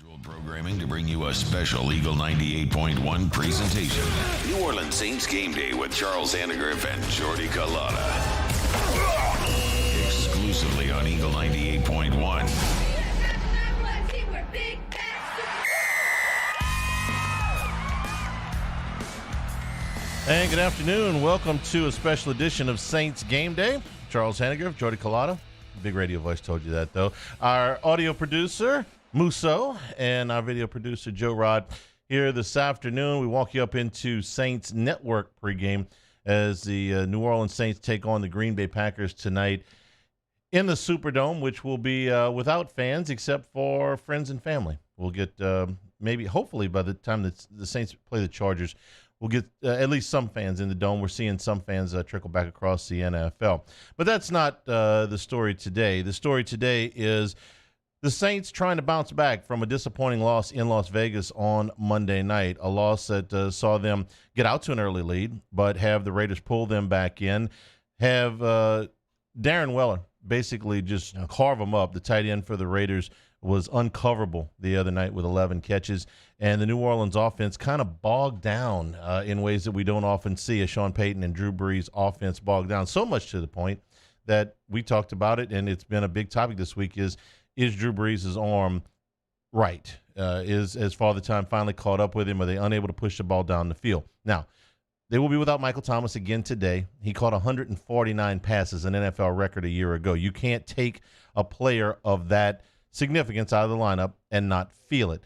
Scheduled programming to bring you a special Eagle 98.1 presentation. New Orleans Saints Game Day with Charles Annegriff and Jordy Culotta. Exclusively on Eagle 98.1. And good afternoon. Welcome to a special edition of Saints Game Day. Charles Annegriff, Jordy Culotta. Big radio voice told you that, though. Our audio producer, Musso, and our video producer, Joe Rod, here this afternoon. We walk you up into Saints Network pregame as the New Orleans Saints take on the Green Bay Packers tonight in the Superdome, which will be without fans except for friends and family. We'll get hopefully by the time the Saints play the Chargers, we'll get at least some fans in the Dome. We're seeing some fans trickle back across the NFL. But that's not the story today. The story today is the Saints trying to bounce back from a disappointing loss in Las Vegas on Monday night, a loss that saw them get out to an early lead, but have the Raiders pull them back in, have Darren Weller basically just carve them up. The tight end for the Raiders was uncoverable the other night with 11 catches, and the New Orleans offense kind of bogged down in ways that we don't often see, as Sean Payton and Drew Brees' offense bogged down, so much to the point that we talked about it, and it's been a big topic this week, is Drew Brees' arm right? Is Father Time finally caught up with him? Are they unable to push the ball down the field? Now, they will be without Michael Thomas again today. He caught 149 passes, an NFL record a year ago. You can't take a player of that significance out of the lineup and not feel it.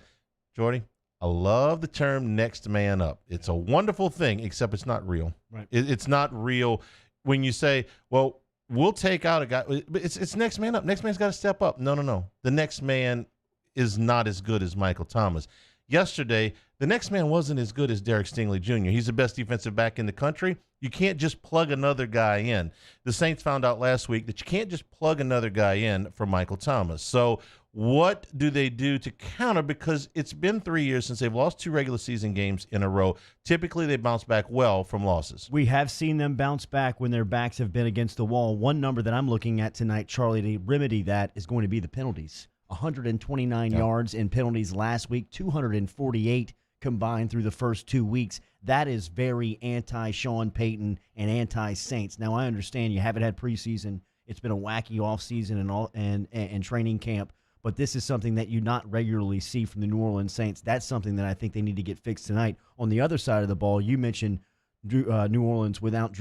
Jordy, I love the term next man up. It's a wonderful thing, except it's not real. Right. It's not real when you say, well, we'll take out a guy. But it's next man up. Next man's got to step up. No. The next man is not as good as Michael Thomas. Yesterday, the next man wasn't as good as Derek Stingley Jr. He's the best defensive back in the country. You can't just plug another guy in. The Saints found out last week that you can't just plug another guy in for Michael Thomas. So what do they do to counter? Because it's been 3 years since they've lost 2 regular season games in a row. Typically, they bounce back well from losses. We have seen them bounce back when their backs have been against the wall. One number that I'm looking at tonight, Charlie, to remedy that is going to be the penalties. 129 yards in penalties last week, 248 combined through the first 2 weeks. That is very anti-Sean Payton and anti-Saints. Now, I understand you haven't had preseason. It's been a wacky offseason and training camp. But this is something that you not regularly see from the New Orleans Saints. That's something that I think they need to get fixed tonight. On the other side of the ball, you mentioned New Orleans without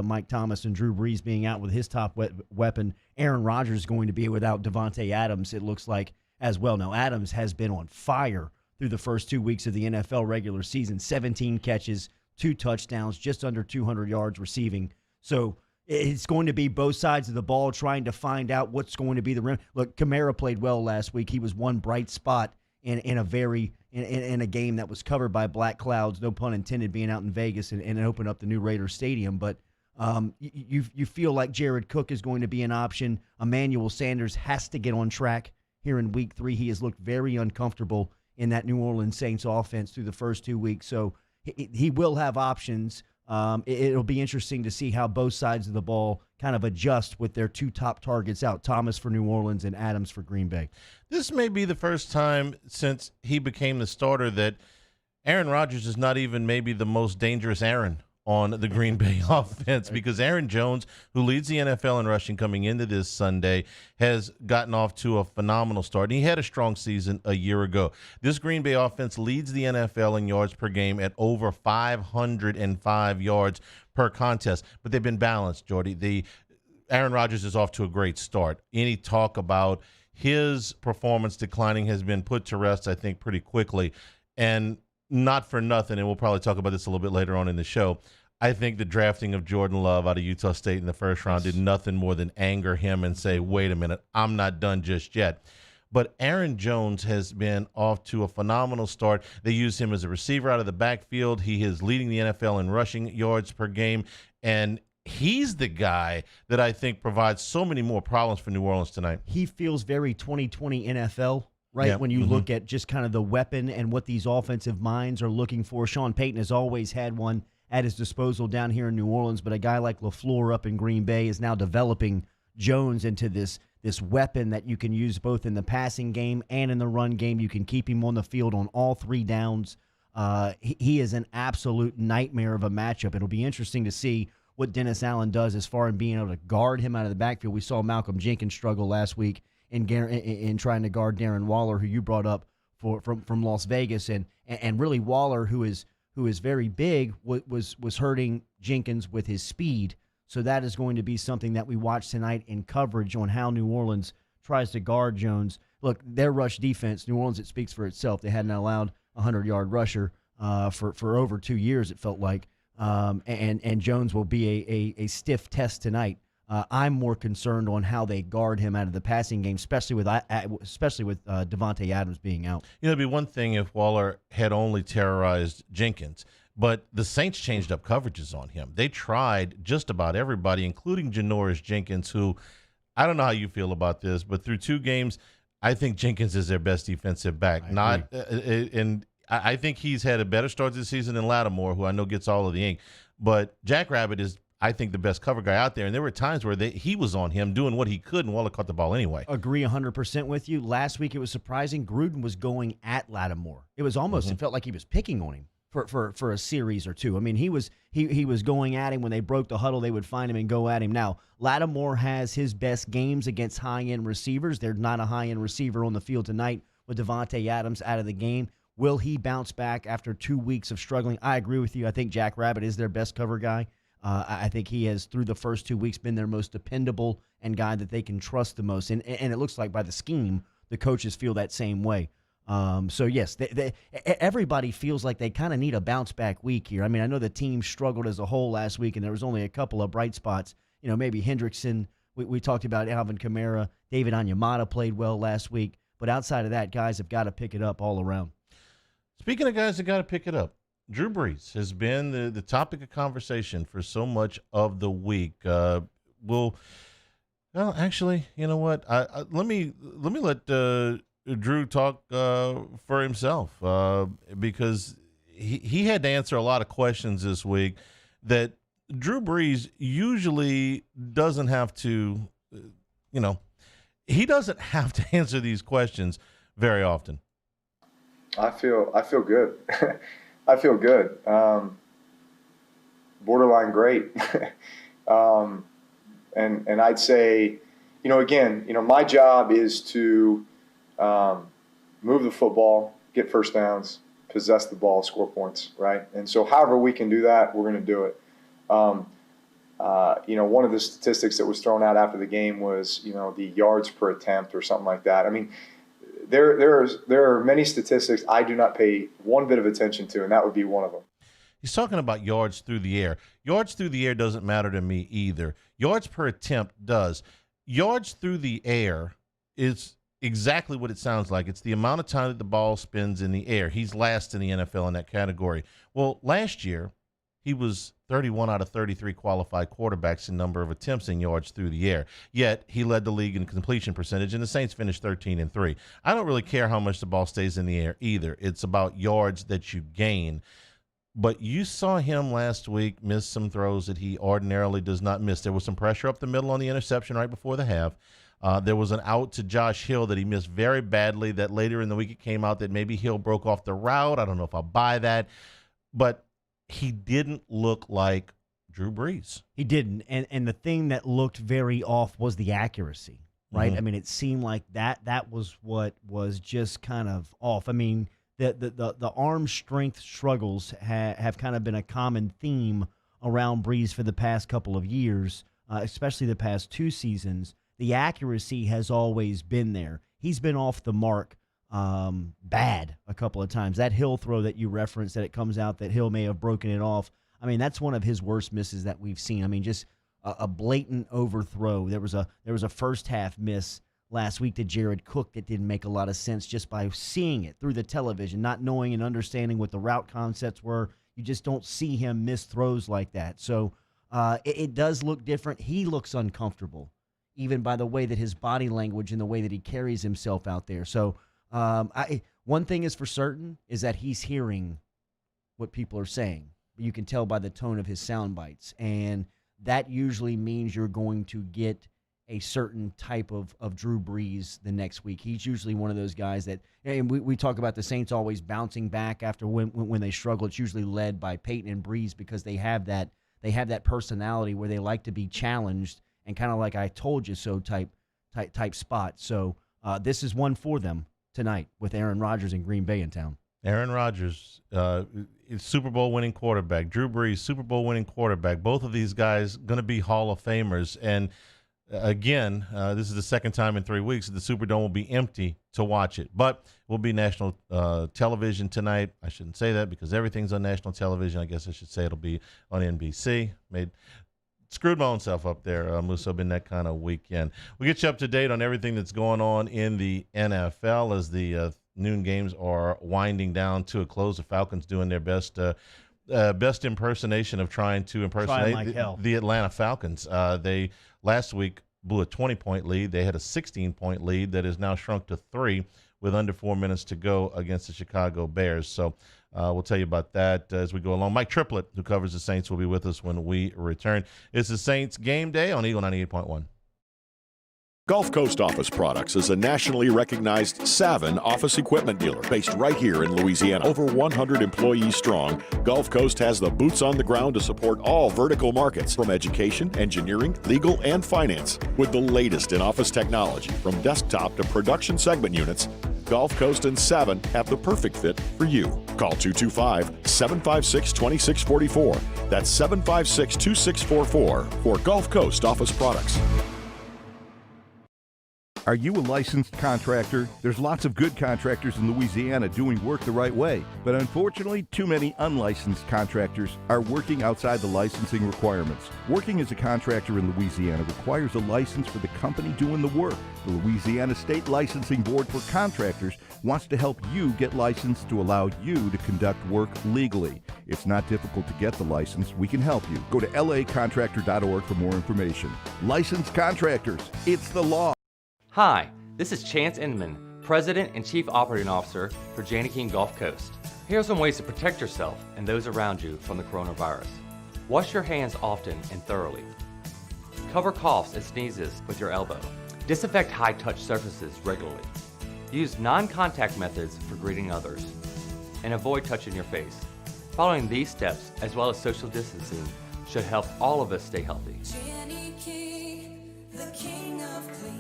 Mike Thomas and Drew Brees being out with his top weapon. Aaron Rodgers is going to be without Devontae Adams, it looks like, as well. Now, Adams has been on fire through the first 2 weeks of the NFL regular season. 17 catches, 2 touchdowns, just under 200 yards receiving. So it's going to be both sides of the ball trying to find out what's going to be the rim. Look, Kamara played well last week. He was one bright spot in a game that was covered by black clouds, no pun intended, being out in Vegas and opened up the new Raiders Stadium. But you feel like Jared Cook is going to be an option. Emmanuel Sanders has to get on track here in week 3. He has looked very uncomfortable in that New Orleans Saints offense through the first 2 weeks. So he will have options. It'll be interesting to see how both sides of the ball kind of adjust with their 2 top targets out, Thomas for New Orleans and Adams for Green Bay. This may be the first time since he became the starter that Aaron Rodgers is not even maybe the most dangerous Aaron on the Green Bay offense, because Aaron Jones, who leads the NFL in rushing coming into this Sunday, has gotten off to a phenomenal start. And he had a strong season a year ago. This Green Bay offense leads the NFL in yards per game at over 505 yards per contest. But they've been balanced, Jordy. Aaron Rodgers is off to a great start. Any talk about his performance declining has been put to rest, I think, pretty quickly. And not for nothing, and we'll probably talk about this a little bit later on in the show, I think the drafting of Jordan Love out of Utah State in the first round did nothing more than anger him and say, wait a minute, I'm not done just yet. But Aaron Jones has been off to a phenomenal start. They use him as a receiver out of the backfield. He is leading the NFL in rushing yards per game, and he's the guy that I think provides so many more problems for New Orleans tonight. He feels very 2020 NFL. Right, yeah. When you look at just kind of the weapon and what these offensive minds are looking for. Sean Payton has always had one at his disposal down here in New Orleans, but a guy like LaFleur up in Green Bay is now developing Jones into this this weapon that you can use both in the passing game and in the run game. You can keep him on the field on all 3 downs. He is an absolute nightmare of a matchup. It'll be interesting to see what Dennis Allen does as far as being able to guard him out of the backfield. We saw Malcolm Jenkins struggle last week in trying to guard Darren Waller, who you brought up from Las Vegas, and really Waller, who is very big, was hurting Jenkins with his speed. So that is going to be something that we watch tonight in coverage on how New Orleans tries to guard Jones. Look, their rush defense, New Orleans, it speaks for itself. They hadn't allowed a 100-yard rusher for over 2 years, it felt like. And Jones will be a stiff test tonight. I'm more concerned on how they guard him out of the passing game, especially with Devontae Adams being out. It'd be one thing if Waller had only terrorized Jenkins, but the Saints changed up coverages on him. They tried just about everybody, including Janoris Jenkins, who I don't know how you feel about this, but through 2 games, I think Jenkins is their best defensive back. I think he's had a better start this season than Lattimore, who I know gets all of the ink. But Jackrabbit is, I think, the best cover guy out there. And there were times where he was on him doing what he could, and Waller caught the ball anyway. Agree 100% with you. Last week it was surprising. Gruden was going at Lattimore. It was almost, it felt like he was picking on him for a series or 2. I mean, he was going at him. When they broke the huddle, they would find him and go at him. Now, Lattimore has his best games against high-end receivers. There's not a high-end receiver on the field tonight with Devontae Adams out of the game. Will he bounce back after 2 weeks of struggling? I agree with you. I think Jack Rabbit is their best cover guy. I think he has, through the first 2 weeks, been their most dependable and guy that they can trust the most. And it looks like by the scheme, the coaches feel that same way. So, yes, everybody feels like they kind of need a bounce-back week here. I mean, I know the team struggled as a whole last week, and there was only a couple of bright spots. You know, maybe Hendrickson. We talked about Alvin Kamara. David Onyemata played well last week. But outside of that, guys have got to pick it up all around. Speaking of guys that got to pick it up, Drew Brees has been the topic of conversation for so much of the week. Well, actually, you know what? Let me let Drew talk for himself because he had to answer a lot of questions this week that Drew Brees usually doesn't have to, he doesn't have to answer these questions very often. I feel good. I feel good. Borderline great. And I'd say, again, my job is to move the football, get first downs, possess the ball, score points, right? And so however we can do that, we're going to do it. One of the statistics that was thrown out after the game was, the yards per attempt or something like that. I mean, there are many statistics I do not pay one bit of attention to, and that would be one of them. He's talking about yards through the air. Yards through the air doesn't matter to me either. Yards per attempt does. Yards through the air is exactly what it sounds like. It's the amount of time that the ball spins in the air. He's last in the NFL in that category. Well, last year, he was 31 out of 33 qualified quarterbacks in number of attempts in yards through the air. Yet, he led the league in completion percentage, and the Saints finished 13-3. I don't really care how much the ball stays in the air either. It's about yards that you gain. But you saw him last week miss some throws that he ordinarily does not miss. There was some pressure up the middle on the interception right before the half. There was an out to Josh Hill that he missed very badly that later in the week it came out that maybe Hill broke off the route. I don't know if I'll buy that. But he didn't look like Drew Brees. He didn't. And the thing that looked very off was the accuracy, right? Mm-hmm. I mean, it seemed like that was what was just kind of off. I mean, the arm strength struggles have kind of been a common theme around Brees for the past couple of years, especially the past 2 seasons. The accuracy has always been there. He's been off the mark bad a couple of times. That Hill throw that you referenced, that it comes out that Hill may have broken it off. I mean, that's one of his worst misses that we've seen. I mean, just a blatant overthrow. There was a first half miss last week to Jared Cook that didn't make a lot of sense just by seeing it through the television, not knowing and understanding what the route concepts were. You just don't see him miss throws like that. So it does look different. He looks uncomfortable, even by the way that his body language and the way that he carries himself out there. So one thing is for certain is that he's hearing what people are saying. You can tell by the tone of his sound bites, and that usually means you're going to get a certain type of Drew Brees the next week. He's usually one of those guys that, and we talk about the Saints always bouncing back after when they struggle. It's usually led by Peyton and Brees because they have that personality where they like to be challenged and kind of like I told you so type spot. So this is one for them tonight with Aaron Rodgers in Green Bay in town. Aaron Rodgers, Super Bowl winning quarterback. Drew Brees, Super Bowl winning quarterback. Both of these guys going to be Hall of Famers. And again, this is the second time in 3 weeks that the Superdome will be empty to watch it. But it will be national television tonight. I shouldn't say that because everything's on national television. I guess I should say it'll be on NBC. Screwed my own self up there, Musso, been that kind of weekend. We'll get you up to date on everything that's going on in the NFL as the noon games are winding down to a close. The Falcons doing their best impersonation of trying to impersonate the Atlanta Falcons. They last week blew a 20-point lead. They had a 16-point lead that is now shrunk to 3 with under 4 minutes to go against the Chicago Bears. So we'll tell you about that as we go along. Mike Triplett, who covers the Saints, will be with us when we return. It's the Saints Game Day on Eagle 98.1. Gulf Coast Office Products is a nationally recognized Savin office equipment dealer based right here in Louisiana. Over 100 employees strong, Gulf Coast has the boots on the ground to support all vertical markets from education, engineering, legal, and finance. With the latest in office technology from desktop to production segment units, Gulf Coast and Savin have the perfect fit for you. Call 225-756-2644. That's 756-2644 for Gulf Coast Office Products. Are you a licensed contractor? There's lots of good contractors in Louisiana doing work the right way, but unfortunately, too many unlicensed contractors are working outside the licensing requirements. Working as a contractor in Louisiana requires a license for the company doing the work. The Louisiana State Licensing Board for Contractors wants to help you get licensed to allow you to conduct work legally. It's not difficult to get the license. We can help you. Go to lacontractor.org for more information. Licensed contractors, it's the law. Hi, this is Chance Inman, President and Chief Operating Officer for Janney King Gulf Coast. Here are some ways to protect yourself and those around you from the coronavirus. Wash your hands often and thoroughly. Cover coughs and sneezes with your elbow. Disinfect high-touch surfaces regularly. Use non-contact methods for greeting others. And avoid touching your face. Following these steps, as well as social distancing, should help all of us stay healthy. Janney King, the king of clean.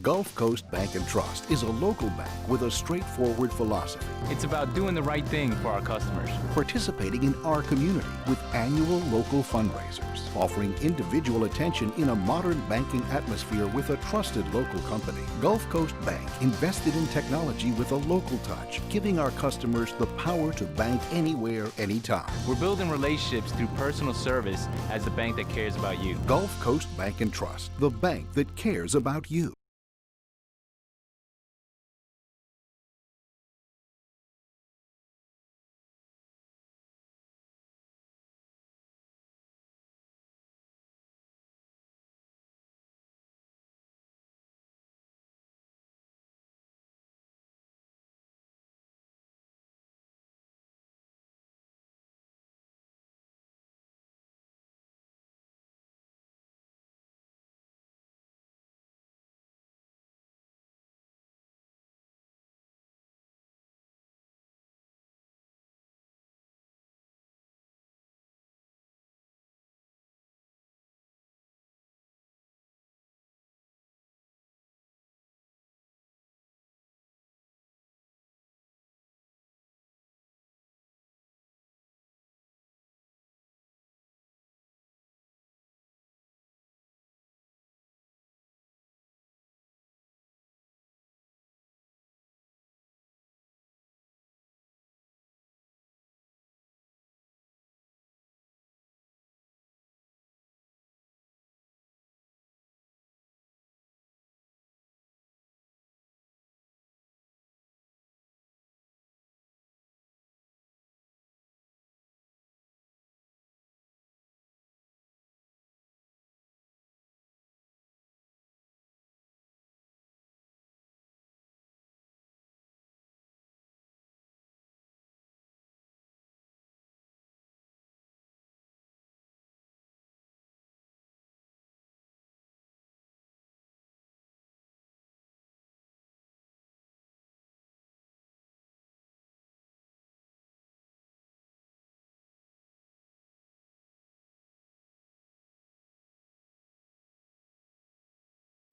Gulf Coast Bank and Trust is a local bank with a straightforward philosophy. It's about doing the right thing for our customers. Participating in our community with annual local fundraisers. Offering individual attention in a modern banking atmosphere with a trusted local company. Gulf Coast Bank invested in technology with a local touch, giving our customers the power to bank anywhere, anytime. We're building relationships through personal service as the bank that cares about you. Gulf Coast Bank and Trust, the bank that cares about you.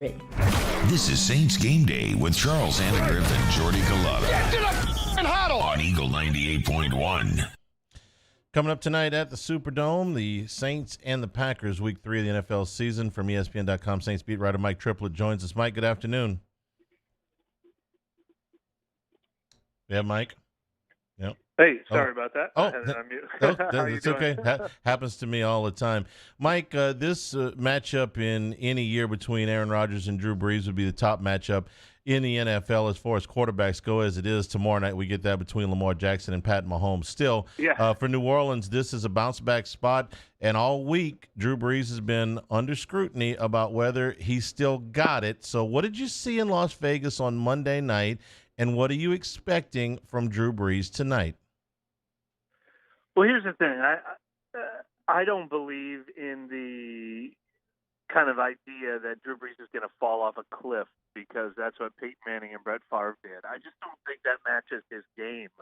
This is Saints Game Day with Charles Andegriff and Jordy Culotta. Get to the huddle on Eagle 98.1. Coming up tonight at the Superdome, the Saints and the Packers, Week 3 of the NFL season. From ESPN.com, Saints beat writer Mike Triplett joins us. Mike, good afternoon. Yeah, Mike. Yep. Hey, sorry about that. Oh, I had it on mute. that's okay. Happens to me all the time. Mike, this matchup in any year between Aaron Rodgers and Drew Brees would be the top matchup in the NFL as far as quarterbacks go, as it is tomorrow night. We get that between Lamar Jackson and Pat Mahomes. Still, for New Orleans, this is a bounce-back spot, and all week Drew Brees has been under scrutiny about whether he's still got it. So what did you see in Las Vegas on Monday night, and what are you expecting from Drew Brees tonight? Well, here's the thing. I don't believe in the kind of idea that Drew Brees is going to fall off a cliff because that's what Peyton Manning and Brett Favre did. I just don't think that matches his game.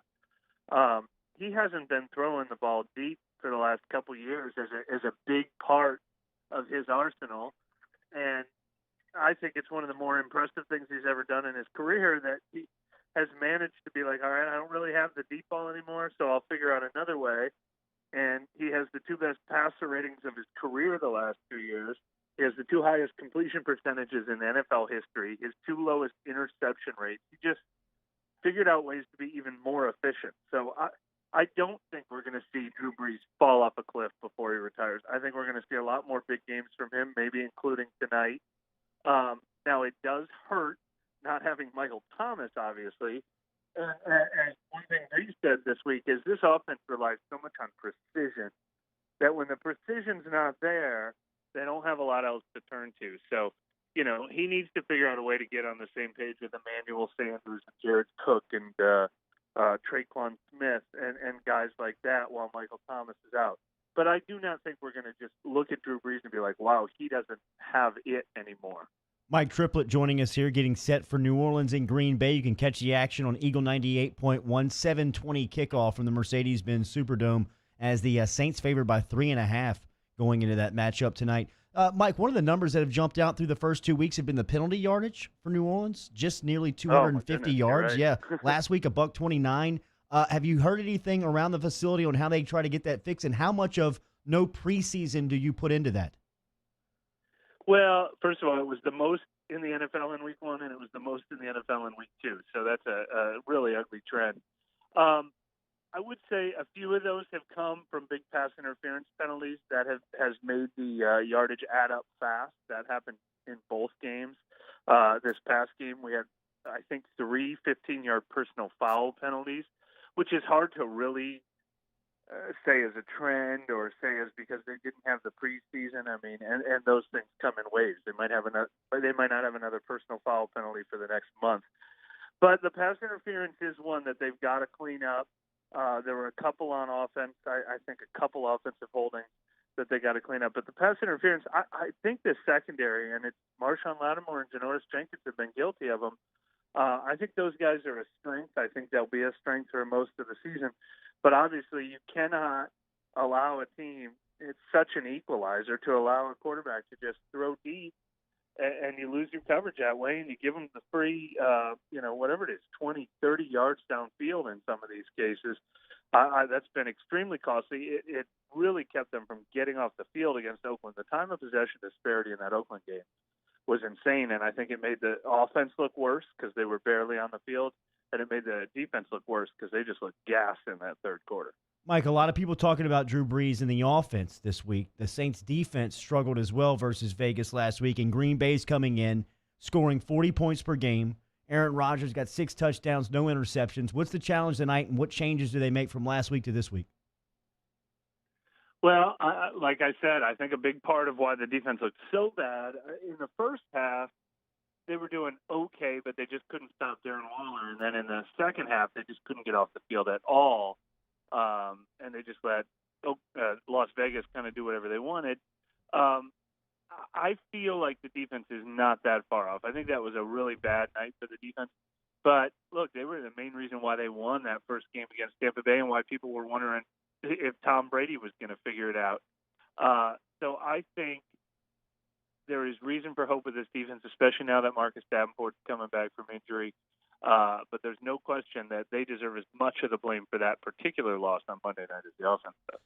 He hasn't been throwing the ball deep for the last couple years as a big part of his arsenal, and I think it's one of the more impressive things he's ever done in his career that he has managed to be like, all right, I don't really have the deep ball anymore, so I'll figure out another way. And he has the two best passer ratings of his career the last 2 years. He has the two highest completion percentages in NFL history, his two lowest interception rates. He just figured out ways to be even more efficient. So I don't think we're going to see Drew Brees fall off a cliff before he retires. I think we're going to see a lot more big games from him, maybe including tonight. Now, it does hurt not having Michael Thomas, obviously. And one thing Brees said this week is this offense relies so much on precision that when the precision's not there, they don't have a lot else to turn to. So, he needs to figure out a way to get on the same page with Emmanuel Sanders and Jared Cook and Traquan Smith and guys like that while Michael Thomas is out. But I do not think we're going to just look at Drew Brees and be like, wow, he doesn't have it anymore. Mike Triplett joining us here, getting set for New Orleans and Green Bay. You can catch the action on Eagle 98.1, 7:20 kickoff from the Mercedes-Benz Superdome as the Saints favored by 3.5 going into that matchup tonight. Mike, one of the numbers that have jumped out through the first 2 weeks have been the penalty yardage for New Orleans, just nearly 250 yards. Right. Yeah, last week a $129. Have you heard anything around the facility on how they try to get that fixed, and how much of no preseason do you put into that? Well, first of all, it was the most in the NFL in Week 1, and it was the most in the NFL in Week 2. So that's a really ugly trend. I would say a few of those have come from big pass interference penalties that has made the yardage add up fast. That happened in both games. This past game, we had, I think, 3 15-yard personal foul penalties, which is hard to really say as a trend or say as because they didn't have the preseason. I mean, and those things come in waves. They might not have another personal foul penalty for the next month. But the pass interference is one that they've got to clean up. There were a couple on offense. I think a couple offensive holdings that they got to clean up. But the pass interference, I think the secondary, and it's Marshawn Lattimore and Janoris Jenkins have been guilty of them. I think those guys are a strength. I think they'll be a strength for most of the season. But obviously you cannot allow a team, it's such an equalizer to allow a quarterback to just throw deep and you lose your coverage that way and you give them the free, whatever it is, 20, 30 yards downfield in some of these cases. That's been extremely costly. It really kept them from getting off the field against Oakland. The time of possession disparity in that Oakland game was insane, and I think it made the offense look worse because they were barely on the field, and it made the defense look worse because they just looked gassed in that third quarter. Mike, a lot of people talking about Drew Brees and the offense this week. The Saints' defense struggled as well versus Vegas last week, and Green Bay's coming in, scoring 40 points per game. Aaron Rodgers got 6 touchdowns, no interceptions. What's the challenge tonight, and what changes do they make from last week to this week? Well, like I said, I think a big part of why the defense looked so bad in the first half, they were doing okay, but they just couldn't stop Darren Waller. And then in the second half, they just couldn't get off the field at all. And they just let Las Vegas kind of do whatever they wanted. I feel like the defense is not that far off. I think that was a really bad night for the defense. But, look, they were the main reason why they won that first game against Tampa Bay and why people were wondering if Tom Brady was going to figure it out. So I think there is reason for hope with this defense, especially now that Marcus Davenport's coming back from injury. But there's no question that they deserve as much of the blame for that particular loss on Monday night as the offense does.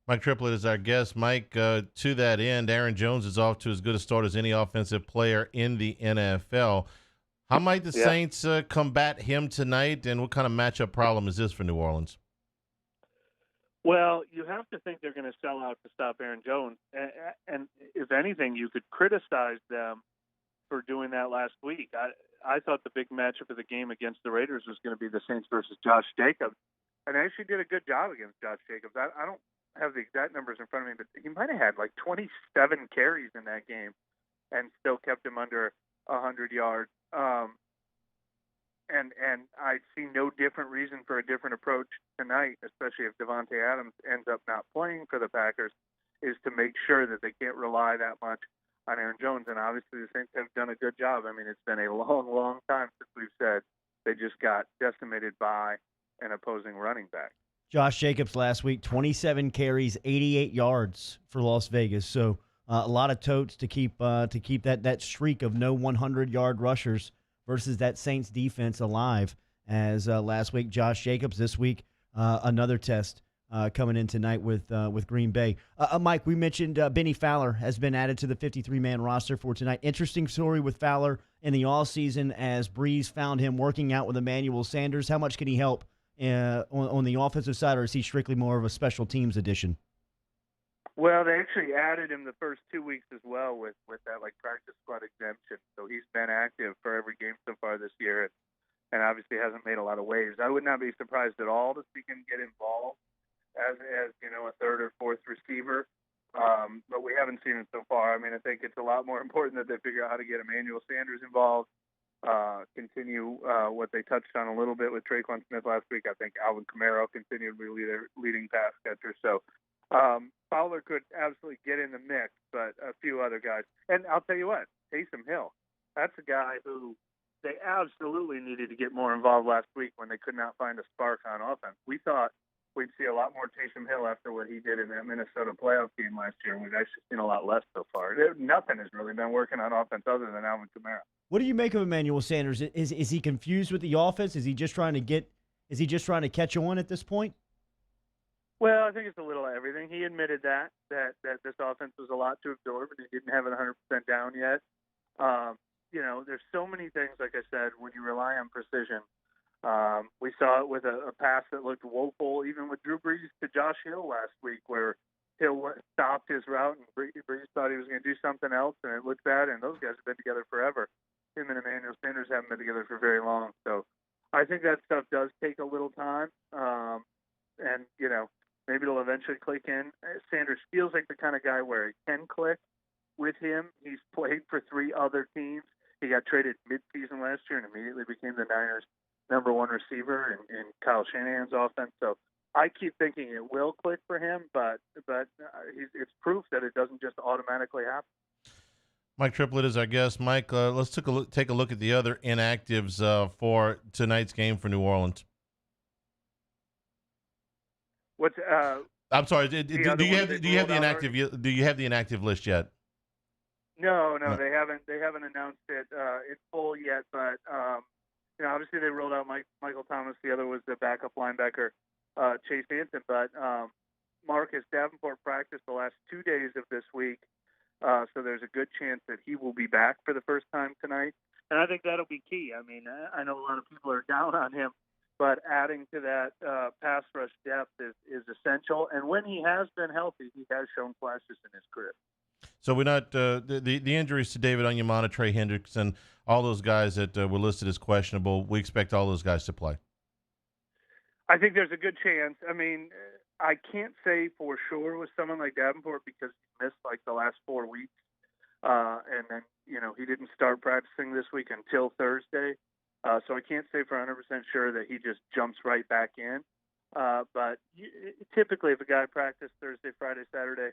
Mike Triplett is our guest. Mike, to that end, Aaron Jones is off to as good a start as any offensive player in the NFL. How might the Saints combat him tonight, and what kind of matchup problem is this for New Orleans? Well, you have to think they're going to sell out to stop Aaron Jones. And if anything, you could criticize them for doing that last week. I thought the big matchup of the game against the Raiders was going to be the Saints versus Josh Jacobs. And they actually did a good job against Josh Jacobs. I don't have the exact numbers in front of me, but he might have had like 27 carries in that game and still kept him under 100 yards. And I see no different reason for a different approach tonight, especially if Devontae Adams ends up not playing for the Packers, is to make sure that they can't rely that much on Aaron Jones. And obviously the Saints have done a good job. I mean, it's been a long, long time since we've said they just got decimated by an opposing running back. Josh Jacobs last week, 27 carries, 88 yards for Las Vegas. So a lot of totes to keep that streak of no 100-yard rushers versus that Saints defense alive. As last week, Josh Jacobs. This week, another test coming in tonight with Green Bay. Mike, we mentioned Benny Fowler has been added to the 53-man roster for tonight. Interesting story with Fowler in the offseason as Breeze found him working out with Emmanuel Sanders. How much can he help on the offensive side, or is he strictly more of a special teams addition? Well, they actually added him the first 2 weeks as well with that like practice squad exemption. So he's been active for every game so far this year, and obviously hasn't made a lot of waves. I would not be surprised at all to see him get involved as you know, a third or fourth receiver. But we haven't seen it so far. I mean, I think it's a lot more important that they figure out how to get Emmanuel Sanders involved. Continue what they touched on a little bit with Traquan Smith last week. I think Alvin Kamara continued to be their leading pass catcher. So Fowler could absolutely get in the mix, but a few other guys. And I'll tell you what, Taysom Hill, that's a guy who they absolutely needed to get more involved last week when they could not find a spark on offense. We thought we'd see a lot more Taysom Hill after what he did in that Minnesota playoff game last year, and we've actually seen a lot less so far. Nothing has really been working on offense other than Alvin Kamara. What do you make of Emmanuel Sanders? Is he confused with the offense? Is he just trying to catch on at this point? Well, I think it's a little of everything. He admitted that this offense was a lot to absorb, and he didn't have it 100% down yet. You know, there's so many things, like I said, when you rely on precision. We saw it with a pass that looked woeful, even with Drew Brees to Josh Hill last week, where Hill stopped his route and Brees thought he was going to do something else, and it looked bad, and those guys have been together forever. Him and Emmanuel Sanders haven't been together for very long. So I think that stuff does take a little time, and, you know, maybe it'll eventually click in. Sanders feels like the kind of guy where it can click with him. He's played for 3 other teams. He got traded midseason last year and immediately became the Niners' number 1 receiver in Kyle Shanahan's offense. So I keep thinking it will click for him, but it's proof that it doesn't just automatically happen. Mike Triplett is our guest. Mike, let's take a look at the other inactives for tonight's game for New Orleans. I'm sorry. Do you have the inactive list yet? No, they haven't announced it in full yet. But you know, obviously they rolled out Michael Thomas. The other was the backup linebacker Chase Hansen. But Marcus Davenport practiced the last 2 days of this week, so there's a good chance that he will be back for the first time tonight. And I think that'll be key. I mean, I know a lot of people are down on him, but adding to that pass rush depth is essential. And when he has been healthy, he has shown flashes in his career. So we're not the injuries to David Onyemata, Trey Hendrickson, all those guys that were listed as questionable. We expect all those guys to play. I think there's a good chance. I mean, I can't say for sure with someone like Davenport because he missed like the last 4 weeks, and then he didn't start practicing this week until Thursday. So I can't say for 100% sure that he just jumps right back in. But typically, if a guy practiced Thursday, Friday, Saturday,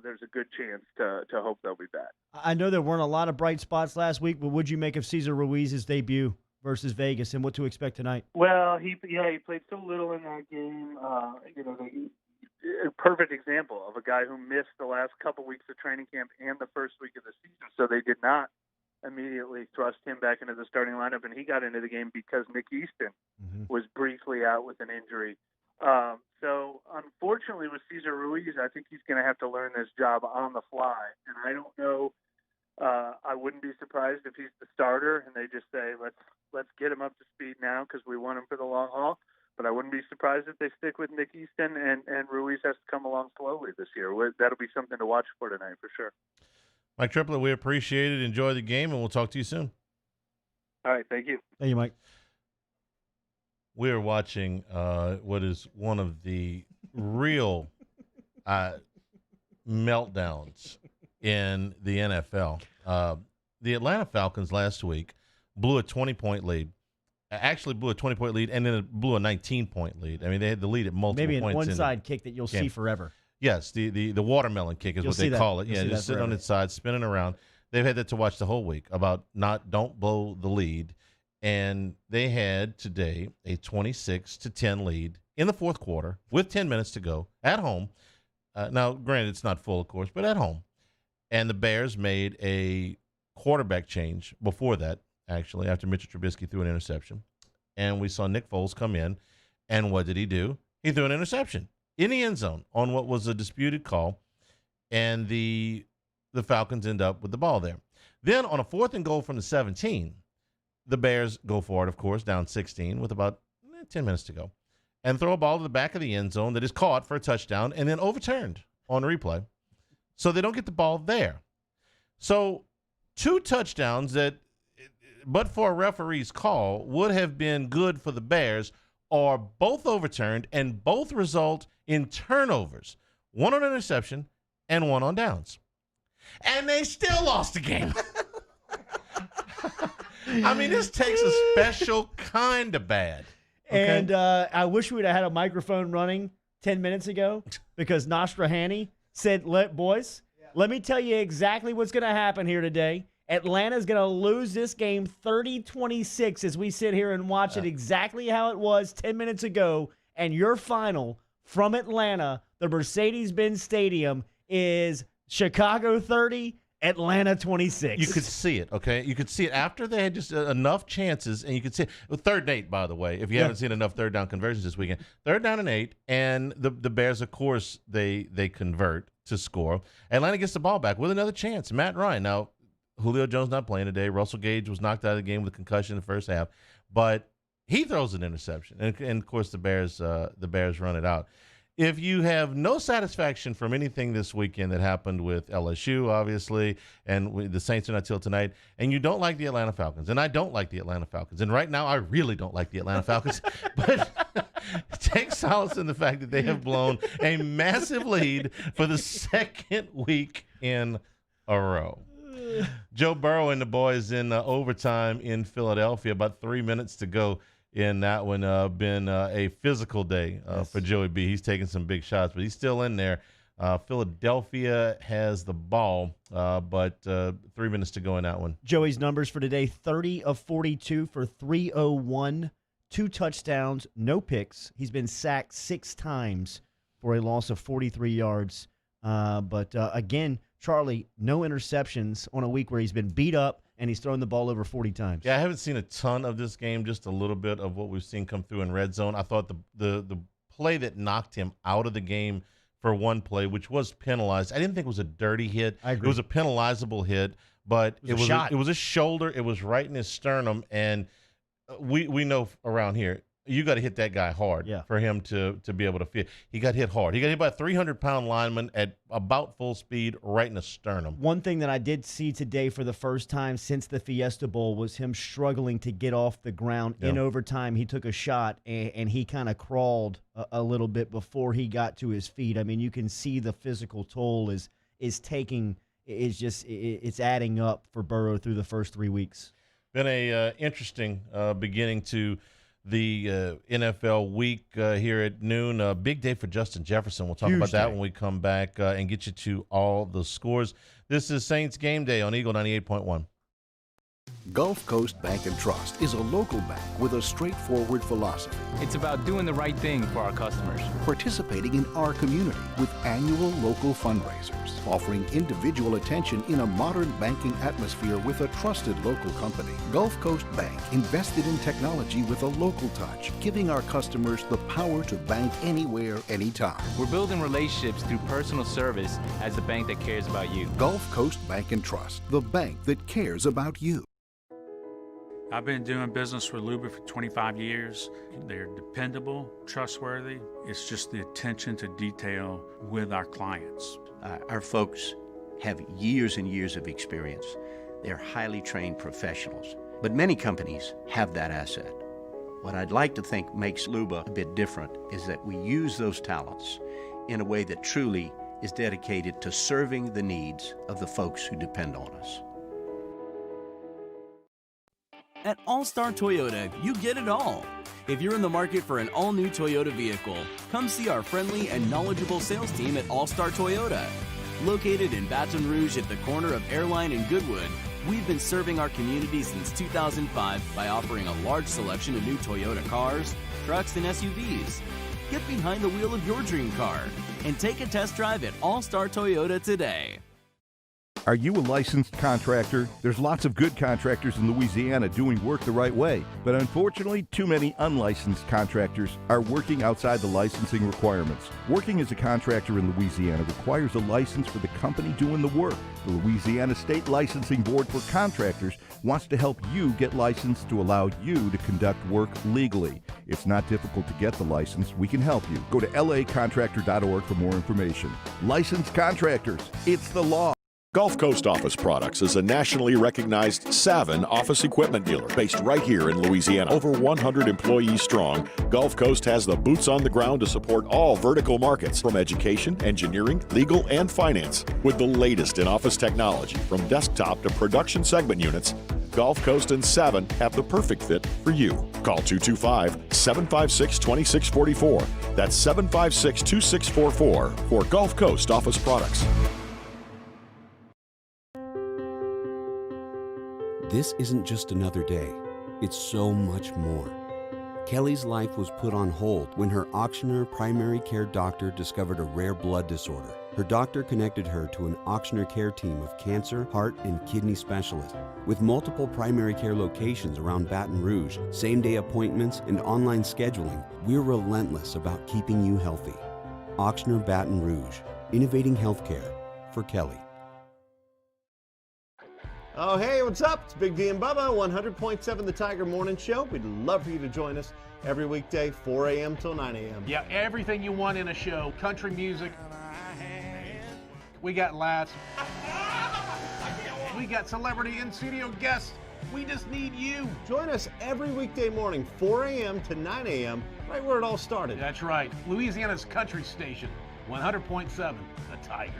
there's a good chance to hope they'll be back. I know there weren't a lot of bright spots last week, but what'd you make of Cesar Ruiz's debut versus Vegas and what to expect tonight? Well, he played so little in that game. a perfect example of a guy who missed the last couple weeks of training camp and the first week of the season. So they did not immediately thrust him back into the starting lineup, and he got into the game because Nick Easton was briefly out with an injury. So unfortunately with Cesar Ruiz, I think he's going to have to learn this job on the fly. And I don't know, I wouldn't be surprised if he's the starter and they just say, let's get him up to speed now because we want him for the long haul. But I wouldn't be surprised if they stick with Nick Easton and Ruiz has to come along slowly this year. That'll be something to watch for tonight for sure. Mike Triplett, we appreciate it. Enjoy the game, and we'll talk to you soon. All right, thank you. Thank you, Mike. We are watching what is one of the real meltdowns in the NFL. The Atlanta Falcons last week blew a 20-point lead. Actually blew a 20-point lead, and then it blew a 19-point lead. I mean, they had the lead at multiple Maybe points. Maybe an onside kick that you'll see forever. Yes, the watermelon kick is what they call it. Yeah, just sitting on its side, spinning around. They've had that to watch the whole week about don't blow the lead. And they had today a 26-10 lead in the fourth quarter with 10 minutes to go at home. Now, granted, it's not full, of course, but at home. And the Bears made a quarterback change before that, actually, after Mitchell Trubisky threw an interception. And we saw Nick Foles come in. And what did he do? He threw an interception in the end zone on what was a disputed call. And the Falcons end up with the ball there. Then on a 4th and goal from the 17, the Bears go for it, of course, down 16 with about 10 minutes to go, and throw a ball to the back of the end zone that is caught for a touchdown and then overturned on replay. So they don't get the ball there. So 2 touchdowns that, but for a referee's call, would have been good for the Bears are both overturned and both result in turnovers, one on interception and one on downs. And they still lost the game. I mean, this takes a special kind of bad. Okay? And I wish we'd have had a microphone running 10 minutes ago because Nostrahani said, boys, let me tell you exactly what's going to happen here today. Atlanta's going to lose this game 30-26 as we sit here and watch it exactly how it was 10 minutes ago. And your final from Atlanta, the Mercedes-Benz Stadium, is Chicago 30, Atlanta 26. You could see it, okay? You could see it after they had just enough chances, and you could see it. Well, 3rd and 8, by the way, if you haven't seen enough third down conversions this weekend. 3rd down and 8, and the Bears, of course, they convert to score. Atlanta gets the ball back with another chance. Matt Ryan. Now, Julio Jones not playing today. Russell Gage was knocked out of the game with a concussion in the first half, but he throws an interception, and of course the Bears run it out. If you have no satisfaction from anything this weekend that happened with LSU, obviously, and the Saints are not till tonight, and you don't like the Atlanta Falcons, and I don't like the Atlanta Falcons, and right now I really don't like the Atlanta Falcons, but take solace in the fact that they have blown a massive lead for the 2nd week in a row. Joe Burrow and the boys in overtime in Philadelphia, about 3 minutes to go in that one. Been a physical day for Joey B. He's taking some big shots, but he's still in there. Philadelphia has the ball, but 3 minutes to go in that one. Joey's numbers for today, 30 of 42 for 301, 2 touchdowns, no picks. He's been sacked 6 times for a loss of 43 yards. But again, Charlie, no interceptions on a week where he's been beat up and he's thrown the ball over 40 times. Yeah, I haven't seen a ton of this game, just a little bit of what we've seen come through in red zone. I thought the play that knocked him out of the game for one play, which was penalized, I didn't think it was a dirty hit. I agree. It was a penalizable hit, but it was a shoulder. It was right in his sternum, and we know around here, you got to hit that guy hard for him to be able to fit. He got hit hard. He got hit by a 300-pound lineman at about full speed right in the sternum. One thing that I did see today for the first time since the Fiesta Bowl was him struggling to get off the ground. In overtime, he took a shot, and he kind of crawled a little bit before he got to his feet. I mean, you can see the physical toll is adding up for Burrow through the first 3 weeks. Been a interesting beginning to the NFL week here at noon. Big day for Justin Jefferson. We'll talk about that when we come back and get you to all the scores. This is Saints Game Day on Eagle 98.1. Gulf Coast Bank and Trust is a local bank with a straightforward philosophy, It's about doing the right thing for our customers. participating in our community with annual local fundraisers, offering individual attention in a modern banking atmosphere with a trusted local company. Gulf Coast Bank invested in technology with a local touch, giving our customers the power to bank anywhere, anytime. We're building relationships through personal service as the bank that cares about you. Gulf Coast Bank and Trust, the bank that cares about you. I've been doing business with Luba for 25 years. They're dependable, trustworthy. It's just the attention to detail with our clients. Our folks have years and years of experience. They're highly trained professionals. But many companies have that asset. What I'd like to think makes Luba a bit different is that we use those talents in a way that truly is dedicated to serving the needs of the folks who depend on us. At All-Star Toyota, you get it all. If you're in the market for an all-new Toyota vehicle, come see our friendly and knowledgeable sales team at All-Star Toyota. Located in Baton Rouge at the corner of Airline and Goodwood, we've been serving our community since 2005 by offering a large selection of new Toyota cars, trucks, and SUVs. Get behind the wheel of your dream car and take a test drive at All-Star Toyota today. Are you a licensed contractor? There's lots of good contractors in Louisiana doing work the right way, but unfortunately, too many unlicensed contractors are working outside the licensing requirements. Working as a contractor in Louisiana requires a license for the company doing the work. The Louisiana State Licensing Board for Contractors wants to help you get licensed to allow you to conduct work legally. It's not difficult to get the license. We can help you. Go to lacontractor.org for more information. Licensed contractors, it's the law. Gulf Coast Office Products is a nationally recognized Savin office equipment dealer based right here in Louisiana. Over 100 employees strong, Gulf Coast has the boots on the ground to support all vertical markets from education, engineering, legal, and finance. With the latest in office technology from desktop to production segment units, Gulf Coast and Savin have the perfect fit for you. Call 225-756-2644. That's 756-2644 for Gulf Coast Office Products. This isn't just another day, it's so much more. Kelly's life was put on hold when her auctioneer primary care doctor discovered a rare blood disorder. Her doctor connected her to an auctioneer care team of cancer, heart, and kidney specialists. With multiple primary care locations around Baton Rouge, same-day appointments, and online scheduling, we're relentless about keeping you healthy. Auctioneer Baton Rouge, innovating healthcare for Kelly. Oh, hey, what's up? It's Big D and Bubba, 100.7 The Tiger Morning Show. We'd love for you to join us every weekday, 4 a.m. till 9 a.m. Yeah, everything you want in a show. Country music. We got laughs. We got celebrity in-studio guests. We just need you. Join us every weekday morning, 4 a.m. to 9 a.m., right where it all started. That's right. Louisiana's country station, 100.7 The Tiger.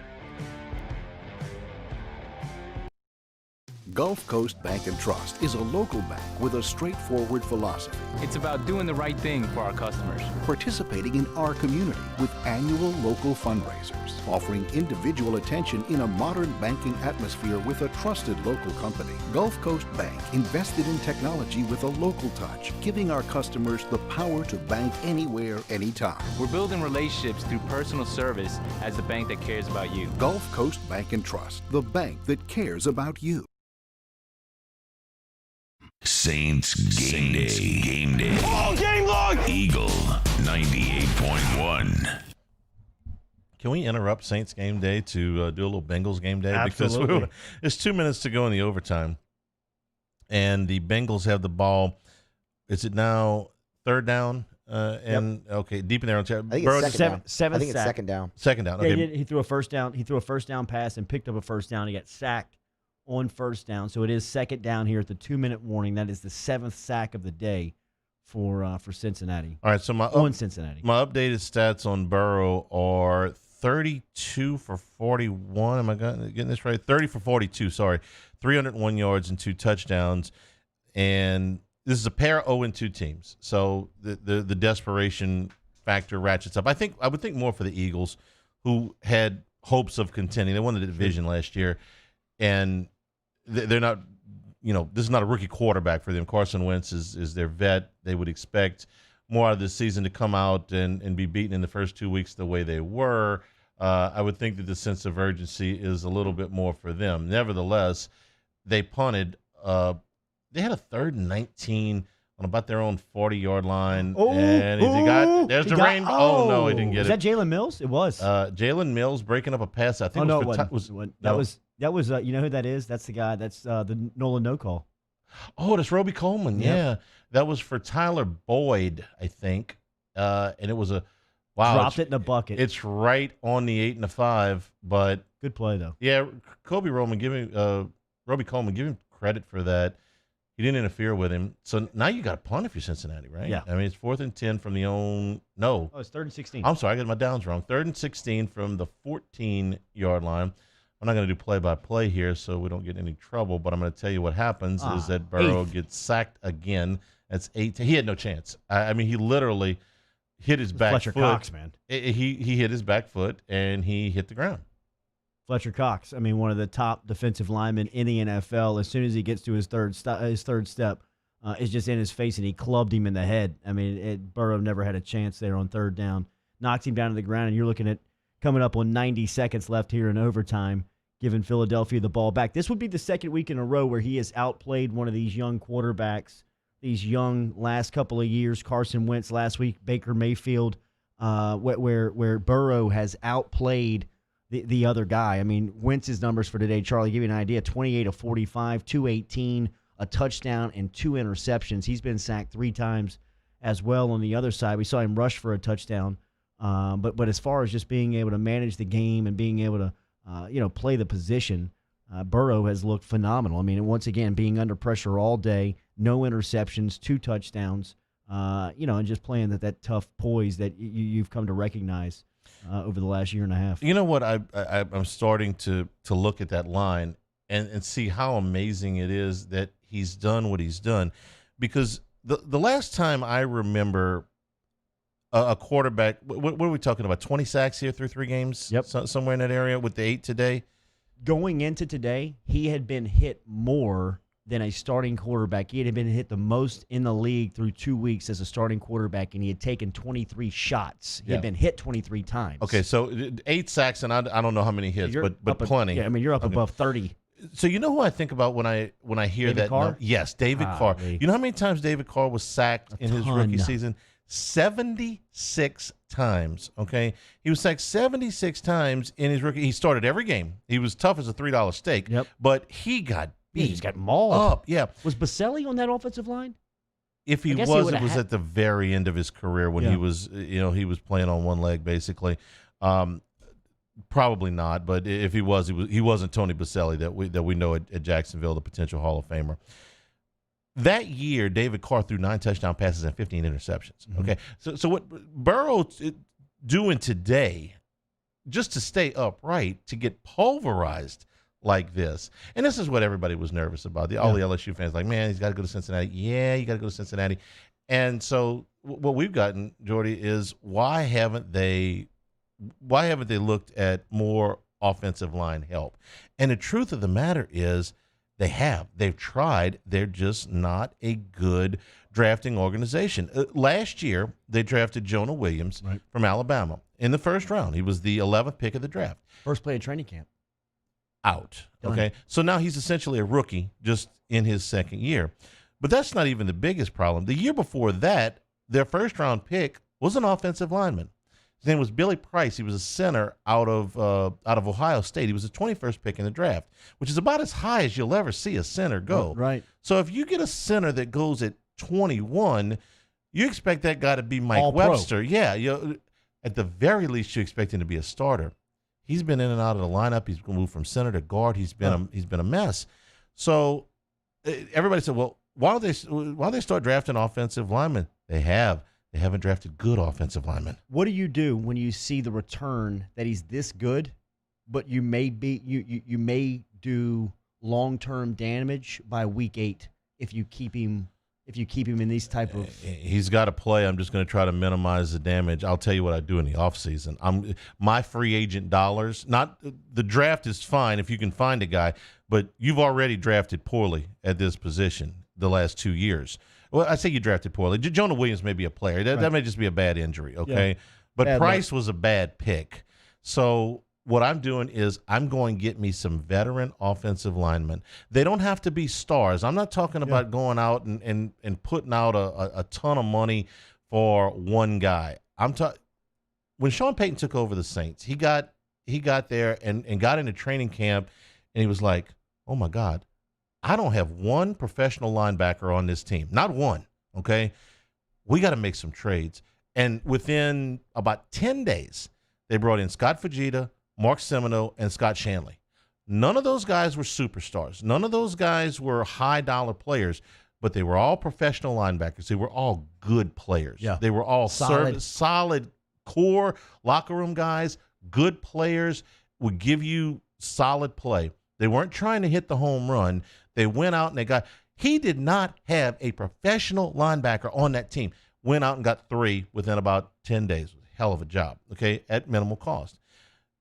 Gulf Coast Bank and Trust is a local bank with a straightforward philosophy, It's about doing the right thing for our customers. participating in our community with annual local fundraisers, offering individual attention in a modern banking atmosphere with a trusted local company. Gulf Coast Bank invested in technology with a local touch, giving our customers the power to bank anywhere, anytime. We're building relationships through personal service as the bank that cares about you. Gulf Coast Bank and Trust, the bank that cares about you. Saints Game Day. Game Day. Oh, game log! Eagle 98.1. Can we interrupt Saints Game Day to do a little Bengals Game Day? Absolutely. Because there's 2 minutes to go in the overtime, and the Bengals have the ball. Is it now third down? Okay, deep in there. I think it's second down. I think it's second down. Second down. Yeah, Okay. he threw a first down. He threw a first down pass and picked up a first down. He got sacked on first down. So it is second down here at the 2-minute warning. That is the 7th sack of the day for Cincinnati. All right, so my Cincinnati. My updated stats on Burrow are 32 for 41. Am I getting this right? 30 for 42. Sorry, 301 yards and 2 touchdowns. And this is a pair of 0-2 teams. So the desperation factor ratchets up. I would think more for the Eagles, who had hopes of contending. They won the division last year, and they're not, this is not a rookie quarterback for them. Carson Wentz is their vet. They would expect more out of this season to come out and be beaten in the first 2 weeks the way they were. I would think that the sense of urgency is a little bit more for them. Nevertheless, they punted. They had a 3rd and 19 on about their own 40-yard line. There's the rain. Oh, no, he didn't get it. Was that Jalen Mills? It was. Jalen Mills breaking up a pass. I think that was you know who that is? That's the guy. That's the Nolan no call. Oh, that's Roby Coleman. Yep. Yeah. That was for Tyler Boyd, I think. And it was dropped it in a bucket. It's right on the 8 and the 5, but good play though. Yeah, Roby Coleman, give him credit for that. He didn't interfere with him. So now you got to punt if you're Cincinnati, right? Yeah. I mean, it's 4th and 10 from the own. No. Oh, it's 3rd and 16. I'm sorry, I got my downs wrong. 3rd and 16 from the 14-yard line. I'm not going to do play-by-play here so we don't get any trouble, but I'm going to tell you what happens is that Burrow gets sacked again. That's 8. He had no chance. I mean, he literally hit his back Fletcher foot. Cox, man. He hit his back foot, and he hit the ground. Fletcher Cox, I mean, one of the top defensive linemen in the NFL. As soon as he gets to his third step, is just in his face, and he clubbed him in the head. I mean, Burrow never had a chance there on 3rd down. Knocks him down to the ground, and you're looking at coming up on 90 seconds left here in overtime, giving Philadelphia the ball back. This would be the second week in a row where he has outplayed one of these young quarterbacks, these young last couple of years. Carson Wentz last week, Baker Mayfield, where Burrow has outplayed the other guy. I mean, Wentz's numbers for today, Charlie, give you an idea, 28 of 45, 218, a touchdown, and 2 interceptions. He's been sacked 3 times as well on the other side. We saw him rush for a touchdown. But as far as just being able to manage the game and being able to, play the position, Burrow has looked phenomenal. I mean, once again, being under pressure all day, no interceptions, 2 touchdowns, and just playing that tough poise that you've come to recognize over the last year and a half. You know what? I'm starting to look at that line and see how amazing it is that he's done what he's done. Because the last time I remember a quarterback, what are we talking about, 20 sacks here through 3 games? Yep. Somewhere in that area with the 8 today? Going into today, he had been hit more than a starting quarterback. He had been hit the most in the league through 2 weeks as a starting quarterback, and he had taken 23 shots. He had been hit 23 times. Okay, so 8 sacks, and I don't know how many hits, but plenty. Yeah, I mean, you're up above 30. So you know who I think about when I hear David that? Carr? Yes, David Carr. You know how many times David Carr was sacked in his rookie season? 76 times, okay? He was sacked 76 times in his rookie. He started every game. He was tough as a $3 steak, but he got beat. He just got mauled up. Yeah. Was Baselli on that offensive line? If he was, it was at the very end of his career when he was, he was playing on one leg basically. Probably not, but if he was, he wasn't Tony Baselli that we know at Jacksonville, the potential Hall of Famer. That year, David Carr threw 9 touchdown passes and 15 interceptions. Mm-hmm. Okay, so what Burrow's doing today, just to stay upright, to get pulverized like this, and this is what everybody was nervous about. All the LSU fans like, man, he's got to go to Cincinnati. Yeah, you got to go to Cincinnati. And so what we've gotten, Jordy, is why haven't they looked at more offensive line help? And the truth of the matter is, they've tried. They're just not a good drafting organization. Last year, they drafted Jonah Williams from Alabama in the first round. He was the 11th pick of the draft. First play of training camp. Out. Done. Okay. So now he's essentially a rookie just in his second year. But that's not even the biggest problem. The year before that, their first round pick was an offensive lineman. His name was Billy Price. He was a center out of Ohio State. He was the 21st pick in the draft, which is about as high as you'll ever see a center go. Right. So if you get a center that goes at 21, you expect that guy to be Mike All Webster. pro. Yeah. At the very least, you expect him to be a starter. He's been in and out of the lineup. He's moved from center to guard. He's been a mess. So everybody said, well, why don't they start drafting offensive linemen? They haven't drafted good offensive linemen. What do you do when you see the return that he's this good, but you may do long-term damage by week 8 if you keep him in these type of? He's got to play. I'm just going to try to minimize the damage. I'll tell you what I do in the offseason. My free agent dollars, not the draft is fine if you can find a guy, but you've already drafted poorly at this position the last 2 years. Well, I say you drafted poorly. Jonah Williams may be a player. That may just be a bad injury, okay? Yeah. But bad Price was a bad pick. So what I'm doing is I'm going to get me some veteran offensive linemen. They don't have to be stars. I'm not talking about going out and putting out a ton of money for one guy. When Sean Payton took over the Saints, he got there and got into training camp, and he was like, oh, my God, I don't have one professional linebacker on this team. Not one, okay? We got to make some trades. And within about 10 days, they brought in Scott Fujita, Mark Semino, and Scott Shanley. None of those guys were superstars. None of those guys were high-dollar players, but they were all professional linebackers. They were all good players. Yeah. They were all solid core locker room guys, good players, would give you solid play. They weren't trying to hit the home run. They went out and he did not have a professional linebacker on that team. Went out and got 3 within about 10 days. Hell of a job, okay, at minimal cost.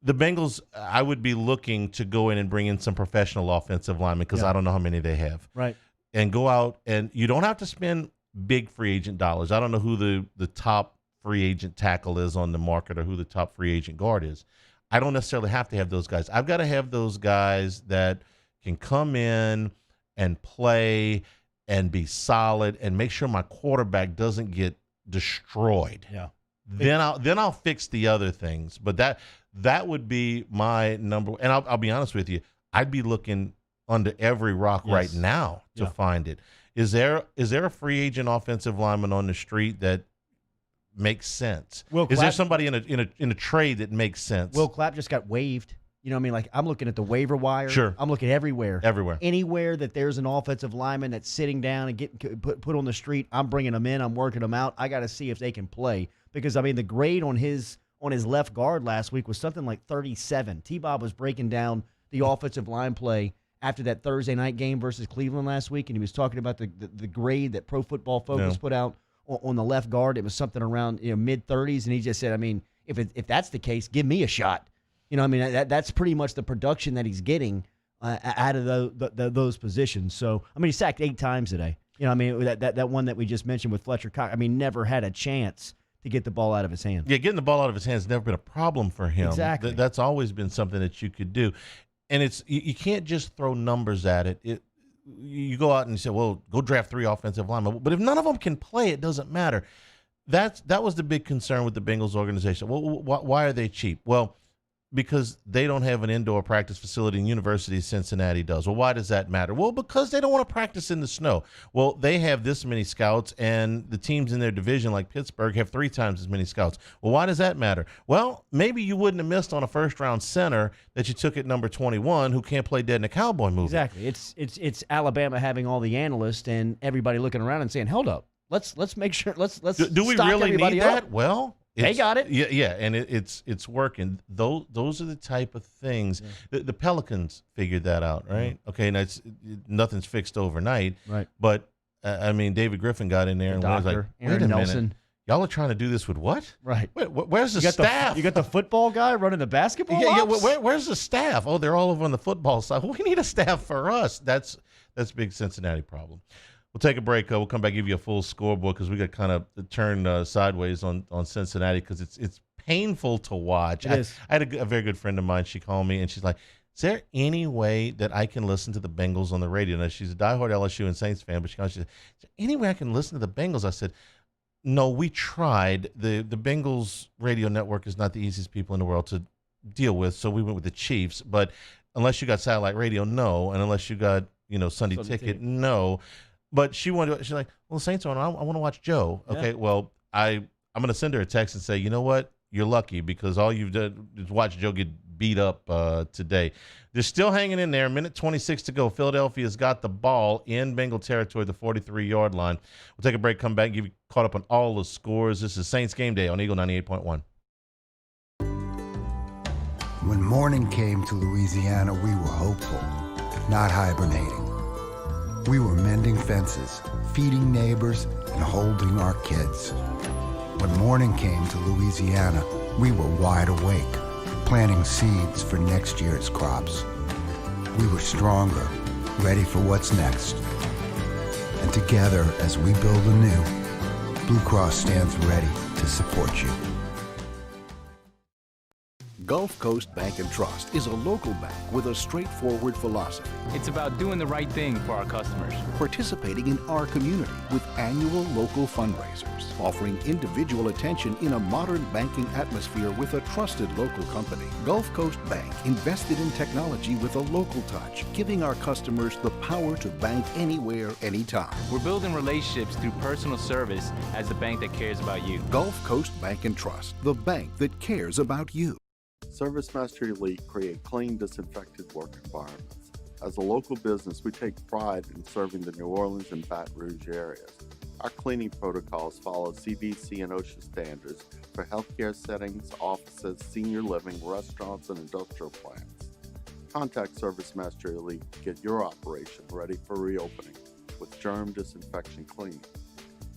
The Bengals, I would be looking to go in and bring in some professional offensive linemen because I don't know how many they have. Right. And go out, and you don't have to spend big free agent dollars. I don't know who the top free agent tackle is on the market or who the top free agent guard is. I don't necessarily have to have those guys. I've got to have those guys that can come in and play and be solid and make sure my quarterback doesn't get destroyed. Yeah. Then I'll fix the other things. But that would be my number. And I'll be honest with you, I'd be looking under every rock right now to find it. Is there a free agent offensive lineman on the street that makes sense? Is there somebody in a trade that makes sense? Will Clapp just got waived. You know what I mean? Like, I'm looking at the waiver wire. Sure. I'm looking everywhere. Anywhere that there's an offensive lineman that's sitting down and getting put on the street, I'm bringing them in. I'm working them out. I got to see if they can play. Because, I mean, the grade on his left guard last week was something like 37. T-Bob was breaking down the offensive line play after that Thursday night game versus Cleveland last week, and he was talking about the grade that Pro Football Focus put out on the left guard. It was something around mid-30s, and he just said, I mean, if that's the case, give me a shot. You know, I mean, that's pretty much the production that he's getting out of those positions. So, I mean, he sacked 8 times today. You know, I mean, that one that we just mentioned with Fletcher Cox, I mean, never had a chance to get the ball out of his hand. Yeah, getting the ball out of his hand has never been a problem for him. Exactly. That's always been something that you could do. And you can't just throw numbers at it. You go out and you say, well, go draft 3 offensive linemen. But if none of them can play, it doesn't matter. That was the big concern with the Bengals organization. Well, why are they cheap? Well, because they don't have an indoor practice facility, and University of Cincinnati does. Well, why does that matter? Well, because they don't want to practice in the snow. Well, they have this many scouts, and the teams in their division, like Pittsburgh, have 3 times as many scouts. Well, why does that matter? Well, maybe you wouldn't have missed on a first-round center that you took at number 21 who can't play dead in a cowboy movie. Exactly. It's Alabama having all the analysts and everybody looking around and saying, hold up, let's make sure, let's do we really need that? Up. Well, they got it. Yeah, and it's working. Those are the type of things. Yeah. The Pelicans figured that out, right? Mm-hmm. Okay, and nothing's fixed overnight. Right. But, I mean, David Griffin got in there and was like, wait a minute. Y'all are trying to do this with what? Right. Where's the staff? You got the football guy running the basketball ops? Where's the staff? Oh, they're all over on the football side. We need a staff for us. That's a big Cincinnati problem. We'll take a break. We'll come back and give you a full scoreboard because we got kind of turned sideways on Cincinnati because it's painful to watch. I had a very good friend of mine. She called me and she's like, is there any way that I can listen to the Bengals on the radio? Now, she's a diehard LSU and Saints fan, but she said, is there any way I can listen to the Bengals? I said, no, we tried. The Bengals radio network is not the easiest people in the world to deal with, so we went with the Chiefs. But unless you got satellite radio, no. And unless you got Sunday Ticket, no. But she's like, well, Saints are on. I want to watch Joe. Okay, well, I'm going to send her a text and say, you know what? You're lucky because all you've done is watch Joe get beat up today. They're still hanging in there. 1:26 to go. Philadelphia's got the ball in Bengal territory, the 43-yard line. We'll take a break, come back, give you caught up on all the scores. This is Saints Game Day on Eagle 98.1. When morning came to Louisiana, we were hopeful, not hibernating. We were mending fences, feeding neighbors, and holding our kids. When morning came to Louisiana, we were wide awake, planting seeds for next year's crops. We were stronger, ready for what's next. And together, as we build anew, Blue Cross stands ready to support you. Gulf Coast Bank and Trust is a local bank with a straightforward philosophy. It's about doing the right thing for our customers. Participating in our community with annual local fundraisers, offering individual attention in a modern banking atmosphere with a trusted local company. Gulf Coast Bank invested in technology with a local touch, giving our customers the power to bank anywhere, anytime. We're building relationships through personal service as the bank that cares about you. Gulf Coast Bank and Trust, the bank that cares about you. ServiceMaster Elite create clean, disinfected work environments. As a local business, we take pride in serving the New Orleans and Baton Rouge areas. Our cleaning protocols follow CDC and OSHA standards for healthcare settings, offices, senior living, restaurants, and industrial plants. Contact ServiceMaster Elite to get your operation ready for reopening with germ disinfection cleaning.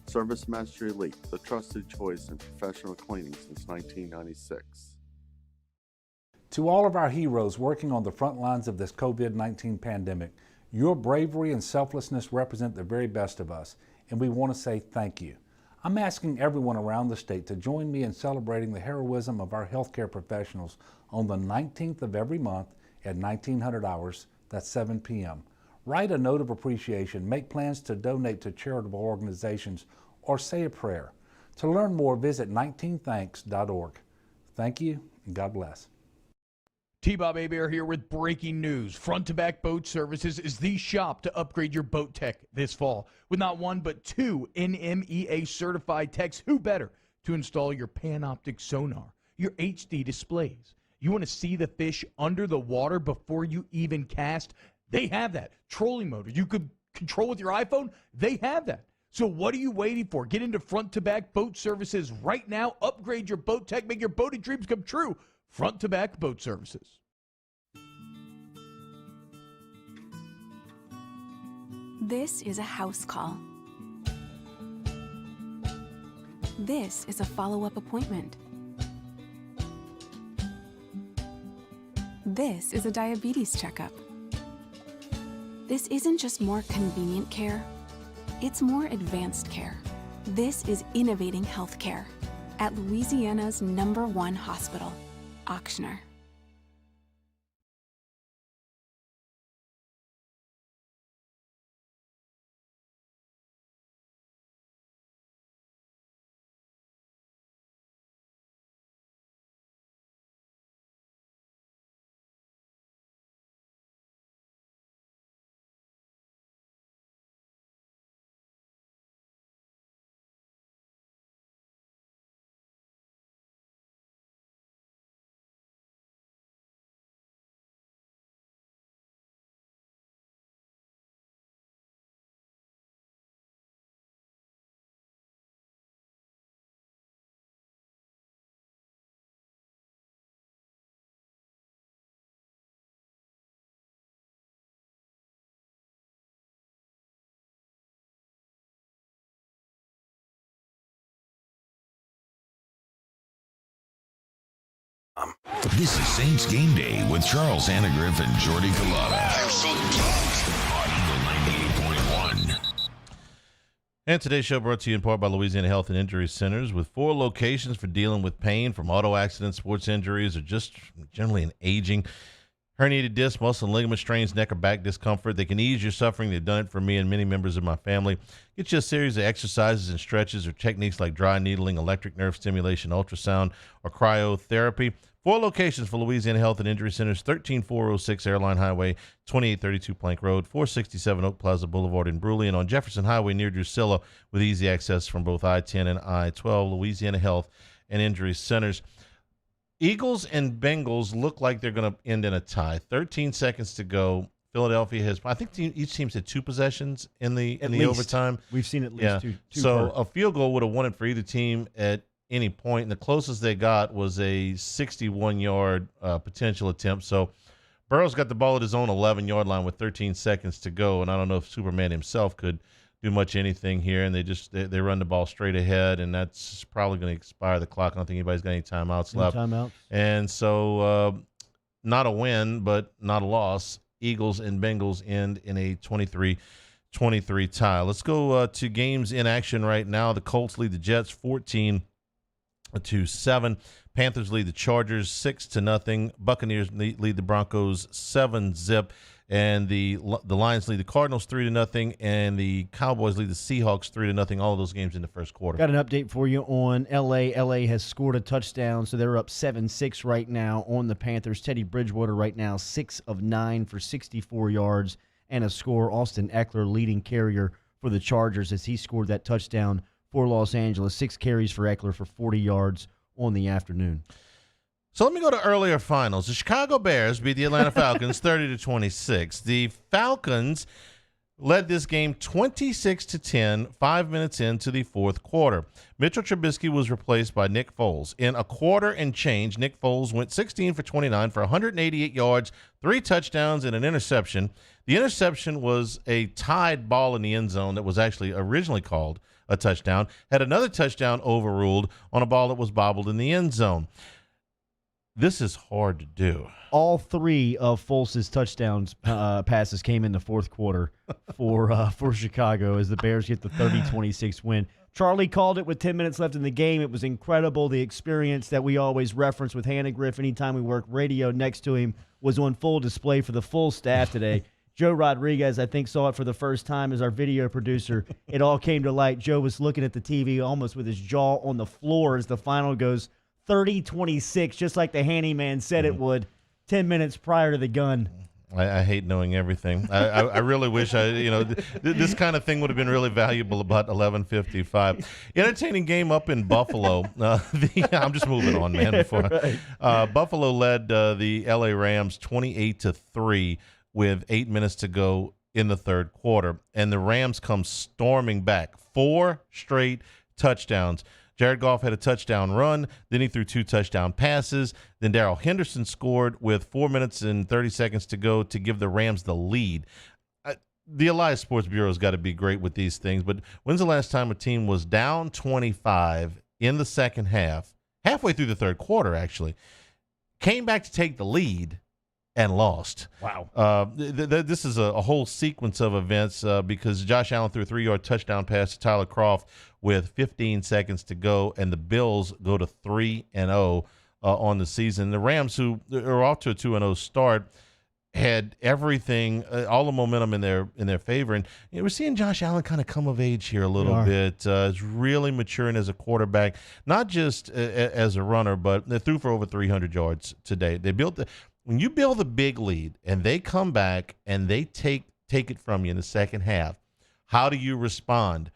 ServiceMaster Elite, the trusted choice in professional cleaning since 1996. To all of our heroes working on the front lines of this COVID-19 pandemic, your bravery and selflessness represent the very best of us, and we want to say thank you. I'm asking everyone around the state to join me in celebrating the heroism of our healthcare professionals on the 19th of every month at 1900 hours, that's 7 p.m. Write a note of appreciation, make plans to donate to charitable organizations, or say a prayer. To learn more, visit 19thanks.org. Thank you, and God bless. T-Bob Hebert here with breaking news. Front to Back Boat Services is the shop to upgrade your boat tech this fall. With not one but two NMEA certified techs, who better to install your Panoptic sonar, your HD displays. You want to see the fish under the water before you even cast? They have that. Trolling motor you could control with your iPhone? They have that. So what are you waiting for? Get into Front to Back Boat Services right now. Upgrade your boat tech. Make your boating dreams come true. Front to Back Boat Services. This is a house call. This is a follow-up appointment. This is a diabetes checkup. This isn't just more convenient care, it's more advanced care. This is innovating healthcare at Louisiana's #1 hospital, Auctioner. This is Saints Game Day with Charles Annegriff and Jordy Culotta. I'm so pumped. On Eagle 98.1. And today's show brought to you in part by Louisiana Health and Injury Centers, with 4 locations for dealing with pain from auto accidents, sports injuries, or just generally an aging. Herniated disc, muscle and ligament strains, neck or back discomfort. They can ease your suffering. They've done it for me and many members of my family. Get you a series of exercises and stretches or techniques like dry needling, electric nerve stimulation, ultrasound, or cryotherapy. 4 locations for Louisiana Health and Injury Centers: 13406 Airline Highway, 2832 Plank Road, 467 Oak Plaza Boulevard in Bruley, and on Jefferson Highway near Drusilla, with easy access from both I-10 and I-12. Louisiana Health and Injury Centers. Eagles and Bengals look like they're going to end in a tie. 13 seconds to go. Philadelphia has, I think each team's had 2 possessions in the overtime. We've seen at least two. So a field goal would have won it for either team at any point, and the closest they got was a 61-yard potential attempt. So Burrow's got the ball at his own 11-yard line with 13 seconds to go, and I don't know if Superman himself could do much anything here, and they run the ball straight ahead, and that's probably going to expire the clock. I don't think anybody's got any timeouts left. Timeouts. And so not a win, but not a loss. Eagles and Bengals end in a 23 tie. Let's go to games in action right now. The Colts lead the Jets 14-7. Panthers lead the Chargers 6-0. Buccaneers lead the Broncos 7-0. And the Lions lead the Cardinals 3-0, and the Cowboys lead the Seahawks 3-0. All of those games in the first quarter. Got an update for you on L.A. L.A. has scored a touchdown, so they're up 7-6 right now on the Panthers. Teddy Bridgewater right now 6 of 9 for 64 yards and a score. Austin Eckler leading carrier for the Chargers as he scored that touchdown for Los Angeles. 6 carries for Eckler for 40 yards on the afternoon. So let me go to earlier finals. The Chicago Bears beat the Atlanta Falcons 30-26. The Falcons led this game 26-10, 5 minutes into the fourth quarter. Mitchell Trubisky was replaced by Nick Foles. In a quarter and change, Nick Foles went 16 for 29 for 188 yards, 3 touchdowns, and an interception. The interception was a tied ball in the end zone that was actually originally called a touchdown, had another touchdown overruled on a ball that was bobbled in the end zone. This is hard to do. All 3 of Foles' touchdowns passes came in the fourth quarter for Chicago as the Bears get the 30-26 win. Charlie called it with 10 minutes left in the game. It was incredible. The experience that we always reference with Hannah Griff anytime we work radio next to him was on full display for the full staff today. Joe Rodriguez, I think, saw it for the first time as our video producer. It all came to light. Joe was looking at the TV almost with his jaw on the floor as the final goes 30-26, just like the handyman said it would 10 minutes prior to the gun. I hate knowing everything. I really wish this kind of thing would have been really valuable about 11:55. Entertaining game up in Buffalo. I'm just moving on, man. Buffalo led the LA Rams 28-3 with 8 minutes to go in the third quarter, and the Rams come storming back. 4 straight touchdowns. Jared Goff had a touchdown run. Then he threw 2 touchdown passes. Then Darrell Henderson scored with 4 minutes and 30 seconds to go to give the Rams the lead. The Elias Sports Bureau has got to be great with these things, but when's the last time a team was down 25 in the second half, halfway through the third quarter actually, came back to take the lead, and lost? Wow. This is a whole sequence of events because Josh Allen threw a 3-yard touchdown pass to Tyler Kroft with 15 seconds to go, and the Bills go to 3-0 on the season. The Rams, who are off to a 2-0 start, had everything, all the momentum in their favor. And we're seeing Josh Allen kind of come of age here a little bit. Is really maturing as a quarterback, not just as a runner, but they threw for over 300 yards today. When you build a big lead and they come back and they take it from you in the second half, how do you respond?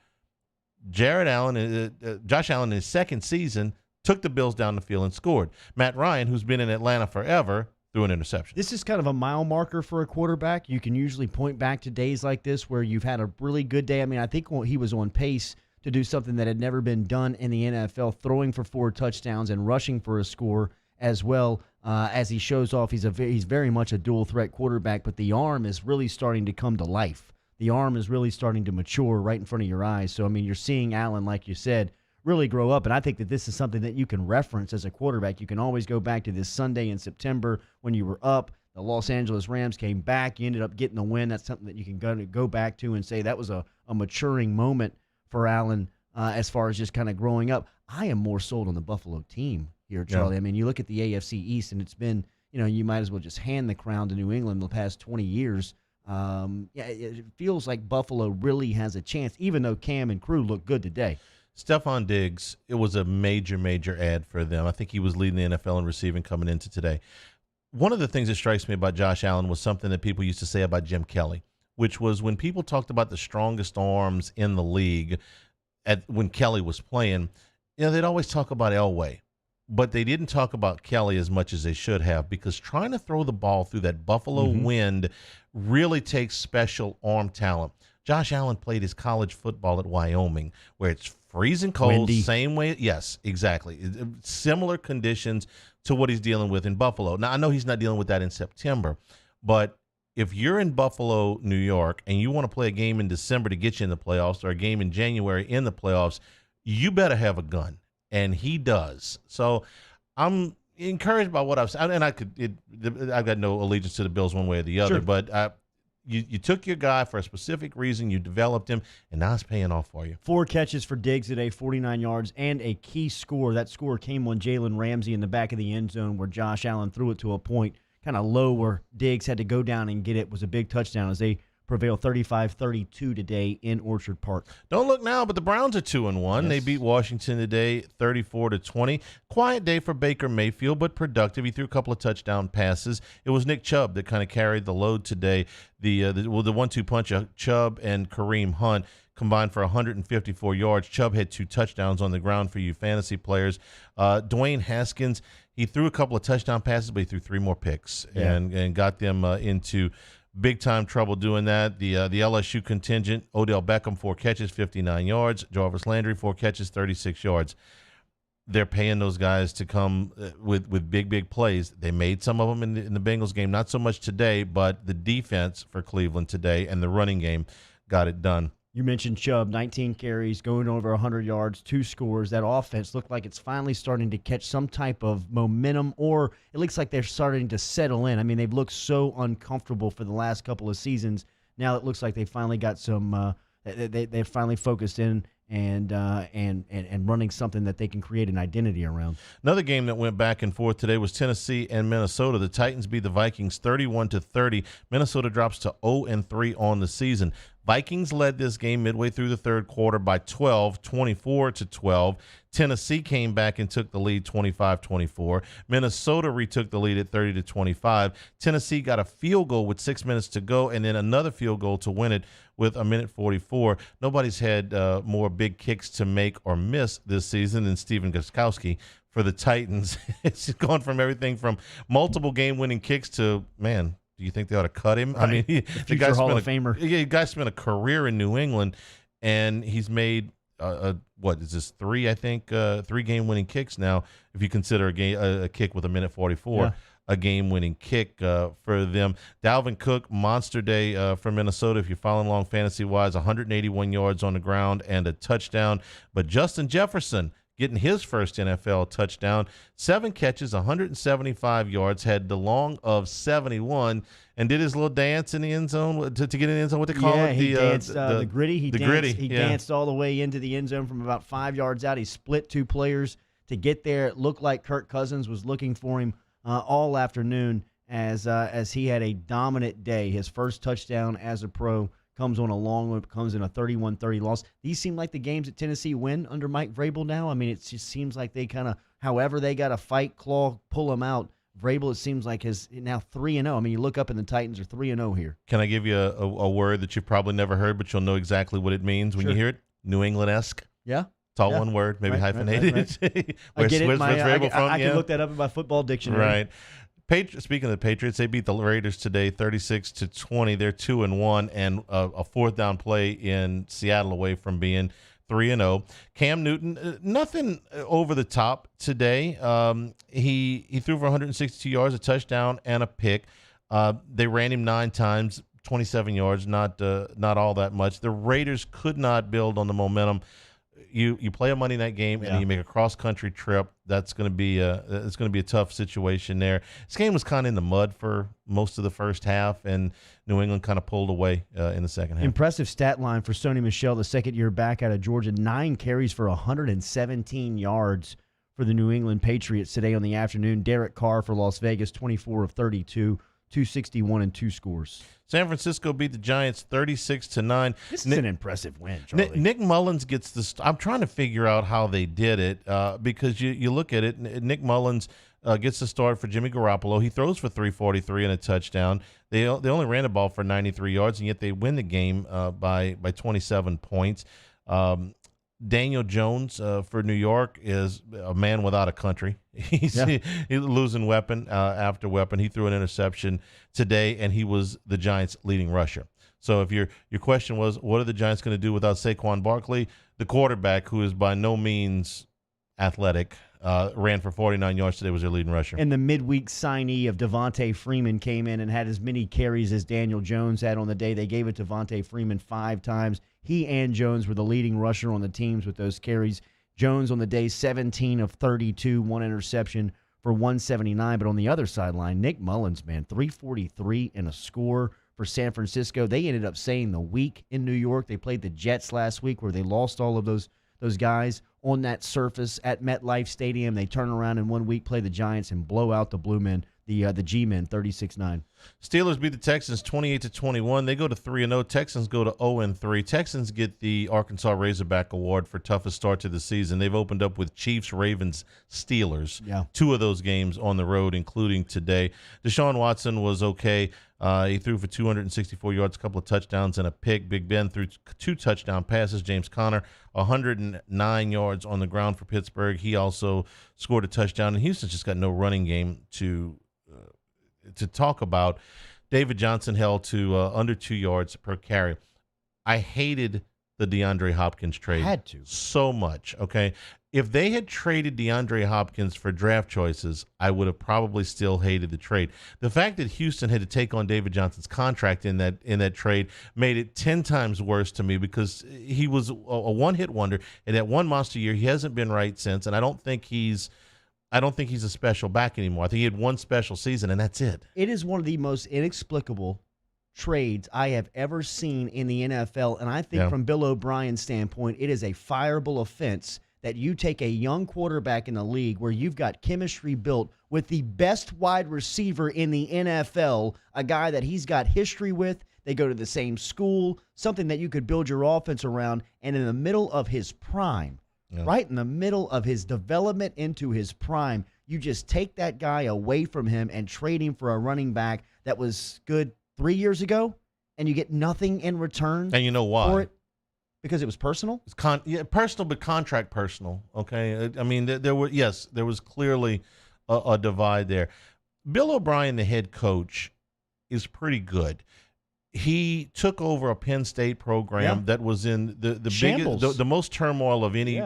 Josh Allen in his second season took the Bills down the field and scored. Matt Ryan, who's been in Atlanta forever, threw an interception. This is kind of a mile marker for a quarterback. You can usually point back to days like this where you've had a really good day. I mean, I think he was on pace to do something that had never been done in the NFL, throwing for 4 touchdowns and rushing for a score as well. As he shows off, he's very much a dual-threat quarterback, but the arm is really starting to come to life. The arm is really starting to mature right in front of your eyes. So, I mean, you're seeing Allen, like you said, really grow up, and I think that this is something that you can reference as a quarterback. You can always go back to this Sunday in September when you were up. The Los Angeles Rams came back. You ended up getting the win. That's something that you can go back to and say that was a maturing moment for Allen as far as just kind of growing up. I am more sold on the Buffalo team here, Charlie. Yeah. I mean, you look at the AFC East, and it's been, you might as well just hand the crown to New England the past 20 years. It feels like Buffalo really has a chance, even though Cam and crew look good today. Stephon Diggs, it was a major, major ad for them. I think he was leading the NFL in receiving coming into today. One of the things that strikes me about Josh Allen was something that people used to say about Jim Kelly, which was when people talked about the strongest arms in the league when Kelly was playing, they'd always talk about Elway. But they didn't talk about Kelly as much as they should have, because trying to throw the ball through that Buffalo wind really takes special arm talent. Josh Allen played his college football at Wyoming, where it's freezing cold, windy. Same way. Yes, exactly. Similar conditions to what he's dealing with in Buffalo. Now, I know he's not dealing with that in September, but if you're in Buffalo, New York, and you want to play a game in December to get you in the playoffs, or a game in January in the playoffs, you better have a gun. And he does. So I'm encouraged by what I've seen, and I've got no allegiance to the Bills one way or the other, Sure. but you took your guy for a specific reason, you developed him, and now it's paying off for you. 4 catches for Diggs today, 49 yards, and a key score. That score came on Jalen Ramsey in the back of the end zone where Josh Allen threw it to a point kind of low where Diggs had to go down and get it. It was a big touchdown as they prevail 35-32 today in Orchard Park. Don't look now, but the Browns are 2-1. Yes. They beat Washington today 34-20. Quiet day for Baker Mayfield, but productive. He threw a couple of touchdown passes. It was Nick Chubb that kind of carried the load today. The 1-2 punch of Chubb and Kareem Hunt combined for 154 yards. Chubb had 2 touchdowns on the ground for you fantasy players. Dwayne Haskins, he threw a couple of touchdown passes, but he threw 3 more picks and got them into big-time trouble doing that. The LSU contingent, Odell Beckham, 4 catches, 59 yards. Jarvis Landry, 4 catches, 36 yards. They're paying those guys to come with big plays. They made some of them in the Bengals game, not so much today, but the defense for Cleveland today and the running game got it done. You mentioned Chubb, 19 carries, going over 100 yards, 2 scores. That offense looked like it's finally starting to catch some type of momentum, or it looks like they're starting to settle in. I mean, they've looked so uncomfortable for the last couple of seasons. Now it looks like they finally got some they've finally focused in and running something that they can create an identity around. Another game that went back and forth today was Tennessee and Minnesota. The Titans beat the Vikings 31-30. Minnesota drops to 0-3 on the season. Vikings led this game midway through the third quarter by 12, 24-12. Tennessee came back and took the lead 25-24. Minnesota retook the lead at 30-25. Tennessee got a field goal with 6 minutes to go and then another field goal to win it with 1:44. Nobody's had more big kicks to make or miss this season than Stephen Gostkowski for the Titans. It's gone from everything from multiple game-winning kicks to, man, do you think they ought to cut him? Right. I mean, the guy's Hall of Famer. Yeah, the guy spent a career in New England, and he's made what is this 3? I think 3 game-winning kicks now. If you consider a kick with 1:44, a game-winning kick for them. Dalvin Cook, monster day for Minnesota. If you're following along fantasy-wise, 181 yards on the ground and a touchdown. But Justin Jefferson, getting his first NFL touchdown, 7 catches, 175 yards, had the long of 71, and did his little dance in the end zone to get in the end zone. What they call it? He danced the gritty. He gritty. Danced all the way into the end zone from about 5 yards out. He split 2 players to get there. It looked like Kirk Cousins was looking for him all afternoon as he had a dominant day. His first touchdown as a pro comes on a long one, comes in a 31-30 loss. These seem like the games that Tennessee win under Mike Vrabel now. I mean, it just seems like they kind of, however they got to fight, claw, pull them out. Vrabel, it seems like, is now 3-0. I mean, you look up and the Titans are 3-0 here. Can I give you a word that you've probably never heard, but you'll know exactly what it means when you hear it? New England-esque. Yeah. It's all one word, maybe hyphenated. Right. Where's, I get it. where's Vrabel from? I can look that up in my football dictionary. Right. Speaking of the Patriots, they beat the Raiders today 36-20. They're 2-1, and a fourth down play in Seattle away from being 3-0. Cam Newton, nothing over the top today. He threw for 162 yards, a touchdown, and a pick. They ran him 9 times, 27 yards, not all that much. The Raiders could not build on the momentum. You play a Monday night game and then you make a cross country trip. That's going to be a tough situation there. This game was kind of in the mud for most of the first half, and New England kind of pulled away in the second half. Impressive stat line for Sony Michel, the second-year back out of Georgia. 9 carries for 117 yards for the New England Patriots today on the afternoon. Derek Carr for Las Vegas, 24 of 32. 261 and 2 scores. San Francisco beat the Giants 36-9. This is an impressive win, Charlie. Nick Mullins gets the I'm trying to figure out how they did it because you look at it, Nick Mullins gets the start for Jimmy Garoppolo. He throws for 343 and a touchdown. They only ran the ball for 93 yards, and yet they win the game by 27 points. Daniel Jones for New York is a man without a country. He's losing weapon after weapon. He threw an interception today, and he was the Giants' leading rusher. So if your question was, what are the Giants going to do without Saquon Barkley? The quarterback, who is by no means athletic, ran for 49 yards today, was their leading rusher. And the midweek signee of Devontae Freeman came in and had as many carries as Daniel Jones had on the day. They gave it to Devontae Freeman 5 times. He and Jones were the leading rusher on the teams with those carries. Jones on the day, 17 of 32, 1 interception for 179. But on the other sideline, Nick Mullins, man, 343 and a score for San Francisco. They ended up saying the week in New York. They played the Jets last week where they lost all of those guys on that surface at MetLife Stadium. They turn around in 1 week, play the Giants, and blow out the Blue Men, the G-Men, 36-9. Steelers beat the Texans 28-21. They go to 3-0. Texans go to 0-3. Texans get the Arkansas Razorback Award for toughest start to the season. They've opened up with Chiefs, Ravens, Steelers. Yeah. 2 of those games on the road, including today. Deshaun Watson was okay. He threw for 264 yards, a couple of touchdowns, and a pick. Big Ben threw 2 touchdown passes. James Conner, 109 yards on the ground for Pittsburgh. He also scored a touchdown. And Houston's just got no running game to talk about. David Johnson held to under 2 yards per carry. I hated the DeAndre Hopkins trade. Had to. So much, okay? If they had traded DeAndre Hopkins for draft choices, I would have probably still hated the trade. The fact that Houston had to take on David Johnson's contract in that trade made it 10 times worse to me because he was a one-hit wonder. And that one monster year, he hasn't been right since, and I don't think he's a special back anymore. I think he had one special season, and that's it. It is one of the most inexplicable trades I have ever seen in the NFL, and I think from Bill O'Brien's standpoint, it is a fireable offense that you take a young quarterback in the league where you've got chemistry built with the best wide receiver in the NFL, a guy that he's got history with, they go to the same school, something that you could build your offense around, and in the middle of his prime, right in the middle of his development into his prime, you just take that guy away from him and trade him for a running back that was good 3 years ago, and you get nothing in return. And you know why? For it? Because it was personal? It's personal, but contract personal, okay? I mean, there was clearly a divide there. Bill O'Brien, the head coach, is pretty good. He took over a Penn State program that was in the biggest, the most turmoil of any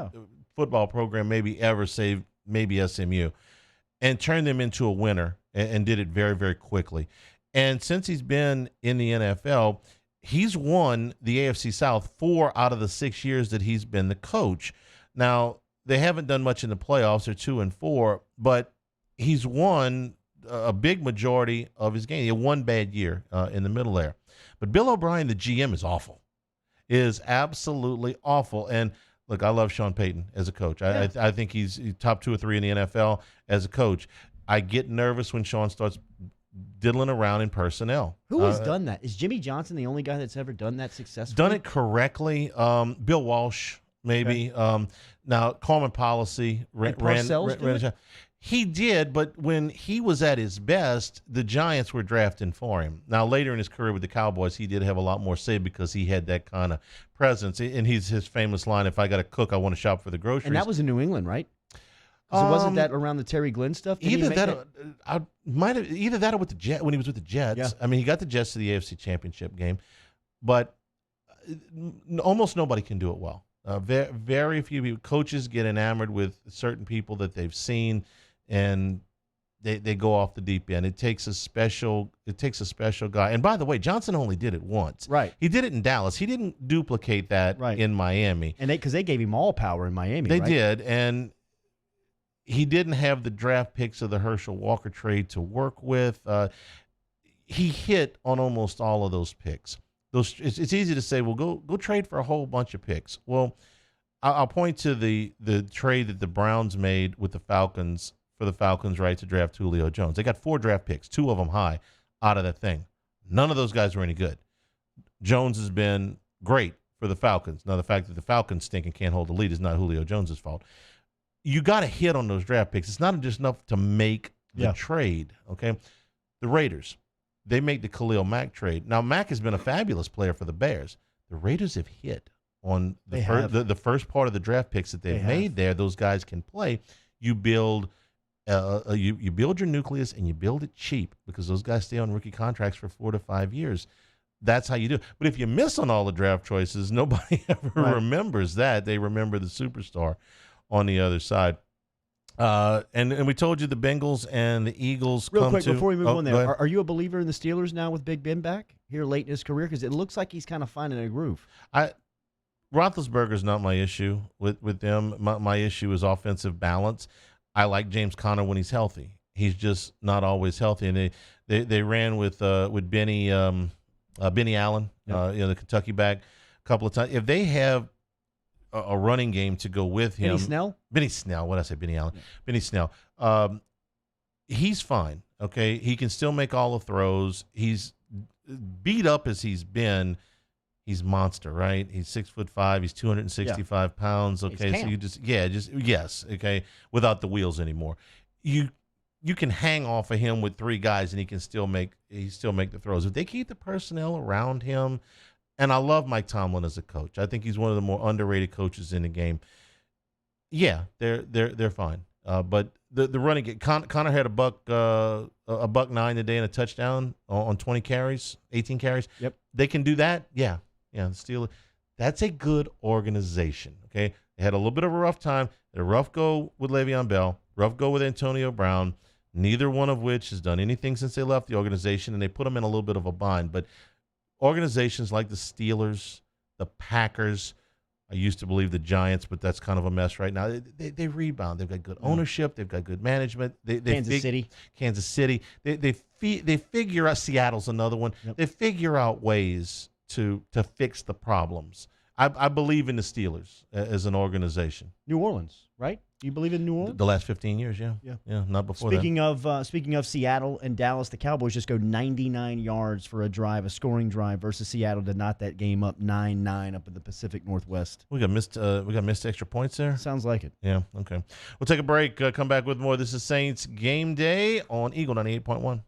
football program maybe ever, save maybe SMU, and turned them into a winner and did it very, very quickly. And since he's been in the NFL, he's won the AFC South 4 out of the 6 years that he's been the coach. Now, they haven't done much in the playoffs. They're 2-4, but he's won a big majority of his games. He had one bad year in the middle there. But Bill O'Brien, the GM, is awful. Is absolutely awful. And look, I love Sean Payton as a coach. I think he's top 2 or 3 in the NFL as a coach. I get nervous when Sean starts diddling around in personnel. Who has done that? Is Jimmy Johnson the only guy that's ever done that successfully? Done it correctly. Bill Walsh, maybe. Okay. Now, Coleman Policy ran. He did, but when he was at his best, the Giants were drafting for him. Now, later in his career with the Cowboys, he did have a lot more say because he had that kind of presence. And his famous line, "If I got to cook, I want to shop for the groceries." And that was in New England, right? So wasn't that around the Terry Glenn stuff? Either that or with the Jets, when he was with the Jets. Yeah. I mean, he got the Jets to the AFC Championship game, but almost nobody can do it well. Very few people. Coaches get enamored with certain people that they've seen, and they go off the deep end. It takes a special guy. And by the way, Johnson only did it once. Right. He did it in Dallas. He didn't duplicate that in Miami. And because they gave him all power in Miami. They did, and he didn't have the draft picks of the Herschel Walker trade to work with. He hit on almost all of those picks. It's easy to say, well, go trade for a whole bunch of picks. Well, I'll point to the trade that the Browns made with the Falcons for the Falcons' right to draft Julio Jones. They got 4 draft picks, 2 of them high, out of that thing. None of those guys were any good. Jones has been great for the Falcons. Now, the fact that the Falcons stink and can't hold the lead is not Julio Jones' fault. You got to hit on those draft picks. It's not just enough to make the trade, okay? The Raiders, they make the Khalil Mack trade. Now, Mack has been a fabulous player for the Bears. The Raiders have hit on the first part of the draft picks that they've made there. Those guys can play. You build you build your nucleus, and you build it cheap because those guys stay on rookie contracts for 4 to 5 years. That's how you do it. But if you miss on all the draft choices, nobody ever remembers that. They remember the superstar on the other side. And we told you the Bengals and the Eagles Real quick, before we move on there, are you a believer in the Steelers now with Big Ben back here late in his career? Because it looks like he's kind of finding a groove. Roethlisberger's not my issue with them. My issue is offensive balance. I like James Conner when he's healthy. He's just not always healthy. And they ran with Benny Allen, the Kentucky back, a couple of times. If they have a running game to go with him, Benny Snell. What did I say? Benny Allen. Yeah. Benny Snell. He's fine. Okay, he can still make all the throws. He's beat up as he's been. He's monster, right? He's 6'5". He's 265 pounds. Okay, so yes. Okay, without the wheels anymore, you can hang off of him with three guys, and he still make the throws if they keep the personnel around him. And I love Mike Tomlin as a coach. I think he's one of the more underrated coaches in the game. Yeah, they're fine. But the running game, Connor had a $109 today and a touchdown on 20 carries, 18 carries. Yep, they can do that. Yeah. The Steelers. That's a good organization. Okay, they had a little bit of a rough time. A rough go with Le'Veon Bell, rough go with Antonio Brown. Neither one of which has done anything since they left the organization, and they put them in a little bit of a bind. But organizations like the Steelers, the Packers, I used to believe the Giants, but that's kind of a mess right now. They rebound. They've got good ownership. They've got good management. Kansas City. They figure out. Seattle's another one. Yep. They figure out ways to fix the problems. I believe in the Steelers as an organization. New Orleans, right? You believe in New Orleans? The last 15 years, yeah, not before that. Speaking of Seattle and Dallas, the Cowboys just go 99 yards for a scoring drive versus Seattle to knot that game up 9-9 up in the Pacific Northwest. We got missed extra points there. Sounds like it. Yeah. Okay. We'll take a break. Come back with more. This is Saints Game Day on Eagle 98.1.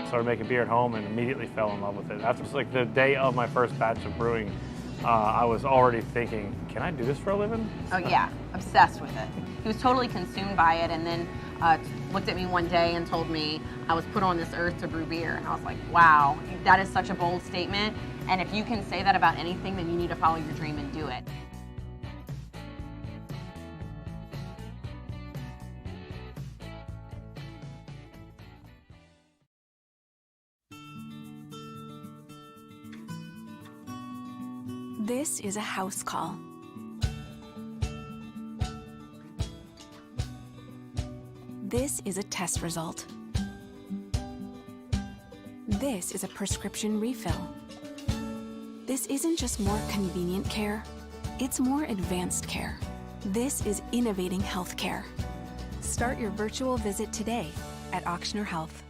Started making beer at home and immediately fell in love with it. That was like the day of my first batch of brewing. I was already thinking, can I do this for a living? Oh yeah, obsessed with it. He was totally consumed by it, and then looked at me one day and told me I was put on this earth to brew beer. And I was like, wow, that is such a bold statement. And if you can say that about anything, then you need to follow your dream and do it. This is a house call. This is a test result. This is a prescription refill. This isn't just more convenient care, it's more advanced care. This is innovating healthcare. Start your virtual visit today at Auctioner Health.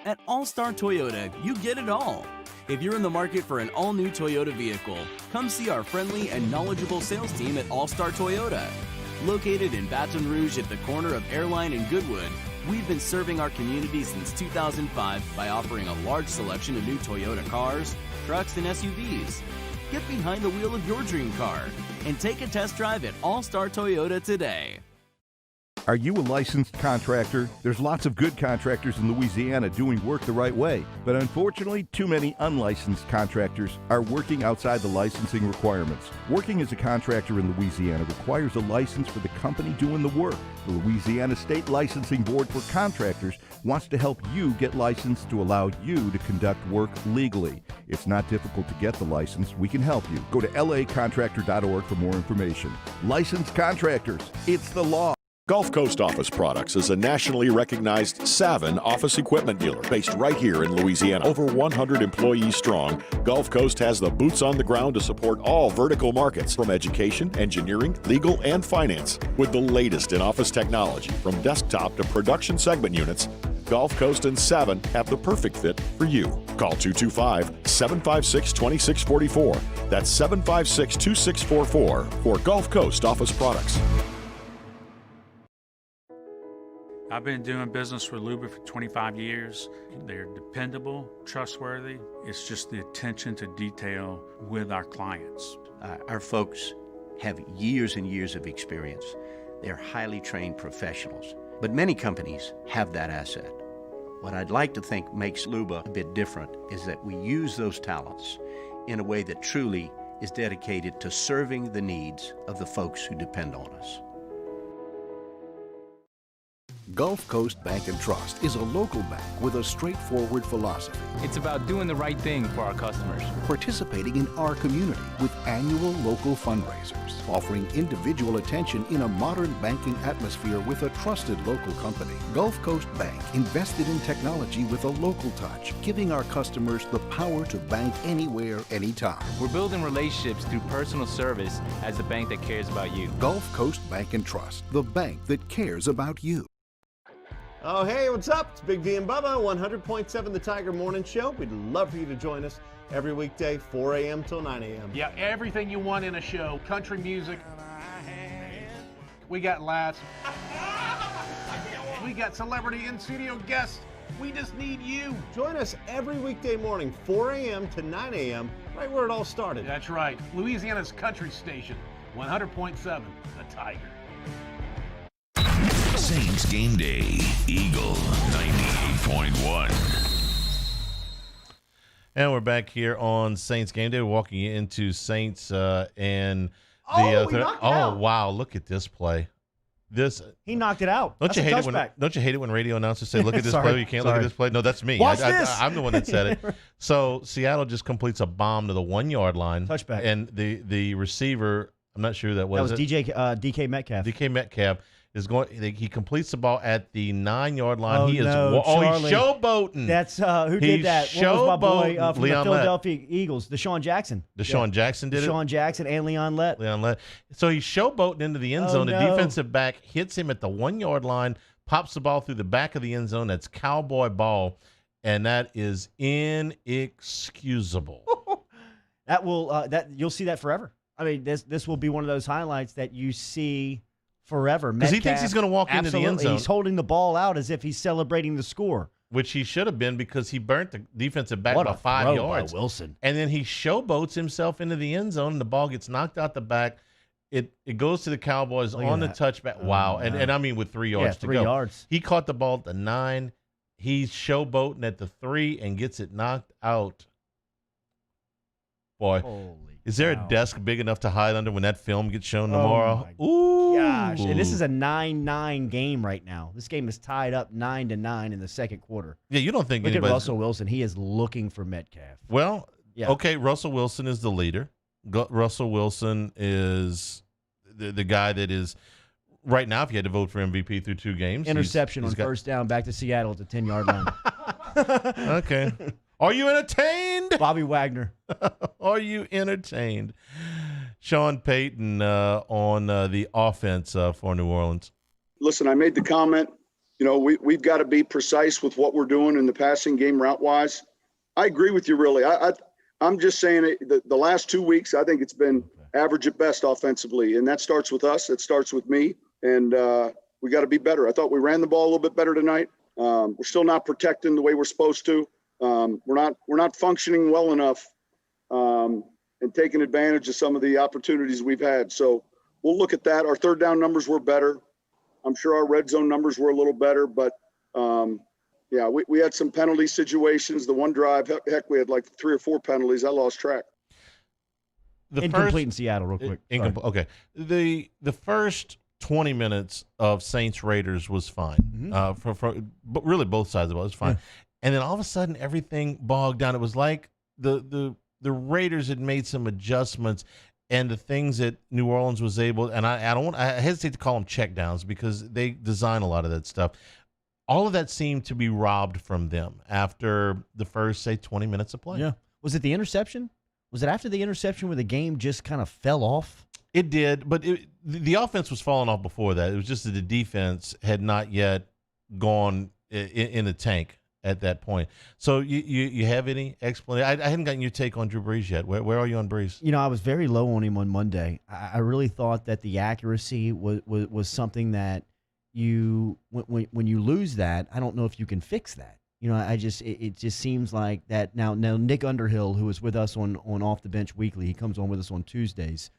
At All-Star Toyota, you get it all. If you're in the market for an all-new Toyota vehicle, come see our friendly and knowledgeable sales team at All-Star Toyota. Located in Baton Rouge at the corner of Airline and Goodwood, we've been serving our community since 2005 by offering a large selection of new Toyota cars, trucks, and SUVs. Get behind the wheel of your dream car and take a test drive at All-Star Toyota today. Are you a licensed contractor? There's lots of good contractors in Louisiana doing work the right way, but unfortunately, too many unlicensed contractors are working outside the licensing requirements. Working as a contractor in Louisiana requires a license for the company doing the work. The Louisiana State Licensing Board for Contractors wants to help you get licensed to allow you to conduct work legally. It's not difficult to get the license. We can help you. Go to lacontractor.org for more information. Licensed contractors, it's the law. Gulf Coast Office Products is a nationally recognized Savin office equipment dealer based right here in Louisiana. Over 100 employees strong, Gulf Coast has the boots on the ground to support all vertical markets from education, engineering, legal, and finance. With the latest in office technology, from desktop to production segment units, Gulf Coast and Savin have the perfect fit for you. Call 225-756-2644. That's 756-2644 for Gulf Coast Office Products. I've been doing business with Luba for 25 years. They're dependable, trustworthy. It's just the attention to detail with our clients. Our folks have years and years of experience. They're highly trained professionals. But many companies have that asset. What I'd like to think makes Luba a bit different is that we use those talents in a way that truly is dedicated to serving the needs of the folks who depend on us. Gulf Coast Bank and Trust is a local bank with a straightforward philosophy. It's about doing the right thing for our customers. Participating in our community with annual local fundraisers, offering individual attention in a modern banking atmosphere with a trusted local company. Gulf Coast Bank invested in technology with a local touch, giving our customers the power to bank anywhere, anytime. We're building relationships through personal service as the bank that cares about you. Gulf Coast Bank and Trust, the bank that cares about you. Oh, hey, what's up? It's Big D and Bubba, 100.7 The Tiger Morning Show. We'd love for you to join us every weekday, 4 a.m. till 9 a.m. Yeah, everything you want in a show. Country music. We got laughs. We got celebrity in-studio guests. We just need you. Join us every weekday morning, 4 a.m. to 9 a.m., right where it all started. That's right. Louisiana's country station, 100.7 The Tiger. Saints Game Day, Eagle 98.1. And we're back here on Saints Game Day, walking into Saints and we knocked it out. Wow, look at this play. He knocked it out. Don't you hate it when radio announcers say, "Look at this play"? You can't look at this play. No, that's me. Watch this. I'm the one that said it. So Seattle just completes a bomb to the 1 yard line. Touchback. And the receiver, I'm not sure who that was. That was DK Metcalf. DK Metcalf is going. He completes the ball at the 9 yard line. Oh, He is. no, He's Charlie. showboating. That's who did that? What was my boy from Leon the Philadelphia Eagles? Deshaun Jackson. Deshaun Jackson did it. Deshaun Jackson and Leon Lett. So he's showboating into the end Oh, zone. no. The defensive back hits him at the 1 yard line, pops the ball through the back of the end zone. That's cowboy ball, and that is inexcusable. That you'll see that forever. I mean, this will be one of those highlights that you see forever. Because he thinks he's going to walk into the end zone. He's holding the ball out as if he's celebrating the score. Which he should have been, because he burnt the defensive back What by a 5 throw yards. by Wilson. And then he showboats himself into the end zone, and the ball gets knocked out the back. It goes to the Cowboys Look at on the that. touchback. Wow. And I mean with 3 yards to 3 go. yards. He caught the ball at the 9. He's showboating at the 3 and gets it knocked out. Boy. Is there a desk big enough to hide under when that film gets shown tomorrow? Ooh. Gosh. And this is a 9-9 game right now. This game is tied up 9-9 in the second quarter. Yeah, you don't think Look at anybody's... Russell Wilson. He is looking for Metcalf. Well, Yeah. okay, Russell Wilson is the leader. Russell Wilson is the guy that is, right now, if you had to vote for MVP through 2 games. Interception on first down back to Seattle at the 10-yard line. Okay. Are you entertained? Bobby Wagner. Are you entertained? Sean Payton on the offense for New Orleans. Listen, I made the comment, we've got to be precise with what we're doing in the passing game route-wise. I agree with you, really. I'm just saying the last 2 weeks, I think it's been average at best offensively, and that starts with us. It starts with me, and we got to be better. I thought we ran the ball a little bit better tonight. We're still not protecting the way we're supposed to. We're not functioning well enough and taking advantage of some of the opportunities we've had. So we'll look at that. Our third down numbers were better. I'm sure our red zone numbers were a little better, but we had some penalty situations. The one drive, heck, we had like 3 or 4 penalties. I lost track. Incomplete in Seattle, real quick. Incomplete. Okay. The first 20 minutes of Saints Raiders was fine. But really both sides of the ball was fine. And then all of a sudden everything bogged down. It was like the Raiders had made some adjustments, and the things that New Orleans was able, and I hesitate to call them check downs because they design a lot of that stuff. All of that seemed to be robbed from them after the first, say, 20 minutes of play. Yeah. Was it the interception? Was it after the interception where the game just kind of fell off? It did, but the offense was falling off before that. It was just that the defense had not yet gone in the tank at that point. So you have any explanation? I hadn't gotten your take on Drew Brees yet. Where are you on Brees? I was very low on him on Monday. I really thought that the accuracy was something that when you lose that, I don't know if you can fix that. It just seems like that now Nick Underhill, who is with us on Off the Bench Weekly, he comes on with us on Tuesdays.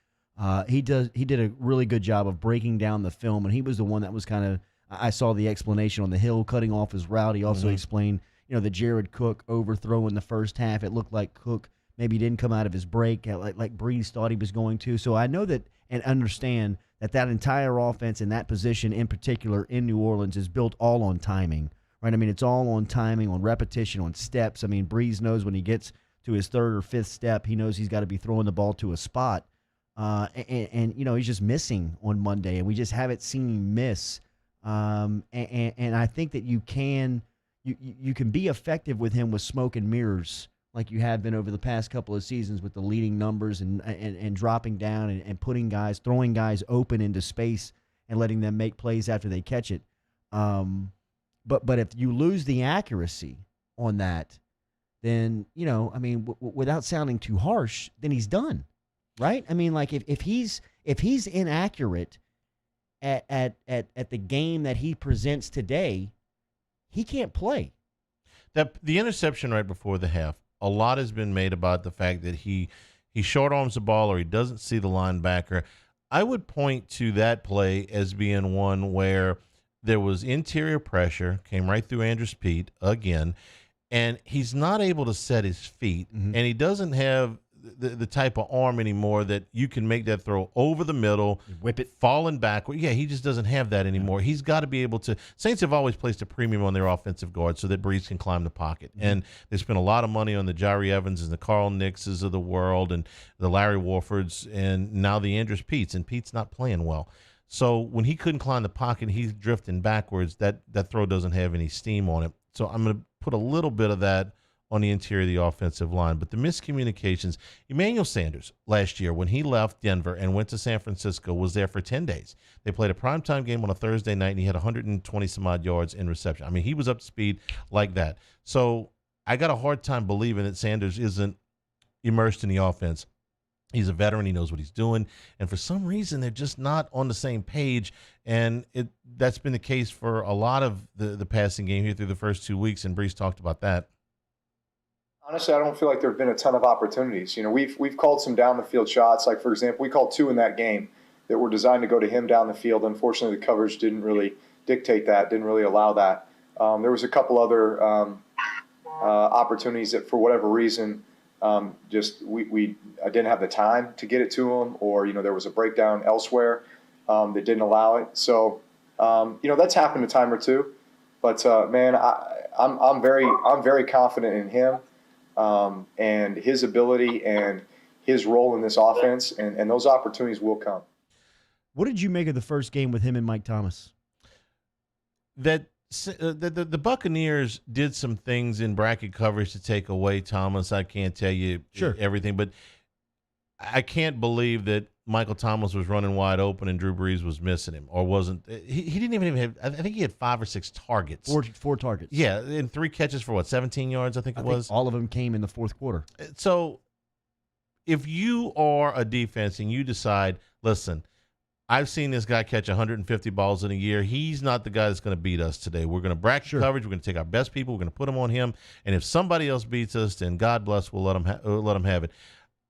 He did a really good job of breaking down the film, and he was the one that was kind of, I saw the explanation on the Hill cutting off his route. He also explained, the Jared Cook overthrow in the first half. It looked like Cook maybe didn't come out of his break like Brees thought he was going to. So I know that and understand that entire offense and that position in particular in New Orleans is built all on timing, right? I mean, it's all on timing, on repetition, on steps. I mean, Breeze knows when he gets to his third or fifth step, he knows he's got to be throwing the ball to a spot. And he's just missing on Monday, and we just haven't seen him miss. And I think that you can be effective with him with smoke and mirrors like you have been over the past couple of seasons with the leading numbers and dropping down and throwing guys open into space and letting them make plays after they catch it. But if you lose the accuracy on that, then, without sounding too harsh, then he's done, right? I mean, like if he's inaccurate at the game that he presents today, he can't play. The interception right before the half, a lot has been made about the fact that he short arms the ball or he doesn't see the linebacker. I would point to that play as being one where there was interior pressure, came right through Andrews Pete again, and he's not able to set his feet, and he doesn't have the type of arm anymore that you can make that throw over the middle, whip it, falling backward. Yeah, he just doesn't have that anymore. He's got to be able to. Saints have always placed a premium on their offensive guard so that Breeze can climb the pocket, and they spent a lot of money on the Jari Evanses and the Carl Nixes of the world, and the Larry Warfords, and now the Andrews Pete's, and Pete's not playing well. So when he couldn't climb the pocket, he's drifting backwards. That throw doesn't have any steam on it. So I'm going to put a little bit of that on the interior of the offensive line. But the miscommunications, Emmanuel Sanders last year when he left Denver and went to San Francisco was there for 10 days. They played a primetime game on a Thursday night, and he had 120-some-odd yards in reception. I mean, he was up to speed like that. So I got a hard time believing that Sanders isn't immersed in the offense. He's a veteran. He knows what he's doing. And for some reason, they're just not on the same page. And that's been the case for a lot of the passing game here through the first 2 weeks, and Breeze talked about that. Honestly, I don't feel like there have been a ton of opportunities. We've called some down the field shots. Like, for example, we called 2 in that game that were designed to go to him down the field. Unfortunately, the coverage didn't really dictate that, didn't really allow that. There was a couple other opportunities that, for whatever reason, I didn't have the time to get it to him, or there was a breakdown elsewhere that didn't allow it. So that's happened a time or two. But man, I'm very confident in him. And his ability and his role in this offense, and those opportunities will come. What did you make of the first game with him and Mike Thomas? The Buccaneers did some things in bracket coverage to take away Thomas. I can't tell you everything, but I can't believe that Michael Thomas was running wide open and Drew Brees was missing him, or wasn't. He didn't even have. I think he had 5 or 6 targets. Four targets. Yeah, and 3 catches for 17 yards. I think it was. All of them came in the fourth quarter. So, if you are a defense and you decide, listen, I've seen this guy catch 150 balls in a year. He's not the guy that's going to beat us today. We're going to bracket coverage. We're going to take our best people. We're going to put them on him. And if somebody else beats us, then God bless, we'll let them have it.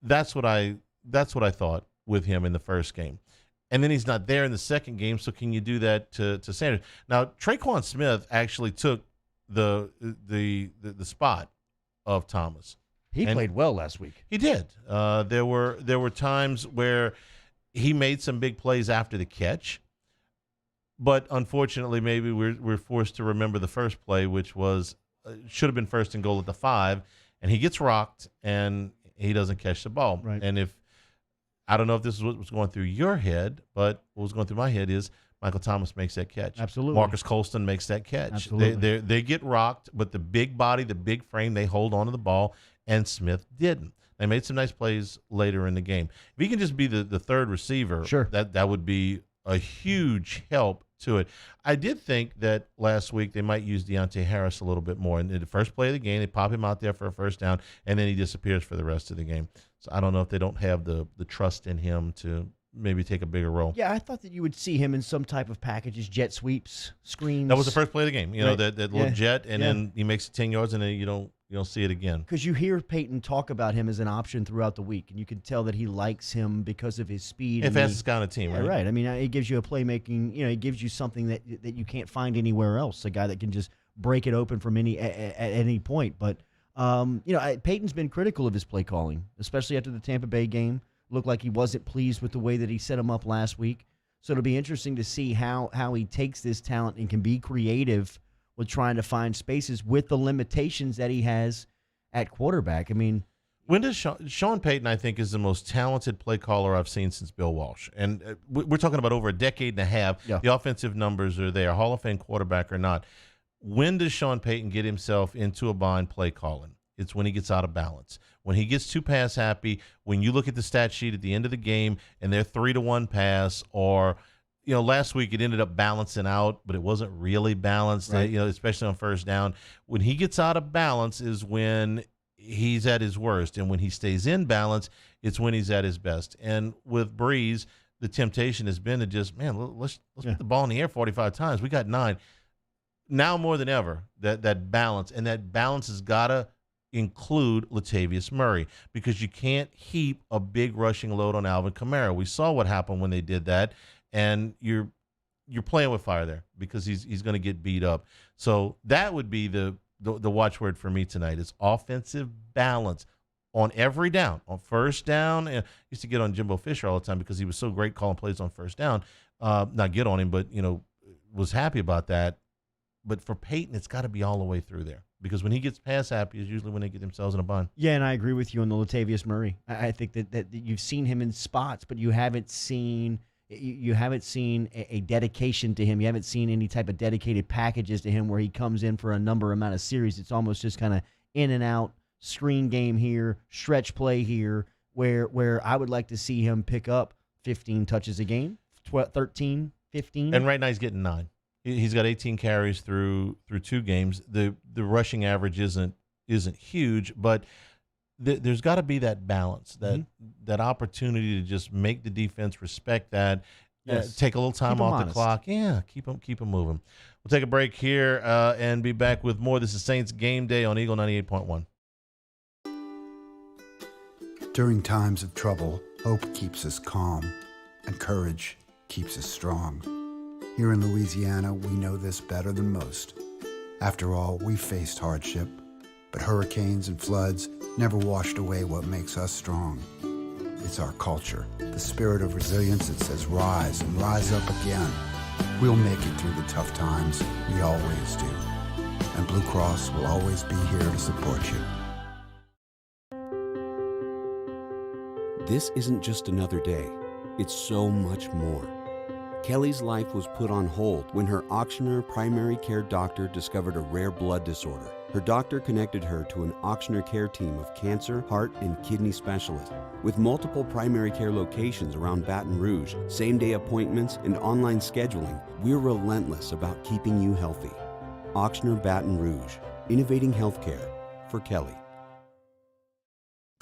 That's what I thought with him in the first game. And then he's not there in the second game, so can you do that to Sanders? Now, Traquan Smith actually took the spot of Thomas. He played well last week. He did. There were times where he made some big plays after the catch, but unfortunately, maybe we're forced to remember the first play, which was should have been first and goal at the 5, and he gets rocked and he doesn't catch the ball. Right. And I don't know if this is what was going through your head, but what was going through my head is Michael Thomas makes that catch. Absolutely. Marcus Colston makes that catch. Absolutely. They get rocked, but the big body, the big frame, they hold on to the ball, and Smith didn't. They made some nice plays later in the game. If he can just be the third receiver, that would be a huge help to it. I did think that last week they might use Deontay Harris a little bit more. In the first play of the game, they pop him out there for a first down, and then he disappears for the rest of the game. So I don't know if they don't have the trust in him to maybe take a bigger role. Yeah, I thought that you would see him in some type of packages, jet sweeps, screens. That was the first play of the game. That little jet, and then he makes it 10 yards, and then you don't see it again. Because you hear Peyton talk about him as an option throughout the week, and you can tell that he likes him because of his speed. And fastest guy on the team, right? Right. I mean, it gives you a playmaking. It gives you something that you can't find anywhere else. A guy that can just break it open from at any point. But Peyton's been critical of his play calling, especially after the Tampa Bay game. Looked like he wasn't pleased with the way that he set him up last week. So it'll be interesting to see how he takes this talent and can be creative with trying to find spaces with the limitations that he has at quarterback. I mean, when does Sean Payton, I think, is the most talented play caller I've seen since Bill Walsh. And we're talking about over a decade and a half. Yeah. The offensive numbers are there, Hall of Fame quarterback or not. When does Sean Payton get himself into a bind play calling? It's when he gets out of balance. When he gets too pass happy, when you look at the stat sheet at the end of the game and they're 3-1 pass, or last week it ended up balancing out, but it wasn't really balanced, Right. Especially on first down. When he gets out of balance is when he's at his worst, and when he stays in balance, it's when he's at his best. And with Breeze, the temptation has been to just, let's put the ball in the air 45 times. We got 9. Now more than ever, that balance, and that balance has got to include Latavius Murray, because you can't heap a big rushing load on Alvin Kamara. We saw what happened when they did that, and you're playing with fire there because he's going to get beat up. So that would be the watchword for me tonight is offensive balance on every down. On first down, and I used to get on Jimbo Fisher all the time because he was so great calling plays on first down. Not get on him, but was happy about that. But for Peyton, it's got to be all the way through there, because when he gets pass happy is usually when they get themselves in a bind. Yeah, and I agree with you on the Latavius Murray. I think that you've seen him in spots, but you haven't seen a dedication to him. You haven't seen any type of dedicated packages to him where he comes in for a number amount of series. It's almost just kind of in and out, screen game here, stretch play here, where I would like to see him pick up 15 touches a game, 13, 15. And right now he's getting 9. He's got 18 carries through 2 games. The rushing average isn't huge, but there's got to be that balance, that opportunity to just make the defense respect that. Yes. Take a little time off the clock. Yeah, keep them moving. We'll take a break here and be back with more. This is Saints Game Day on Eagle 98.1. During times of trouble, hope keeps us calm, and courage keeps us strong. Here in Louisiana, we know this better than most. After all, we faced hardship, but hurricanes and floods never washed away what makes us strong. It's our culture, the spirit of resilience that says rise and rise up again. We'll make it through the tough times, we always do. And Blue Cross will always be here to support you. This isn't just another day. It's so much more. Kelly's life was put on hold when her auctioneer primary care doctor discovered a rare blood disorder. Her doctor connected her to an auctioneer care team of cancer, heart, and kidney specialists. With multiple primary care locations around Baton Rouge, same-day appointments, and online scheduling, we're relentless about keeping you healthy. Auctioneer Baton Rouge, innovating healthcare for Kelly.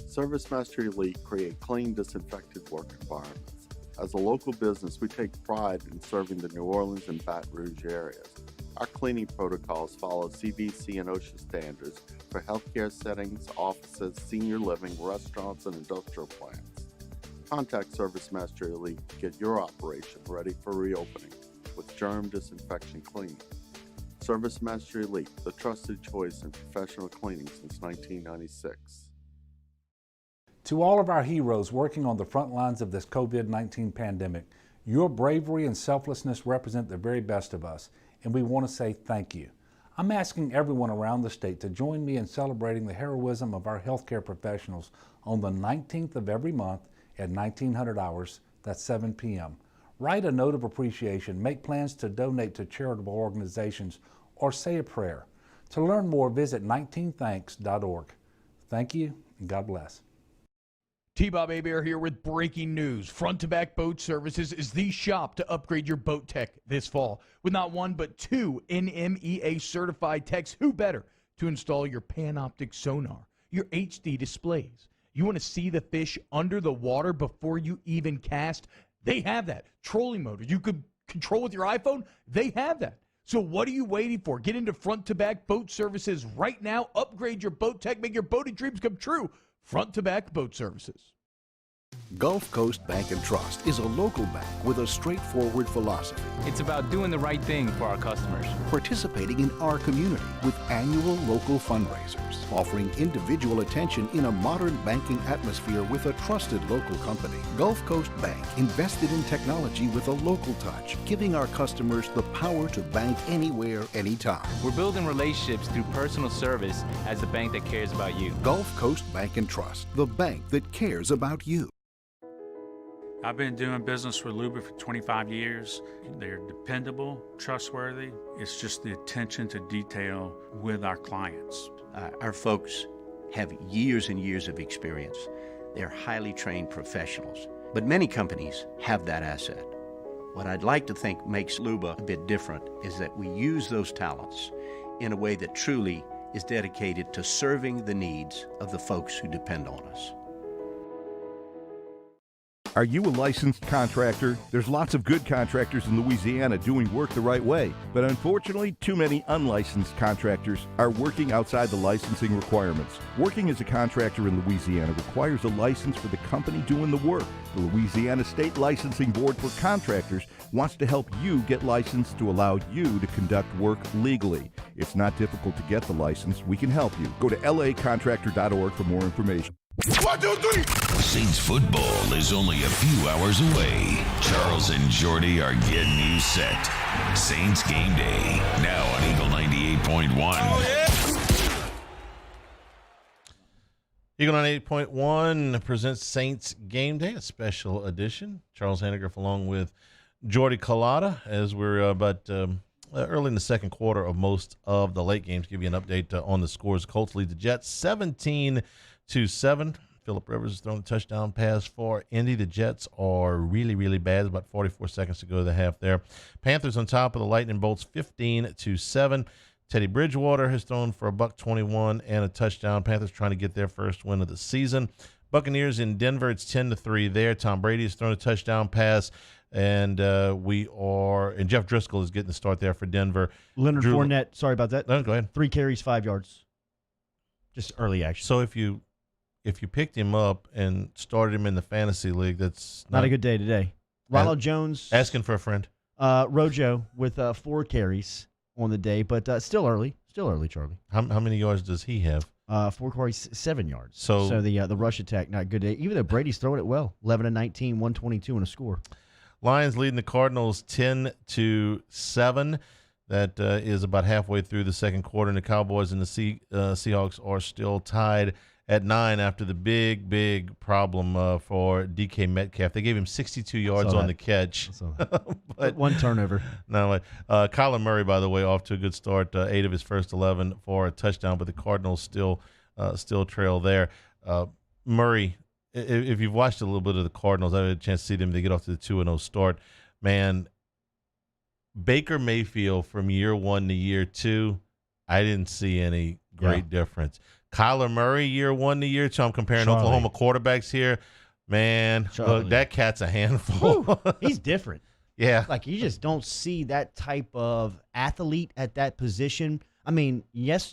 ServiceMaster Elite create clean, disinfected work environments. As a local business, we take pride in serving the New Orleans and Baton Rouge areas. Our cleaning protocols follow CDC and OSHA standards for healthcare settings, offices, senior living, restaurants, and industrial plants. Contact ServiceMaster Elite to get your operation ready for reopening with germ disinfection cleaning. ServiceMaster Elite, the trusted choice in professional cleaning since 1996. To all of our heroes working on the front lines of this COVID-19 pandemic, your bravery and selflessness represent the very best of us, and we want to say thank you. I'm asking everyone around the state to join me in celebrating the heroism of our healthcare professionals on the 19th of every month at 1900 hours, that's 7 p.m. Write a note of appreciation, make plans to donate to charitable organizations, or say a prayer. To learn more, visit 19thanks.org. Thank you, and God bless. T-Bob Hebert here with breaking news. Front to Back Boat Services is the shop to upgrade your boat tech this fall. With not 1 but 2 NMEA certified techs, who better to install your Panoptic sonar, your HD displays. You want to see the fish under the water before you even cast? They have that. Trolling motor you could control with your iPhone? They have that. So what are you waiting for? Get into Front to Back Boat Services right now. Upgrade your boat tech. Make your boating dreams come true. Front to Back Boat Services. Gulf Coast Bank and Trust is a local bank with a straightforward philosophy. It's about doing the right thing for our customers. Participating in our community with annual local fundraisers. Offering individual attention in a modern banking atmosphere with a trusted local company. Gulf Coast Bank invested in technology with a local touch, giving our customers the power to bank anywhere, anytime. We're building relationships through personal service as the bank that cares about you. Gulf Coast Bank and Trust, the bank that cares about you. I've been doing business with Luba for 25 years. They're dependable, trustworthy. It's just the attention to detail with our clients. Our folks have years and years of experience. They're highly trained professionals. But many companies have that asset. What I'd like to think makes Luba a bit different is that we use those talents in a way that truly is dedicated to serving the needs of the folks who depend on us. Are you a licensed contractor? There's lots of good contractors in Louisiana doing work the right way, but unfortunately, too many unlicensed contractors are working outside the licensing requirements. Working as a contractor in Louisiana requires a license for the company doing the work. The Louisiana State Licensing Board for Contractors wants to help you get licensed to allow you to conduct work legally. It's not difficult to get the license. We can help you. Go to lacontractor.org for more information. 1, 2, 3. Saints football is only a few hours away. Charles and Jordy are getting you set. Saints Game Day, now on Eagle 98.1. Oh, yeah. Eagle 98.1 presents Saints Game Day, a special edition. Charles Hannegriff along with Jordy Collada as we're early in the second quarter of most of the late games. Give you an update on the scores. Colts lead the Jets 17-7. Phillip Rivers has thrown a touchdown pass for Indy. The Jets are really, really bad. There's about 44 seconds to go to the half there. Panthers on top of the Lightning Bolts 15-7. Teddy Bridgewater has thrown for $121 and a touchdown. Panthers trying to get their first win of the season. Buccaneers in Denver, it's 10-3 there. Tom Brady has thrown a touchdown pass. And Jeff Driscoll is getting the start there for Denver. Leonard Fournette, sorry about that. No, go ahead. 3 carries, 5 yards. Just early action. So if you picked him up and started him in the fantasy league, that's not a good day today. Ronald Jones. Asking for a friend. Rojo with 4 carries on the day, but still early. Still early, Charlie. How many yards does he have? 4 carries, 7 yards. So the rush attack, not good day. Even though Brady's throwing it well. 11-19, 122 and a score. Lions leading the Cardinals 10-7. That is about halfway through the second quarter, and the Cowboys and the Seahawks are still tied at 9 after the big problem for DK Metcalf. They gave him 62 yards on the catch. But 1 turnover. No, Kyler Murray, by the way, off to a good start. 8 of his first 11 for a touchdown, but the Cardinals still trail there. Murray, if you've watched a little bit of the Cardinals, I had a chance to see them. They get off to the 2-0 start. Man, Baker Mayfield from year 1 to year 2, I didn't see any great difference. Kyler Murray, year 1 to year 2, I'm comparing Oklahoma quarterbacks here. Man, look, that cat's a handful. He's different. Yeah. Like, you just don't see that type of athlete at that position. I mean,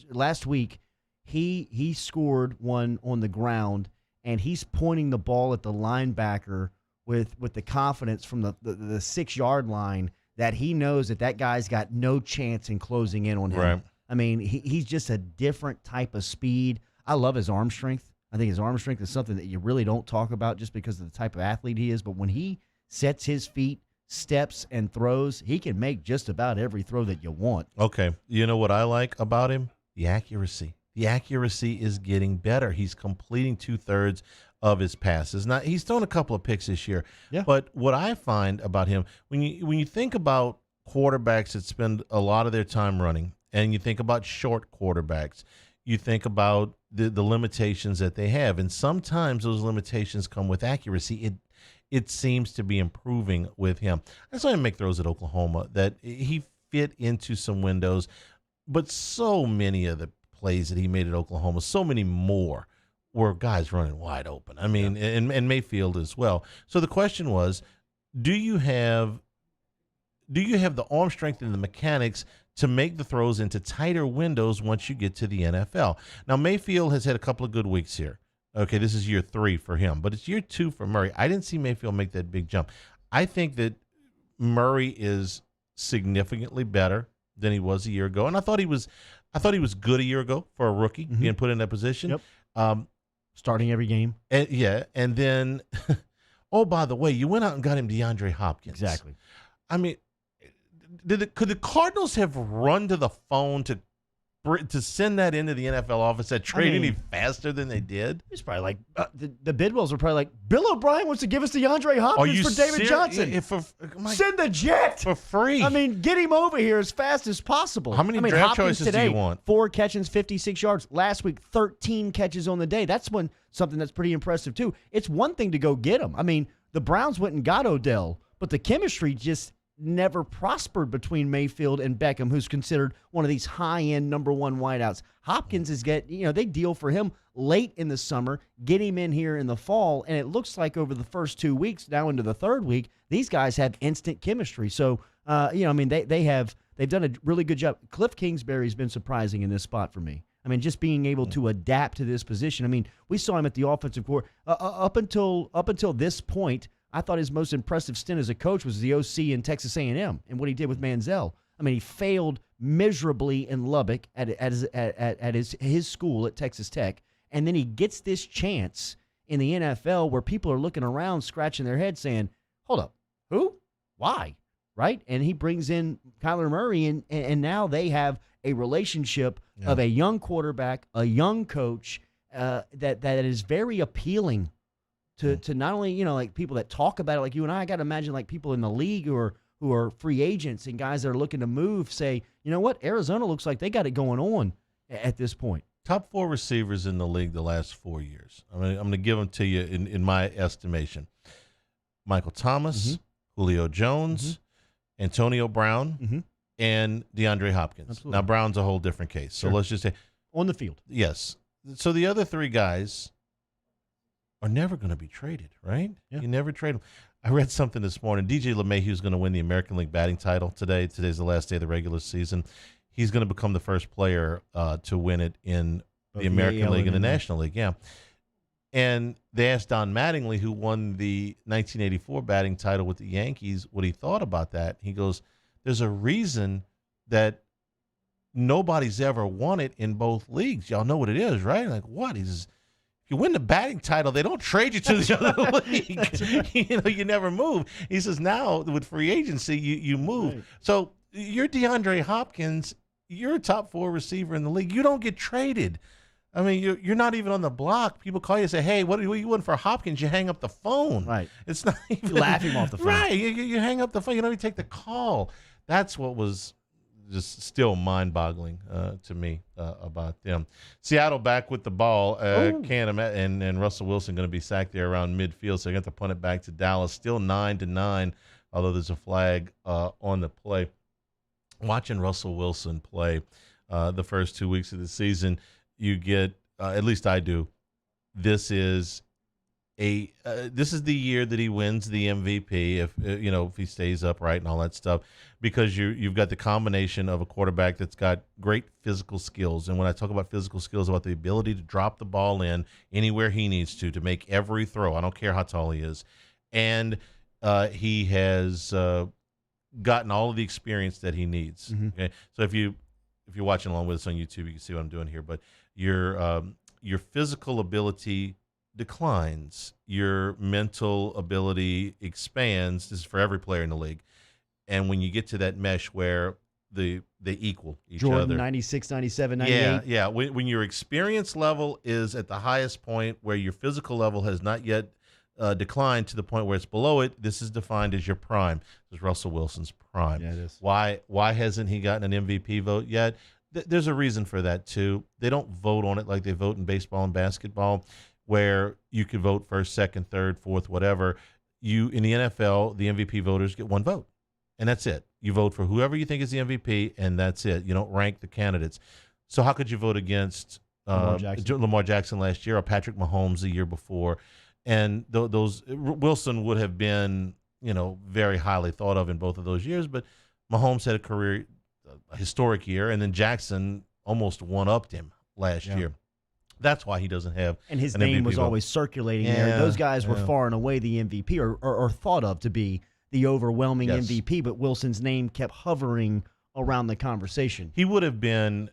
last week, he scored one on the ground, and he's pointing the ball at the linebacker with the confidence from the 6-yard line that he knows that guy's got no chance in closing in on him. Right. I mean, he's just a different type of speed. I love his arm strength. I think his arm strength is something that you really don't talk about just because of the type of athlete he is. But when he sets his feet, steps, and throws, he can make just about every throw that you want. Okay. You know what I like about him? The accuracy. The accuracy is getting better. He's completing 2/3 of his passes. Now, he's thrown a couple of picks this year. Yeah. But what I find about him, when you think about quarterbacks that spend a lot of their time running, and you think about short quarterbacks, you think about the limitations that they have. And sometimes those limitations come with accuracy. It seems to be improving with him. I saw him make throws at Oklahoma that he fit into some windows, but so many of the plays that he made at Oklahoma, so many more were guys running wide open. I mean, and Mayfield as well. So the question was, do you have the arm strength and the mechanics to make the throws into tighter windows once you get to the NFL? Now, Mayfield has had a couple of good weeks here. Okay, this is year 3 for him, but it's year 2 for Murray. I didn't see Mayfield make that big jump. I think that Murray is significantly better than he was a year ago, and I thought he was good a year ago for a rookie being put in that position. Yep. Starting every game. And then, oh, by the way, you went out and got him DeAndre Hopkins. Exactly. I mean, could the Cardinals have run to the phone to send that into the NFL office that trade any faster than they did? It's probably like the Bidwells were probably like, Bill O'Brien wants to give us DeAndre Hopkins for David Johnson. Send the jet for free. I mean, get him over here as fast as possible. How many draft Hopkins choices today, do you want? 4 catches, 56 yards. Last week, 13 catches on the day. That's something that's pretty impressive too. It's one thing to go get him. I mean, the Browns went and got Odell, but the chemistry just never prospered between Mayfield and Beckham, who's considered one of these high-end number 1 wideouts. Hopkins they deal for him late in the summer, get him in here in the fall, and it looks like over the first 2 weeks, now into the third week, these guys have instant chemistry. So, they've done a really good job. Cliff Kingsbury's been surprising in this spot for me. I mean, just being able to adapt to this position. I mean, we saw him at the offensive court up until this point. I thought his most impressive stint as a coach was the OC in Texas A&M and what he did with Manziel. I mean, he failed miserably in Lubbock at his school at Texas Tech, and then he gets this chance in the NFL where people are looking around, scratching their head, saying, "Hold up, who? Why?" Right? And he brings in Kyler Murray, and now they have a relationship of a young quarterback, a young coach that is very appealing to not only, like people that talk about it like you and I got to imagine like people in the league who are free agents and guys that are looking to move say, you know what, Arizona looks like they got it going on at this point. Top 4 receivers in the league the last 4 years. I'm going to give them to you in my estimation. Michael Thomas, Julio Jones, Antonio Brown, and DeAndre Hopkins. Absolutely. Now, Brown's a whole different case. So let's just say. On the field. Yes. So the other 3 guys are never going to be traded, right? Yeah. You never trade them. I read something this morning. DJ LeMahieu is going to win the American League batting title today. Today's the last day of the regular season. He's going to become the first player to win it in the American League and the National League. Yeah. And they asked Don Mattingly, who won the 1984 batting title with the Yankees, what he thought about that. He goes, there's a reason that nobody's ever won it in both leagues. Y'all know what it is, right? Like, what? He says, if you win the batting title, they don't trade you to the other league. You never move. He says now with free agency, you move. Right. So you're DeAndre Hopkins. You're a top 4 receiver in the league. You don't get traded. I mean, you're not even on the block. People call you and say, hey, what do you want for Hopkins? You hang up the phone. Right. It's not even. You laugh him off the phone. Right. You hang up the phone. You don't even take the call. That's what was just still mind-boggling to me about them. Seattle back with the ball. Can't imagine, and Russell Wilson going to be sacked there around midfield, so they got to punt it back to Dallas. Still 9-9, although there's a flag on the play. Watching Russell Wilson play the first 2 weeks of the season, you get, at least I do, this is the year that he wins the MVP if he stays upright and all that stuff, because you've got the combination of a quarterback that's got great physical skills. And when I talk about physical skills, about the ability to drop the ball in anywhere he needs to make every throw. I don't care how tall he is. And he has gotten all of the experience that he needs. Okay, so if you're watching along with us on YouTube, you can see what I'm doing here. But your physical ability declines, your mental ability expands. This is for every player in the league. And when you get to that mesh where they equal each Jordan, other. 96, 97, 98. Yeah. When your experience level is at the highest point, where your physical level has not yet declined to the point where it's below it, this is defined as your prime. This is Russell Wilson's prime. Yeah, it is. Why hasn't he gotten an MVP vote yet? There's a reason for that, too. They don't vote on it like they vote in baseball and basketball, where you could vote first, second, third, fourth, whatever. In the NFL, the MVP voters get one vote, and that's it. You vote for whoever you think is the MVP, and that's it. You don't rank the candidates. So how could you vote against Lamar Jackson last year or Patrick Mahomes the year before? And Wilson would have been, very highly thought of in both of those years, but Mahomes had a historic year, and then Jackson almost one-upped him last year. That's why he doesn't have And his an name MVP was vote. always circulating there. Those guys were far and away the MVP or thought of to be the overwhelming Yes. MVP, but Wilson's name kept hovering around the conversation. He would have been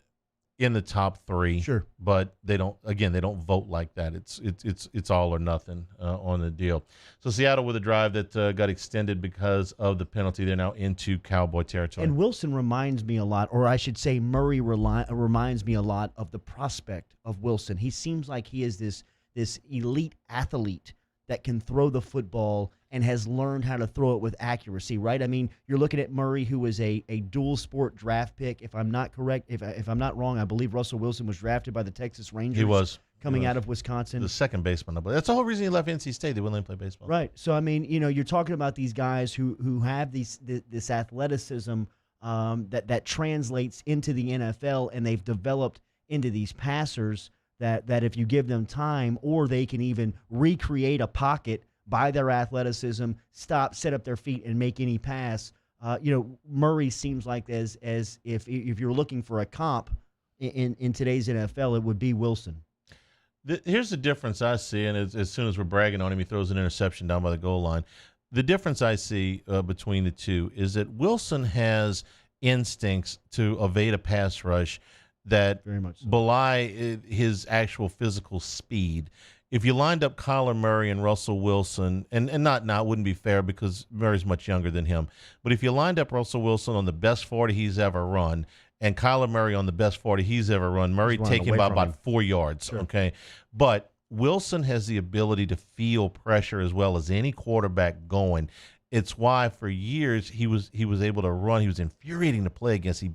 in the top 3. Sure. But they don't vote like that. It's all or nothing on the deal. So Seattle with a drive that got extended because of the penalty. They're now into Cowboy territory. And Wilson reminds me a lot, or I should say Murray reminds me a lot of the prospect of Wilson. He seems like he is this elite athlete that can throw the football and has learned how to throw it with accuracy, right? I mean, you're looking at Murray, who is a dual sport draft pick. If I'm not correct, if I'm not wrong, I believe Russell Wilson was drafted by the Texas Rangers. He was. Coming out of Wisconsin. The second baseman. That's the whole reason he left NC State. They wouldn't let him play baseball. Right. So, I mean, you're talking about these guys who have this athleticism that translates into the NFL, and they've developed into these passers that if you give them time, or they can even recreate a pocket by their athleticism, set up their feet, and make any pass. Murray seems like as if you're looking for a comp in today's NFL, it would be Wilson. Here's the difference I see, and as soon as we're bragging on him, he throws an interception down by the goal line. The difference I see between the two is that Wilson has instincts to evade a pass rush that very much belie his actual physical speed. If you lined up Kyler Murray and Russell Wilson, and not now, it wouldn't be fair because Murray's much younger than him, but if you lined up Russell Wilson on the best 40 he's ever run and Kyler Murray on the best 40 he's ever run, Murray take him by about 4 yards, Sure. okay? But Wilson has the ability to feel pressure as well as any quarterback going. It's why for years he was able to run. He was infuriating to play against. He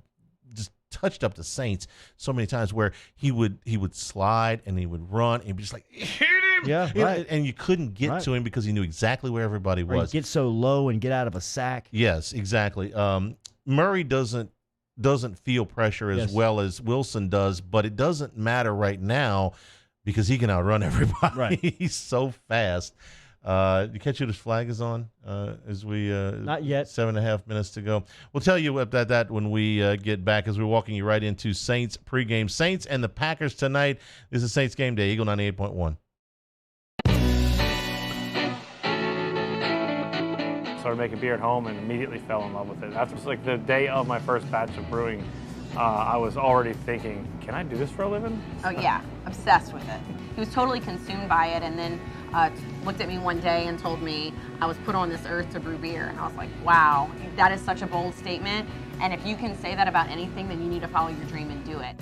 just touched up the Saints so many times where he would slide and he would run and be just like, hit him! Yeah, right. And you couldn't get Right. to him because he knew exactly where everybody Or was. get so low and get out of a sack. Yes, exactly. Murray doesn't feel pressure as Yes. well as Wilson does, but it doesn't matter right now because he can outrun everybody. Right. He's so fast. You catch who this flag is on as we Not yet. 7.5 minutes to go. We'll tell you about that when we get back as we're walking you right into Saints pregame. Saints and the Packers tonight. This is Saints Game Day, Eagle 98.1. Started making beer at home and immediately fell in love with it. After like the day of my first batch of brewing, I was already thinking, can I do this for a living? Oh yeah, obsessed with it. He was totally consumed by it, and then looked at me one day and told me I was put on this earth to brew beer. And I was like, wow, that is such a bold statement. And if you can say that about anything, then you need to follow your dream and do it.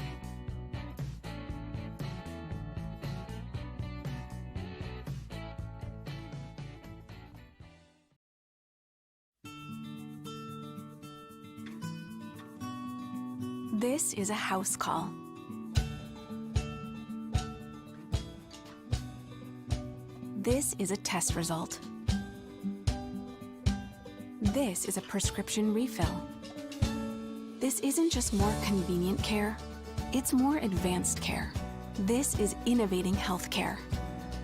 This is a house call. This is a test result. This is a prescription refill. This isn't just more convenient care, it's more advanced care. This is innovating healthcare.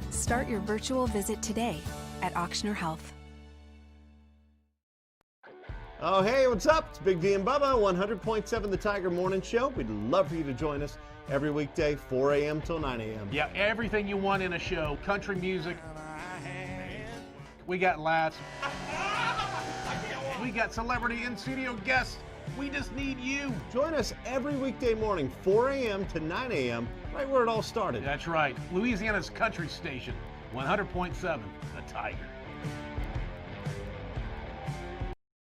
Start your virtual visit today at Auctioner Health. Oh, hey, what's up? It's Big D and Bubba, 100.7 The Tiger Morning Show. We'd love for you to join us every weekday, 4 a.m. till 9 a.m. Yeah, everything you want in a show. Country music. We got laughs. We got celebrity in-studio guests. We just need you. Join us every weekday morning, 4 a.m. to 9 a.m., right where it all started. That's right. Louisiana's country station, 100.7 The Tiger.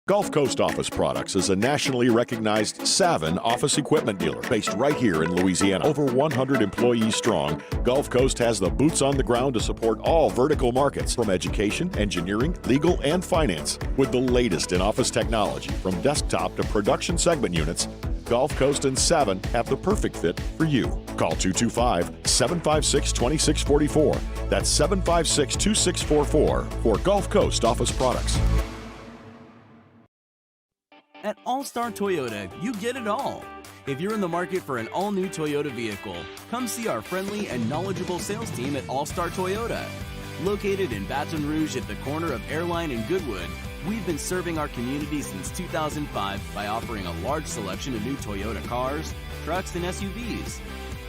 Gulf Coast Office Products is a nationally recognized Savin office equipment dealer based right here in Louisiana. Over 100 employees strong, Gulf Coast has the boots on the ground to support all vertical markets, from education, engineering, legal, and finance. With the latest in office technology, from desktop to production segment units, Gulf Coast and Savin have the perfect fit for you. Call 225-756-2644. That's 756-2644 for Gulf Coast Office Products. At All-Star Toyota, you get it all. If you're in the market for an all-new Toyota vehicle, come see our friendly and knowledgeable sales team at All-Star Toyota. Located in Baton Rouge at the corner of Airline and Goodwood, we've been serving our community since 2005 by offering a large selection of new Toyota cars, trucks, and SUVs.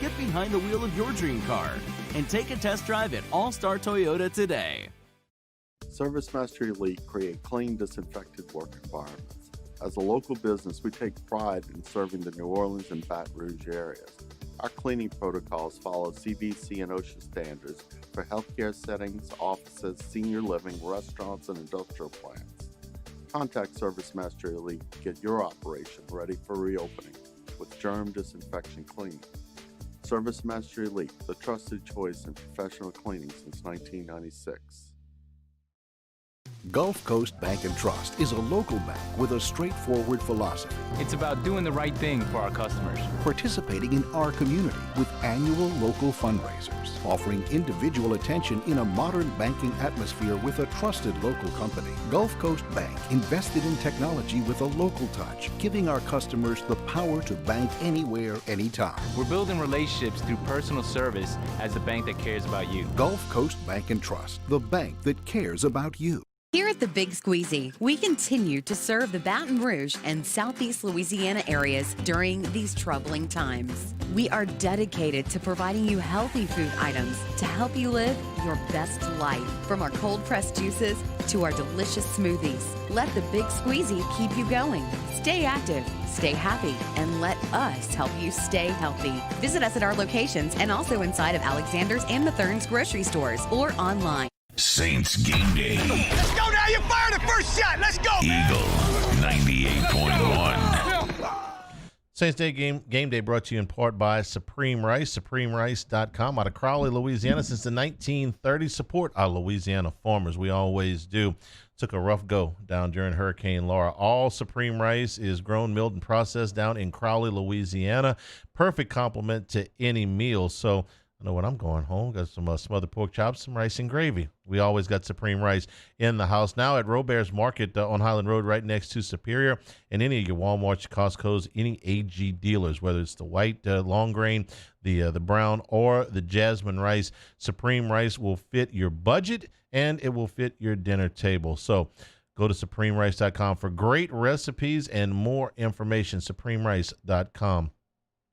Get behind the wheel of your dream car and take a test drive at All Star Toyota today. Service Mastery Elite create clean, disinfected work environments. As a local business, we take pride in serving the New Orleans and Baton Rouge areas. Our cleaning protocols follow CDC and OSHA standards for healthcare settings, offices, senior living, restaurants, and industrial plants. Contact Service Mastery Elite to get your operation ready for reopening with germ disinfection cleaning. Service Mastery Elite, the trusted choice in professional cleaning since 1996. Gulf Coast Bank and Trust is a local bank with a straightforward philosophy. It's about doing the right thing for our customers. Participating in our community with annual local fundraisers, offering individual attention in a modern banking atmosphere with a trusted local company. Gulf Coast Bank invested in technology with a local touch, giving our customers the power to bank anywhere, anytime. We're building relationships through personal service as the bank that cares about you. Gulf Coast Bank and Trust, the bank that cares about you. Here at the Big Squeezy, we continue to serve the Baton Rouge and Southeast Louisiana areas during these troubling times. We are dedicated to providing you healthy food items to help you live your best life. From our cold-pressed juices to our delicious smoothies, let the Big Squeezy keep you going. Stay active, stay happy, and let us help you stay healthy. Visit us at our locations and also inside of Alexander's and Mathern's grocery stores or online. Saints Game Day. Let's go now. You fired the first shot. Let's go. Eagle 98.1. Saints Day Game Day brought to you in part by Supreme Rice, SupremeRice.com out of Crowley, Louisiana. Since the 1930s, support our Louisiana farmers. We always do. Took a rough go down during Hurricane Laura. All Supreme Rice is grown, milled, and processed down in Crowley, Louisiana. Perfect complement to any meal. So I know when I'm going home, got some smothered pork chops, some rice and gravy. We always got Supreme Rice in the house. Now at Robert's Market on Highland Road, right next to Superior, and any of your Walmarts, Costco's, any AG dealers, whether it's the white long grain, the brown, or the jasmine rice, Supreme Rice will fit your budget and it will fit your dinner table. So go to SupremeRice.com for great recipes and more information. SupremeRice.com.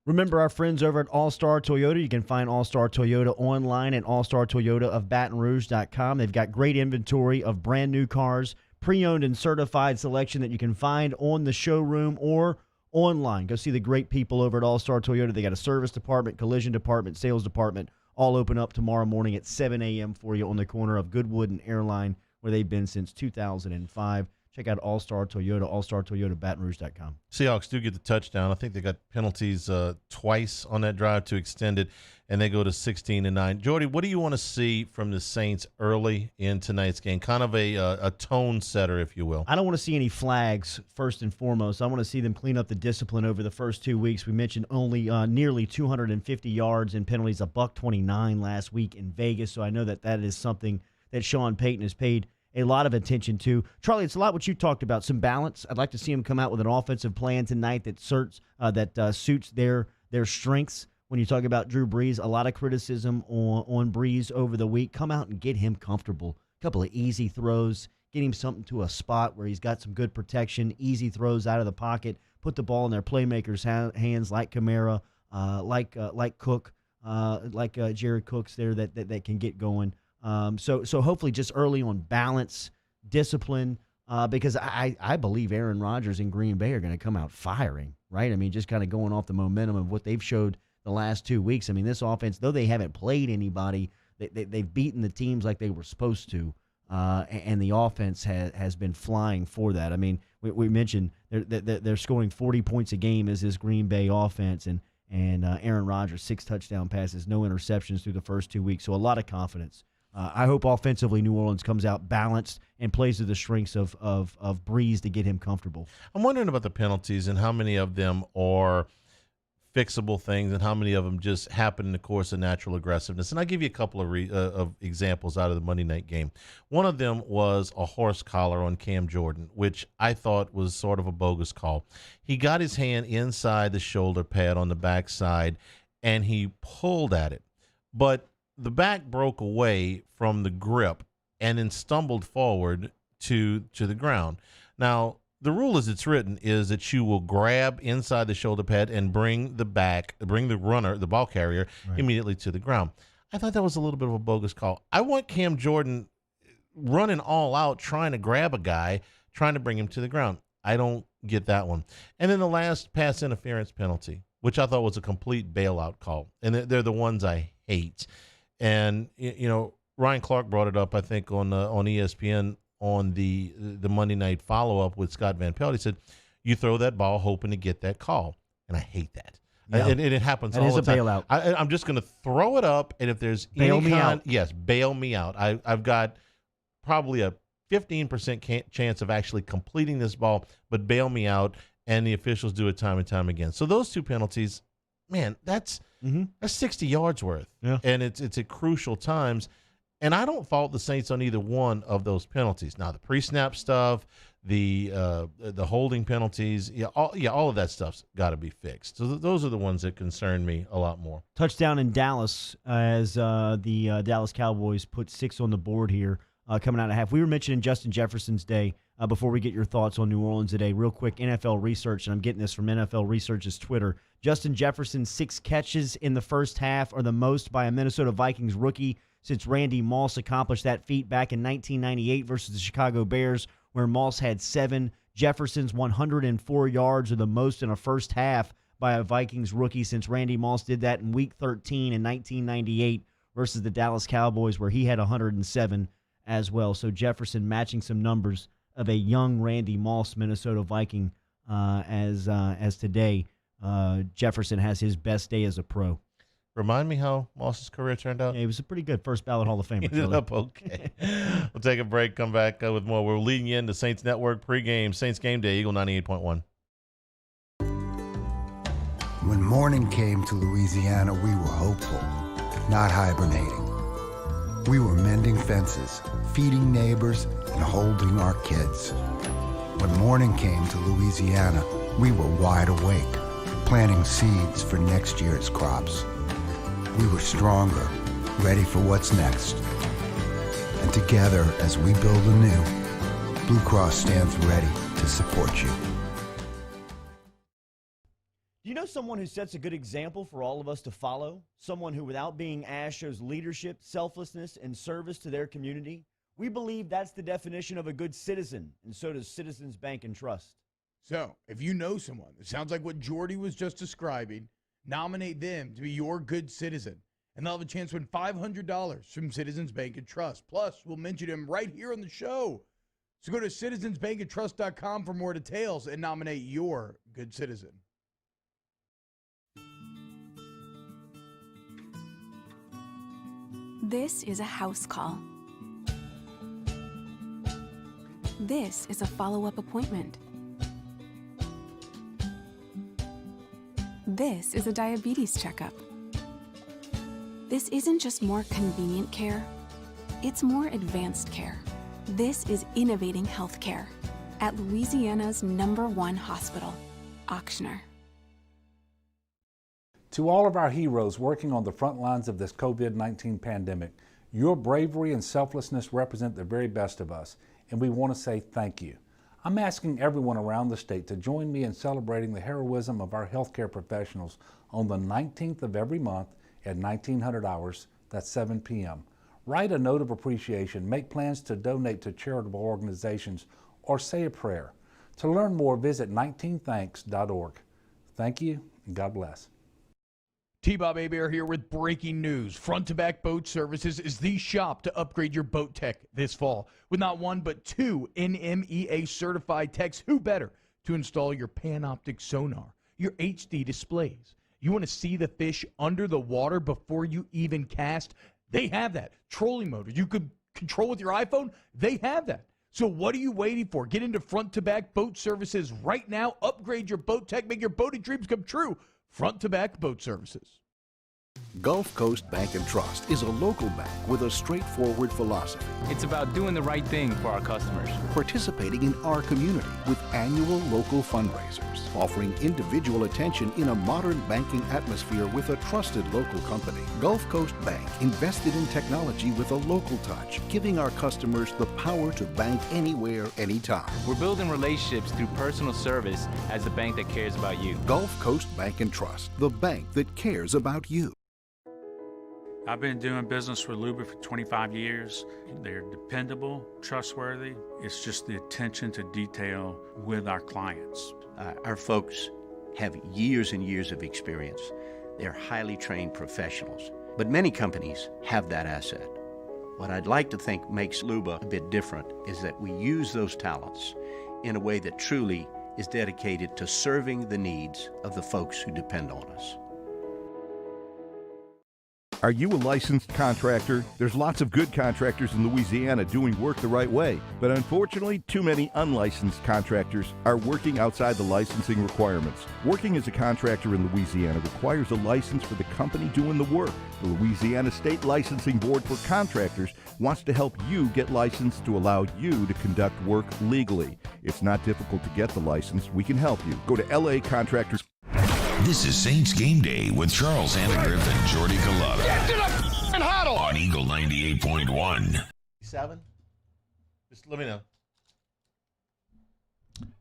Remember our friends over at All-Star Toyota. You can find All-Star Toyota online at allstartoyotaofbatonrouge.com. They've got great inventory of brand new cars, pre-owned and certified selection that you can find on the showroom or online. Go see the great people over at All-Star Toyota. They got a service department, collision department, sales department, all open up tomorrow morning at 7 a.m. for you on the corner of Goodwood and Airline, where they've been since 2005. Check out All-Star Toyota, allstartoyotabatonrouge.com. Seahawks do get the touchdown. I think they got penalties twice on that drive to extend it, and they go to 16-9. Jordy, what do you want to see from the Saints early in tonight's game? Kind of a tone setter, if you will. I don't want to see any flags, first and foremost. I want to see them clean up the discipline over the first 2 weeks. We mentioned only nearly 250 yards in penalties, $129 last week in Vegas, so I know that is something that Sean Payton has paid a lot of attention to. Charlie, it's a lot what you talked about, some balance. I'd like to see him come out with an offensive plan tonight that suits their strengths. When you talk about Drew Brees, a lot of criticism on Brees over the week. Come out and get him comfortable. A couple of easy throws, get him something to a spot where he's got some good protection, easy throws out of the pocket, put the ball in their playmakers' hands like Kamara, like Cook, like Jared Cooks there that can get going. So hopefully just early on balance, discipline, because I believe Aaron Rodgers and Green Bay are going to come out firing, right? I mean, just kind of going off the momentum of what they've showed the last 2 weeks. I mean, this offense, though they haven't played anybody, they've beaten the teams like they were supposed to, and the offense has been flying for that. I mean, we mentioned they're scoring 40 points a game as this Green Bay offense, and Aaron Rodgers, 6 touchdown passes, no interceptions through the first 2 weeks, so a lot of confidence. I hope offensively New Orleans comes out balanced and plays to the strengths of Brees to get him comfortable. I'm wondering about the penalties and how many of them are fixable things and how many of them just happen in the course of natural aggressiveness. And I'll give you a couple of examples out of the Monday night game. One of them was a horse collar on Cam Jordan, which I thought was sort of a bogus call. He got his hand inside the shoulder pad on the backside, and he pulled at it. But the back broke away from the grip and then stumbled forward to the ground. Now, the rule as it's written is that you will grab inside the shoulder pad and bring the runner, the ball carrier, immediately to the ground. I thought that was a little bit of a bogus call. I want Cam Jordan running all out, trying to grab a guy, trying to bring him to the ground. I don't get that one. And then the last pass interference penalty, which I thought was a complete bailout call. And they're the ones I hate. And, Ryan Clark brought it up, I think, on ESPN on the Monday night follow-up with Scott Van Pelt. He said, you throw that ball hoping to get that call. And I hate that. Yeah. And it happens all the time. That is a bailout. I'm just going to throw it up, and if there's bail me out. Yes, bail me out. I've got probably a 15% chance of actually completing this ball, but bail me out, and the officials do it time and time again. So those two penalties, man, that's 60 yards worth. Yeah. And it's at crucial times. And I don't fault the Saints on either one of those penalties. Now, the pre-snap stuff, the holding penalties, all of that stuff's got to be fixed. So those are the ones that concern me a lot more. Touchdown in Dallas as the Dallas Cowboys put 6 on the board here coming out of half. We were mentioning Justin Jefferson's day before we get your thoughts on New Orleans today. Real quick, NFL research, and I'm getting this from NFL Research's Twitter. Justin Jefferson's 6 catches in the first half are the most by a Minnesota Vikings rookie since Randy Moss accomplished that feat back in 1998 versus the Chicago Bears, where Moss had 7. Jefferson's 104 yards are the most in a first half by a Vikings rookie since Randy Moss did that in Week 13 in 1998 versus the Dallas Cowboys, where he had 107 as well. So Jefferson matching some numbers of a young Randy Moss Minnesota Viking as today. Jefferson has his best day as a pro. Remind me how Moss's career turned out. Yeah, he was a pretty good first ballot Hall of Famer. He ended up okay. We'll take a break, come back with more. We're leading you into Saints Network pregame, Saints Game Day, Eagle 98.1. When morning came to Louisiana, we were hopeful, not hibernating. We were mending fences, feeding neighbors, and holding our kids. When morning came to Louisiana, we were wide awake, planting seeds for next year's crops. We were stronger, ready for what's next. And together, as we build anew, Blue Cross stands ready to support you. Do you know someone who sets a good example for all of us to follow? Someone who, without being asked, shows leadership, selflessness, and service to their community? We believe that's the definition of a good citizen, and so does Citizens Bank and Trust. So, if you know someone that sounds like what Jordy was just describing, nominate them to be your good citizen, and they'll have a chance to win $500 from Citizens Bank and Trust. Plus, we'll mention him right here on the show. So go to citizensbankandtrust.com for more details and nominate your good citizen. This is a house call. This is a follow-up appointment. This is a diabetes checkup. This isn't just more convenient care, it's more advanced care. This is innovating healthcare at Louisiana's #1 hospital, Ochsner. To all of our heroes working on the front lines of this COVID-19 pandemic, your bravery and selflessness represent the very best of us, and we want to say thank you. I'm asking everyone around the state to join me in celebrating the heroism of our healthcare professionals on the 19th of every month at 1900 hours, that's 7 p.m. Write a note of appreciation, make plans to donate to charitable organizations, or say a prayer. To learn more, visit 19thanks.org. Thank you, and God bless. T-Bob Hebert here with breaking news. Front to Back Boat Services is the shop to upgrade your boat tech this fall. With not 1 but 2 NMEA certified techs, who better to install your Panoptic sonar, your HD displays. You want to see the fish under the water before you even cast? They have that. Trolling motor you could control with your iPhone? They have that. So what are you waiting for? Get into Front to Back Boat Services right now. Upgrade your boat tech. Make your boating dreams come true. Front to Back Boat Services. Gulf Coast Bank and Trust is a local bank with a straightforward philosophy. It's about doing the right thing for our customers. Participating in our community with annual local fundraisers, offering individual attention in a modern banking atmosphere with a trusted local company. Gulf Coast Bank invested in technology with a local touch, giving our customers the power to bank anywhere, anytime. We're building relationships through personal service as the bank that cares about you. Gulf Coast Bank and Trust, the bank that cares about you. I've been doing business with Luba for 25 years. They're dependable, trustworthy. It's just the attention to detail with our clients. Our folks have years and years of experience. They're highly trained professionals. But many companies have that asset. What I'd like to think makes Luba a bit different is that we use those talents in a way that truly is dedicated to serving the needs of the folks who depend on us. Are you a licensed contractor? There's lots of good contractors in Louisiana doing work the right way, but unfortunately, too many unlicensed contractors are working outside the licensing requirements. Working as a contractor in Louisiana requires a license for the company doing the work. The Louisiana State Licensing Board for Contractors wants to help you get licensed to allow you to conduct work legally. It's not difficult to get the license. We can help you. Go to LA Contractors. This is Saints Game Day with Charles Hannegriff and Jordy Collada. Get to the huddle! On Eagle 98.1. 7? Just let me know.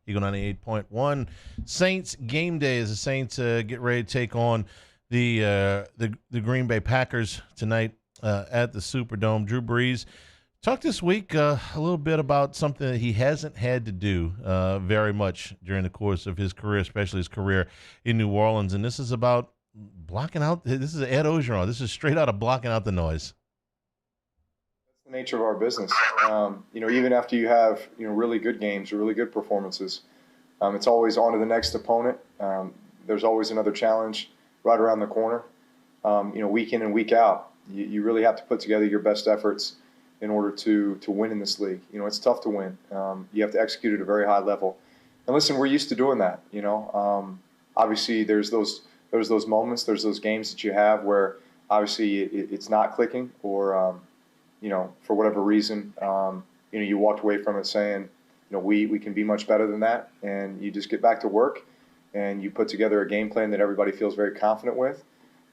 Eagle 98.1. Saints Game Day as the Saints get ready to take on the Green Bay Packers tonight at the Superdome. Drew Brees talked this week a little bit about something that he hasn't had to do very much during the course of his career, especially his career in New Orleans. And this is about blocking out. This is Ed Ogeron. This is straight out of blocking out the noise. That's the nature of our business. Even after you have really good games or really good performances, it's always on to the next opponent. There's always another challenge right around the corner. Week in and week out, you really have to put together your best efforts in order to win in this league. It's tough to win. You have to execute at a very high level. And listen, we're used to doing that. Obviously there's those moments, there's those games that you have where obviously it's not clicking, or for whatever reason, you walked away from it saying, we can be much better than that, and you just get back to work and you put together a game plan that everybody feels very confident with,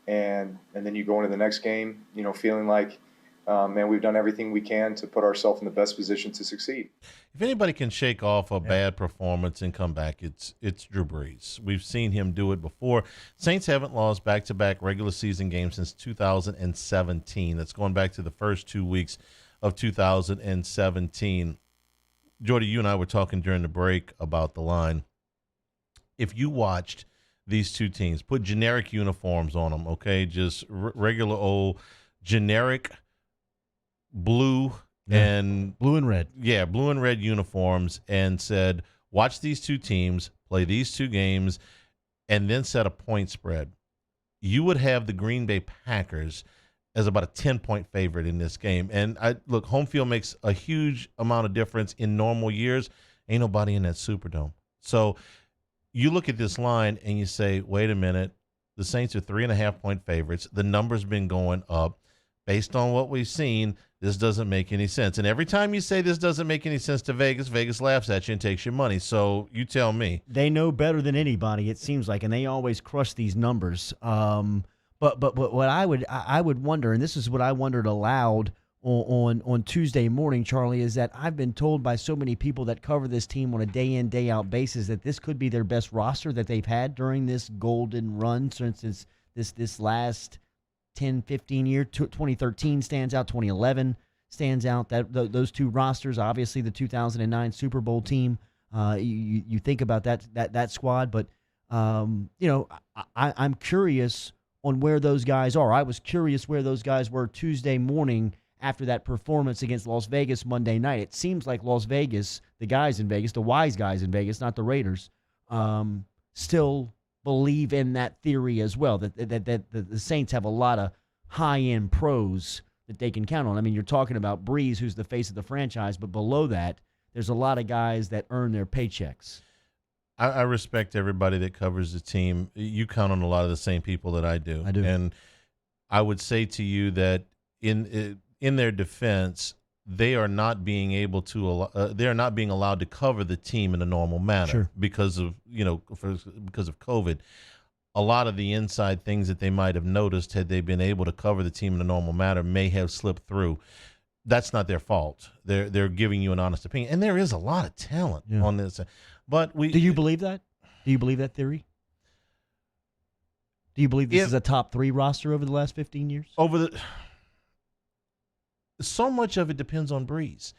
and then you go into the next game, feeling like, man, we've done everything we can to put ourselves in the best position to succeed. If anybody can shake off a bad performance and come back, it's Drew Brees. We've seen him do it before. Saints haven't lost back-to-back regular season games since 2017. That's going back to the first 2 weeks of 2017. Jordy, you and I were talking during the break about the line. If you watched these two teams, put generic uniforms on them, okay, just regular old generic blue and red. Yeah, blue and red uniforms, and said, watch these two teams, play these two games, and then set a point spread. You would have the Green Bay Packers as about a 10-point favorite in this game. And look, home field makes a huge amount of difference in normal years. Ain't nobody in that Superdome. So you look at this line and you say, wait a minute, the Saints are 3.5-point favorites. The number's been going up. Based on what we've seen, this doesn't make any sense. And every time you say this doesn't make any sense to Vegas, Vegas laughs at you and takes your money. So you tell me. They know better than anybody, it seems like, and they always crush these numbers. But what I would wonder, and this is what I wondered aloud on Tuesday morning, Charlie, is that I've been told by so many people that cover this team on a day-in, day-out basis that this could be their best roster that they've had during this golden run since this last 10, 15 year. 2013 stands out. 2011 stands out. Those two rosters, obviously the 2009 Super Bowl team. You think about that squad, but I'm curious on where those guys are. I was curious where those guys were Tuesday morning after that performance against Las Vegas Monday night. It seems like Las Vegas, the guys in Vegas, the wise guys in Vegas, not the Raiders, still believe in that theory as well, that the Saints have a lot of high-end pros that they can count on. I mean, you're talking about Brees, who's the face of the franchise, but below that, there's a lot of guys that earn their paychecks. I respect everybody that covers the team. You count on a lot of the same people that I do. I do. And I would say to you that in their defense, they are not being able to they are not being allowed to cover the team in a normal manner because of because of COVID. A lot of the inside things that they might have noticed had they been able to cover the team in a normal manner may have slipped through. That's not their fault. They're giving you an honest opinion, and there is a lot of talent on this. But do you believe that? Do you believe that theory? Do you believe this is a top 3 roster over the last 15 years? So much of it depends on Breeze.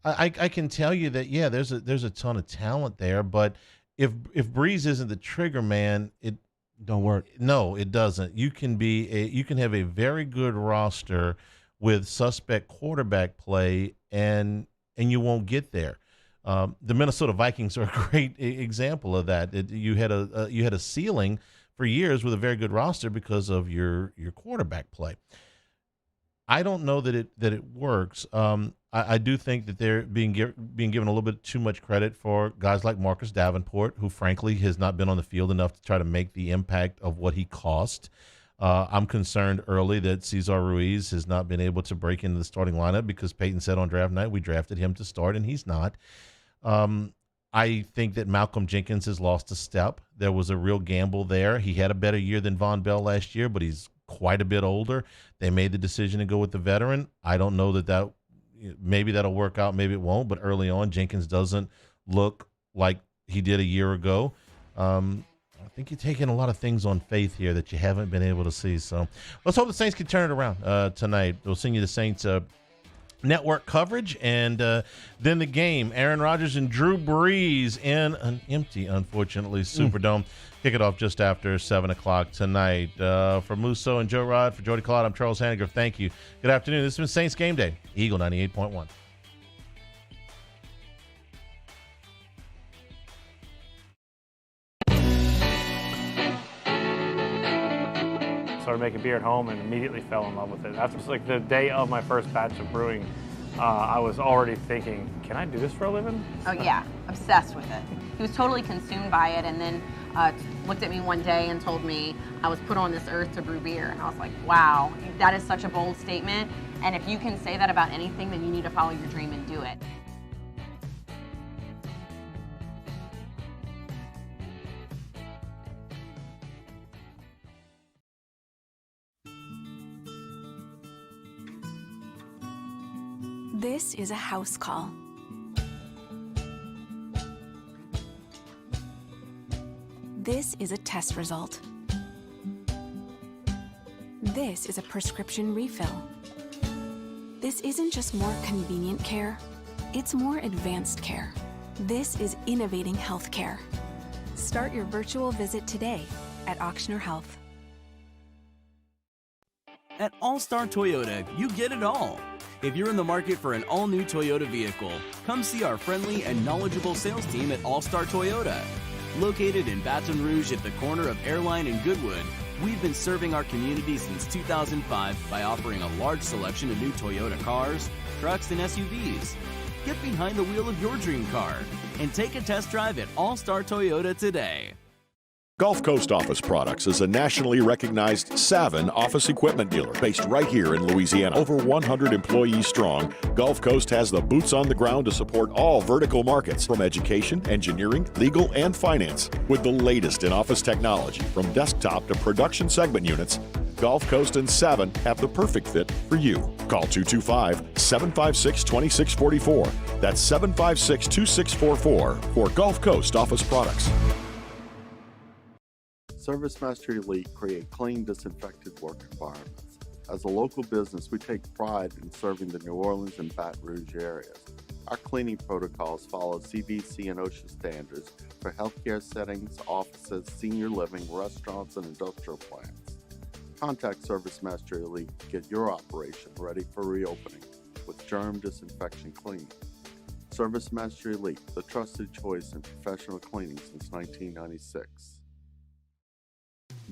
I can tell you that there's a ton of talent there, but if Breeze isn't the trigger man, it don't work. No, it doesn't. You can have a very good roster with suspect quarterback play, and you won't get there. The Minnesota Vikings are a great example of that. You had a ceiling for years with a very good roster because of your quarterback play. I don't know that it works. I do think that they're being given a little bit too much credit for guys like Marcus Davenport, who frankly has not been on the field enough to try to make the impact of what he cost. I'm concerned early that Cesar Ruiz has not been able to break into the starting lineup because Peyton said on draft night we drafted him to start, and he's not. I think that Malcolm Jenkins has lost a step. There was a real gamble there. He had a better year than Von Bell last year, but he's quite a bit older. They made the decision to go with the veteran. I don't know that maybe that'll work out, maybe it won't, but early on, Jenkins doesn't look like he did a year ago. I think you're taking a lot of things on faith here that you haven't been able to see. So let's hope the Saints can turn it around tonight. We'll send you the Saints network coverage, and then the game. Aaron Rodgers and Drew Brees in an empty, unfortunately, Superdome. Kick it off just after 7 o'clock tonight. For Musso and Joe Rod, for Jordy Collard, I'm Charles Hanniger. Thank you. Good afternoon. This has been Saints Game Day, Eagle 98.1. Started making beer at home and immediately fell in love with it. After like the day of my first batch of brewing, I was already thinking, can I do this for a living? Oh yeah, obsessed with it. He was totally consumed by it, and then looked at me one day and told me I was put on this earth to brew beer. And I was like, wow, that is such a bold statement. And if you can say that about anything, then you need to follow your dream and do it. This is a house call. This is a test result. This is a prescription refill. This isn't just more convenient care, it's more advanced care. This is innovating healthcare. Start your virtual visit today at Auctioner Health. At All-Star Toyota, you get it all. If you're in the market for an all-new Toyota vehicle, come see our friendly and knowledgeable sales team at All-Star Toyota. Located in Baton Rouge at the corner of Airline and Goodwood, we've been serving our community since 2005 by offering a large selection of new Toyota cars, trucks, and SUVs. Get behind the wheel of your dream car and take a test drive at All-Star Toyota today. Gulf Coast Office Products is a nationally recognized Savin office equipment dealer based right here in Louisiana. Over 100 employees strong, Gulf Coast has the boots on the ground to support all vertical markets, from education, engineering, legal, and finance. With the latest in office technology, from desktop to production segment units, Gulf Coast and Savin have the perfect fit for you. Call 225-756-2644. That's 756-2644 for Gulf Coast Office Products. ServiceMaster Elite create clean, disinfected work environments. As a local business, we take pride in serving the New Orleans and Baton Rouge areas. Our cleaning protocols follow CDC and OSHA standards for healthcare settings, offices, senior living, restaurants, and industrial plants. Contact ServiceMaster Elite to get your operation ready for reopening with germ disinfection cleaning. ServiceMaster Elite, the trusted choice in professional cleaning since 1996.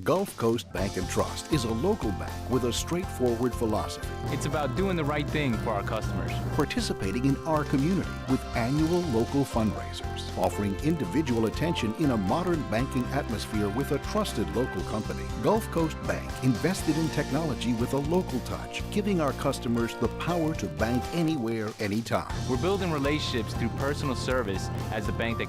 Gulf Coast Bank and Trust is a local bank with a straightforward philosophy. It's about doing the right thing for our customers. Participating in our community with annual local fundraisers, offering individual attention in a modern banking atmosphere with a trusted local company. Gulf Coast Bank invested in technology with a local touch, giving our customers the power to bank anywhere, anytime. We're building relationships through personal service as the bank that